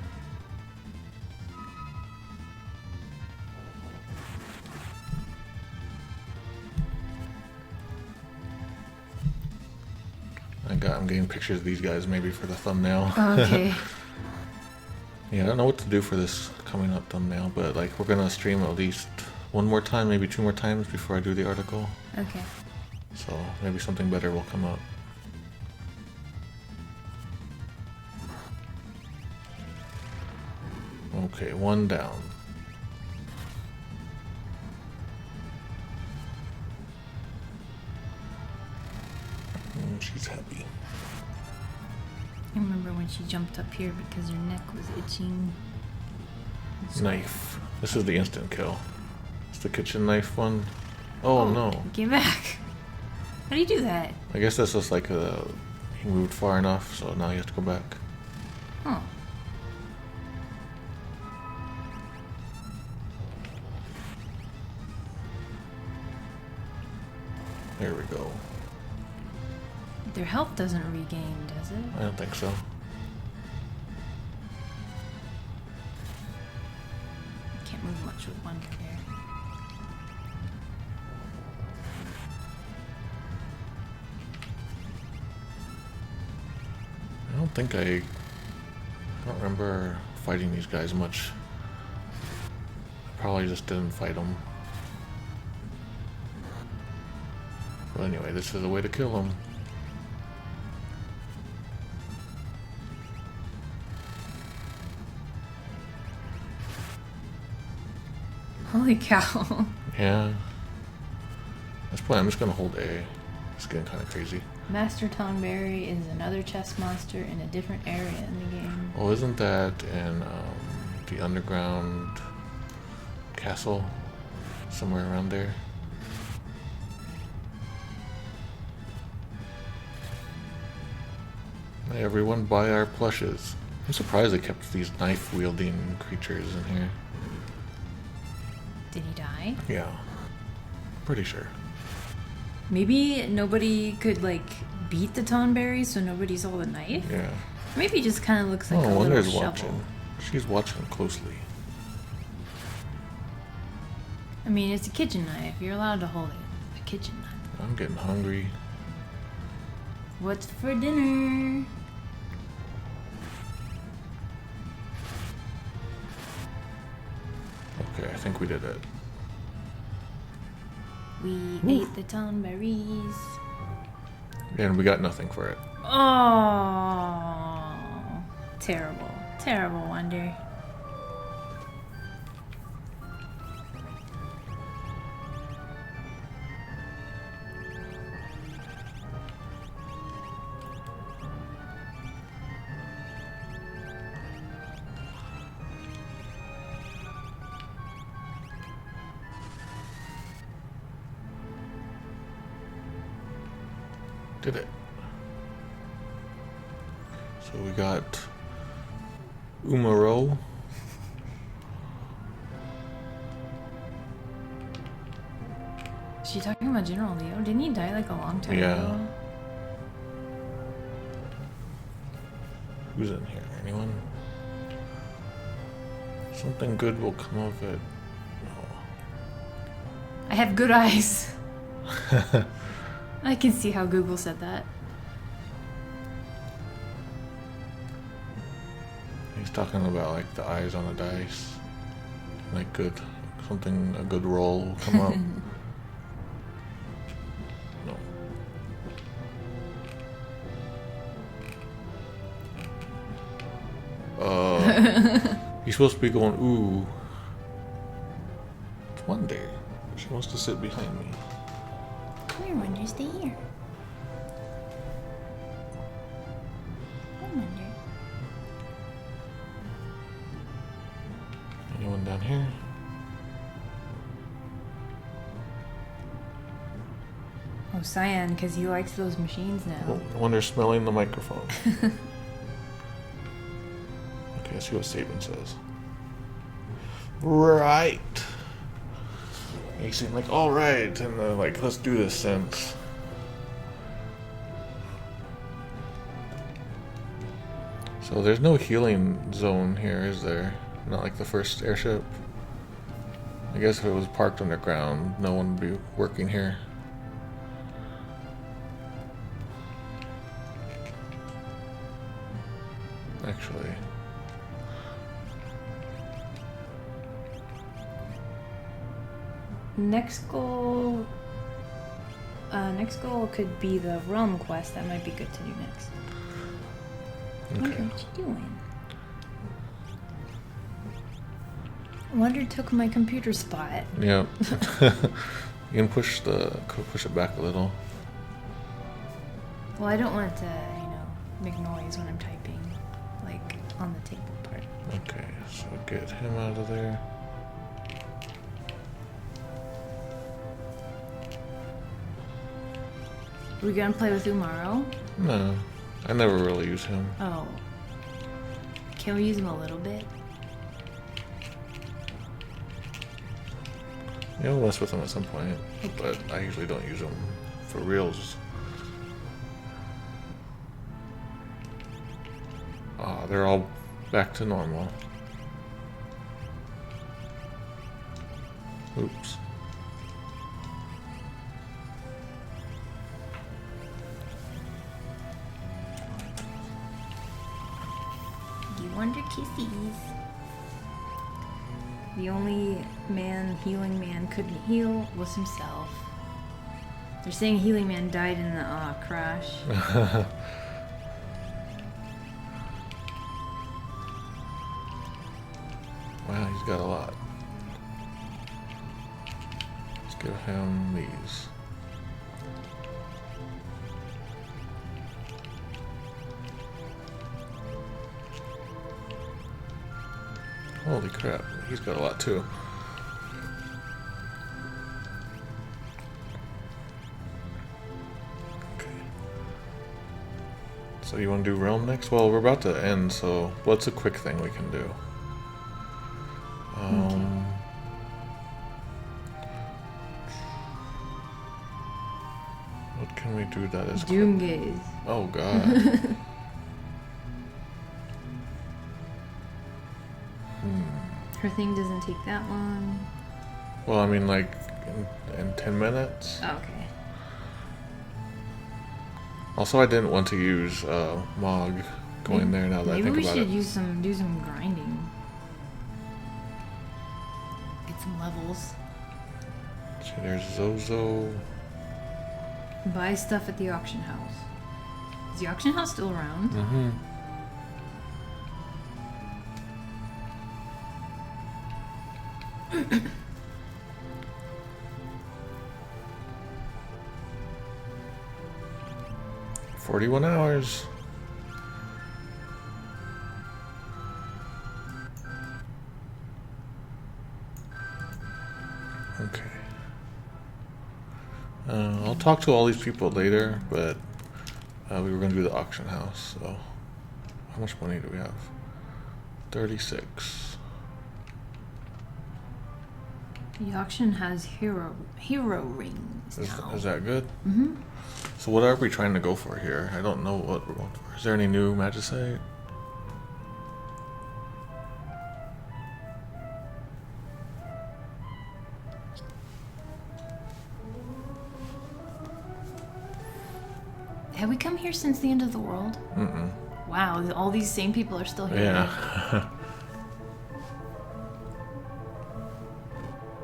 I'm getting pictures of these guys maybe for the thumbnail. Okay. Yeah, I don't know what to do for this coming up thumbnail, but like we're gonna stream at least one more time, maybe 2 more times before I do the article. Okay. So maybe something better will come up. Okay, 1 down. She's happy. I remember when she jumped up here because her neck was itching. Knife. This is the instant kill. It's the kitchen knife one. Oh no. Get back. How do you do that? I guess that's just like he moved far enough, so now he has to go back. Oh. There we go. Their health doesn't regain, does it? I don't think so. Can't move much with one care. I don't remember fighting these guys much. I probably just didn't fight them. But anyway, this is a way to kill them. Holy cow. Yeah. At this point, I'm just gonna hold A. It's getting kind of crazy. Master Tonberry is another chess monster in a different area in the game. Oh, isn't that in the underground castle? Somewhere around there? Hey, everyone, buy our plushes. I'm surprised they kept these knife-wielding creatures in here. Did he die? Yeah. Pretty sure. Maybe nobody could, like, beat the Tonberries, so nobody saw the knife? Yeah. Maybe he just kind of looks like Oh, a little Wonder's shovel. watching. She's watching closely. I mean, it's a kitchen knife. You're allowed to hold it. A kitchen knife. I'm getting hungry. What's for dinner? Okay, I think we did it. We ate the Tonberries. And we got nothing for it. Oh, terrible. Terrible, Wonder. Did it. So we got Umaro. Is she talking about General Leo? Didn't he die like a long time Yeah. ago? Who's in here? Anyone? Something good will come of it. I have good eyes. I can see how Google said that. He's talking about like the eyes on the dice. Like good, something, a good roll will come up. No. He's supposed to be going, ooh. It's Wonder. She wants to sit behind me. Come here, Wonder. Stay here. Come, Wonder. Anyone down here? Oh, Cyan, because he likes those machines now. Oh, I wonder smelling the microphone. Okay, let's see what Saban says. Right. He's saying like, all right, and like, let's do this since. So there's no healing zone here, is there? Not like the first airship. I guess if it was parked underground, no one would be working here. Actually. Next goal could be the realm quest. That might be good to do next. Okay. Wonder what you doing? Wonder took my computer spot. Yep. You can push it back a little. Well, I don't want it to, make noise when I'm typing, like on the table part. Okay, so get him out of there. Are we gonna play with Umaro? No, I never really use him. Oh. Can we use him a little bit? Yeah, we'll mess with him at some point, but I usually don't use him for reals. They're all back to normal. Oops. You wonder kissies. The only healing man couldn't heal was himself. They're saying healing man died in the crash. Wow, he's got a lot. Let's give him these. Holy crap, he's got a lot too. Okay. So you want to do realm next? Well, we're about to end, so what's a quick thing we can do? What can we do that is Doom gaze. Oh god. Her thing doesn't take that long. Well, I mean, like in 10 minutes. Oh, okay. Also, I didn't want to use Mog going there now that I think about it. Maybe we should do some grinding. Get some levels. See, there's Zozo. Buy stuff at the auction house. Is the auction house still around? Mm-hmm. $41 hours. Okay. I'll talk to all these people later, but we were going to do the auction house, so how much money do we have? 36. The auction has hero rings now. Is that good? Mm-hmm. So what are we trying to go for here? I don't know what we're going for. Is there any new magicite? Have we come here since the end of the world? Mm-mm. Wow, all these same people are still here. Yeah.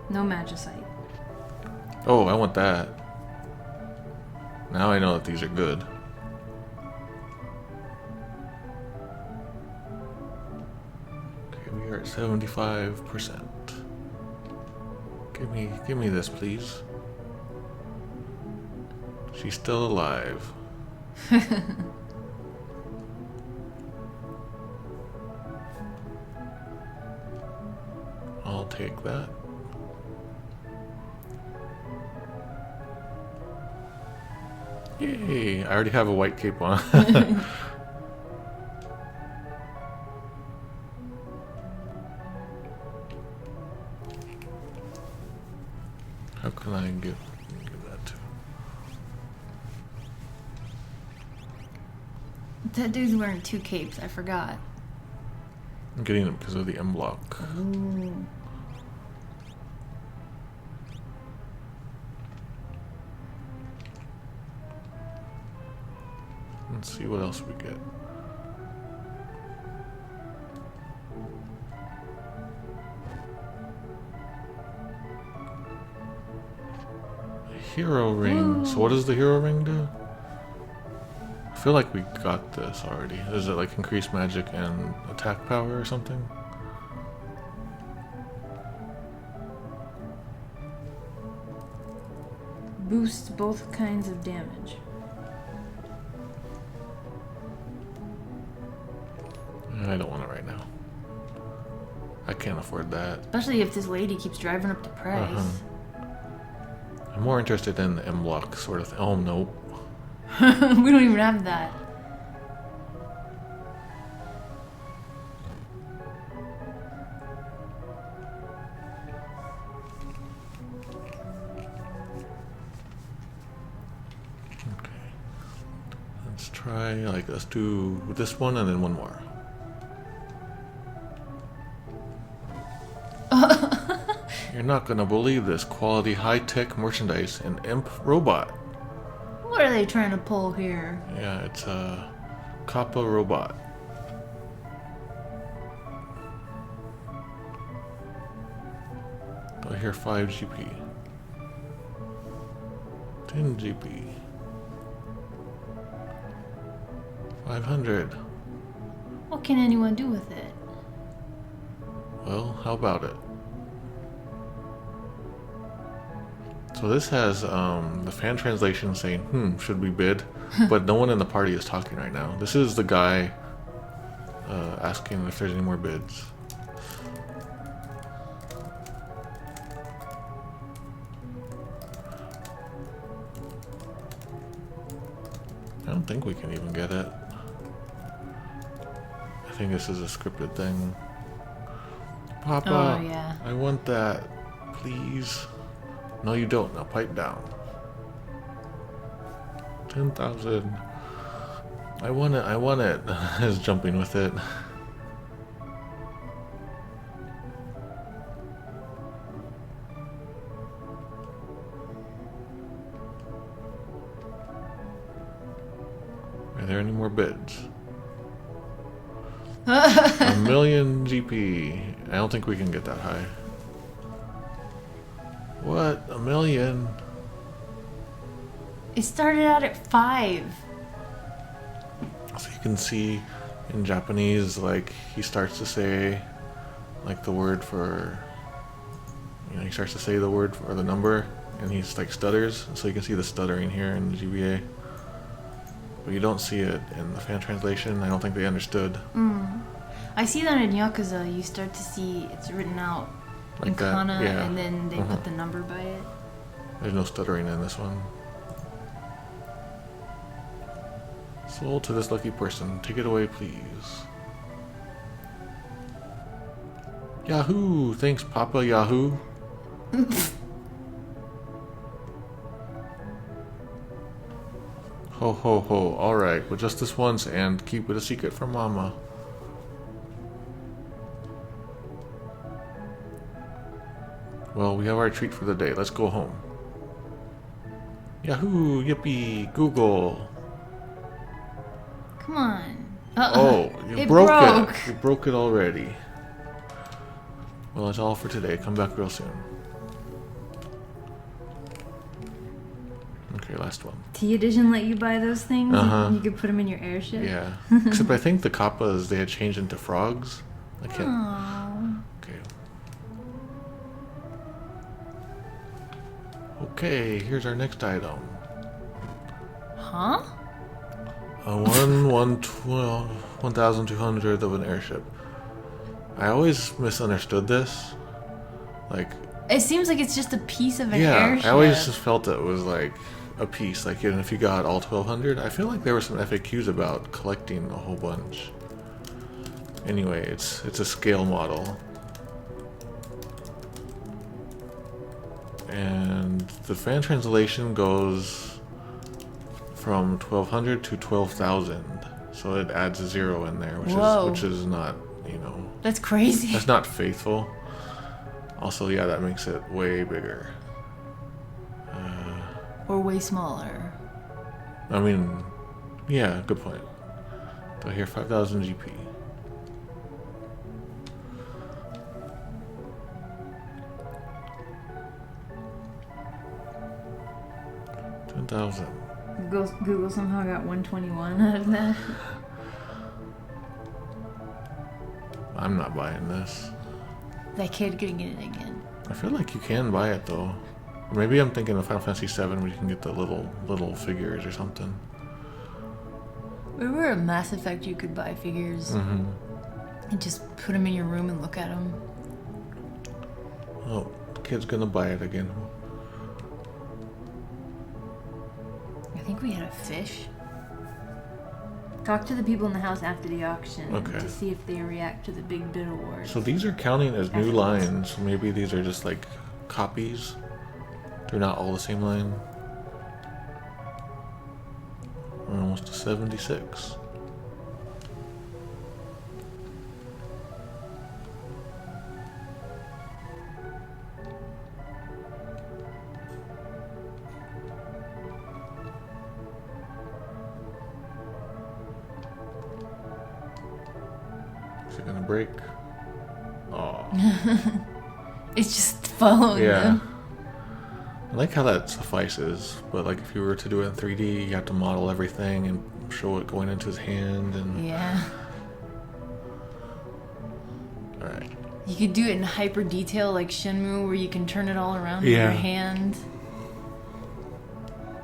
No magicite. Oh, I want that. Now I know that these are good. Okay, we are at 75%. Give me this, please. She's still alive. I'll take that. Yay! I already have a white cape on. How can I give that to? That dude's wearing 2 capes. I forgot. I'm getting them because of the M block. Ooh. Let's see what else we get. Hero ring. Ooh. So what does the hero ring do? I feel like we got this already. Does it like increase magic and attack power or something? Boosts both kinds of damage. I don't want it right now. I can't afford that. Especially if this lady keeps driving up the price. I'm more interested in the M block sort of thing. Oh, nope. We don't even have that. Okay. Let's try, let's do this one and then one more. You're not gonna believe this quality high-tech merchandise and imp robot. What are they trying to pull here? Yeah, it's a Kappa robot. I hear 5 GP. 10 GP. 500. What can anyone do with it? Well, how about it? So this has the fan translation saying, should we bid? But no one in the party is talking right now. This is the guy asking if there's any more bids. I don't think we can even get it. I think this is a scripted thing. Papa, Oh, yeah. I want that, please. No, you don't. Now pipe down. 10,000. I want it. I want it. Is jumping with it. Are there any more bids? A million GP. I don't think we can get that high. What? A million? It started out at 5. So you can see in Japanese, he starts to say, the word for, he starts to say the word for the number, and he stutters. So you can see the stuttering here in the GBA. But you don't see it in the fan translation. I don't think they understood. I see that in Yakuza. You start to see it's written out in kana, yeah. and then they put the number by it. There's no stuttering in this one. Sold to this lucky person. Take it away, please. Yahoo! Thanks, Papa Yahoo. Ho ho ho. Alright, but just this once and keep it a secret from Mama. Well, we have our treat for the day. Let's go home. Yahoo! Yippee! Google! Come on. Oh, you broke it. You broke it already. Well, that's all for today. Come back real soon. Okay, last one. T Edition let you buy those things? You could put them in your airship? Yeah. Except I think the kappas, they had changed into frogs. I can't... Aww. Okay. Okay, here's our next item. Huh? A 1/1200th of an airship. I always misunderstood this. Like, it seems like it's just a piece of an airship. I always just felt it was like a piece. Like, and if you got all 1200, I feel like there were some FAQs about collecting a whole bunch. Anyway, it's a scale model. And the fan translation goes from 1200 to 12,000. So it adds a 0 in there, which is not, you know... That's crazy. That's not faithful. Also, yeah, that makes it way bigger. Or way smaller. I mean, yeah, good point. So here, 5,000 GP. $10,000. Google somehow got 121 out of that. I'm not buying this. That kid couldn't get it again. I feel like you can buy it though. Or maybe I'm thinking of Final Fantasy VII where you can get the little figures or something. Remember in Mass Effect you could buy figures and just put them in your room and look at them? Oh, the kid's gonna buy it again. I think we had a fish. Talk to the people in the house after the auction to see if they react to the big bid awards. So these are counting as new lines. So maybe these are just like copies. They're not all the same line. We're almost to 76. Is it gonna break? Oh. It's just following them. I like how that suffices, but like if you were to do it in 3D, you have to model everything and show it going into his hand and... Yeah. Alright. You could do it in hyper detail like Shenmue where you can turn it all around in your hand.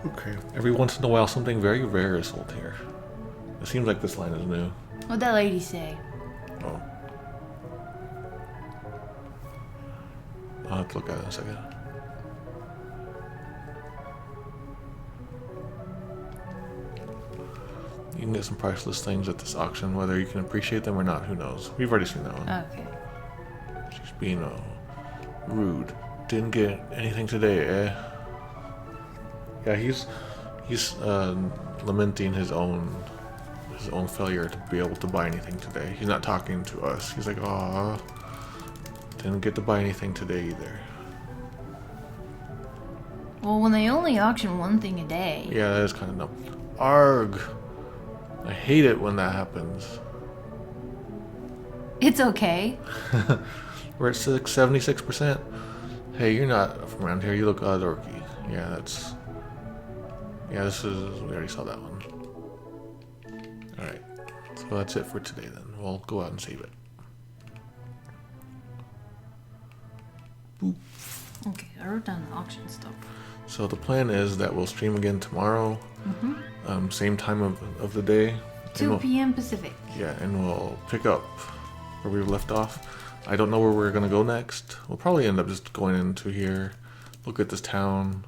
Okay. Every once in a while something very rare is sold here. It seems like this line is new. What'd that lady say? Oh. I'll have to look at it in a second. You can get some priceless things at this auction, whether you can appreciate them or not, who knows. We've already seen that one. Okay. She's being rude. Didn't get anything today, eh? Yeah, he's lamenting his own failure to be able to buy anything today. He's not talking to us. He's like, "Aw, didn't get to buy anything today either." Well, when they only auction one thing a day. Yeah, that is kind of dumb. Arg! I hate it when that happens. It's okay. We're at 76%. Hey, you're not from around here. You look dorky. Yeah, that's... Yeah, this is... We already saw that one. Alright. So that's it for today then. We'll go out and save it. Boop. Okay, I wrote down the auction stuff. So the plan is that we'll stream again tomorrow. Same time of the day. 2 p.m. Pacific. Yeah, and we'll pick up where we left off. I don't know where we're going to go next. We'll probably end up just going into here, look at this town.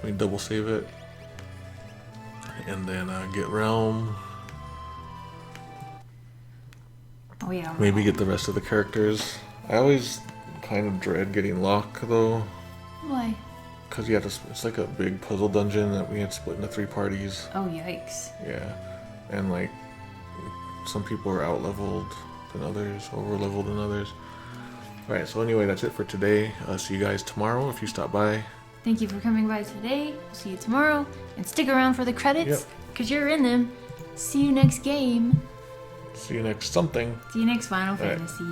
We double save it. And then get Realm. Oh yeah. Maybe get the rest of the characters. I always kind of dread getting Locke though. Why? Because you have to, it's like a big puzzle dungeon that we had split into 3 parties. Oh, yikes. Yeah. And like, some people are out-leveled than others, over-leveled than others. Alright, so anyway, that's it for today. See you guys tomorrow if you stop by. Thank you for coming by today. See you tomorrow. And stick around for the credits, because you're in them. See you next game. See you next something. See you next Final Fantasy.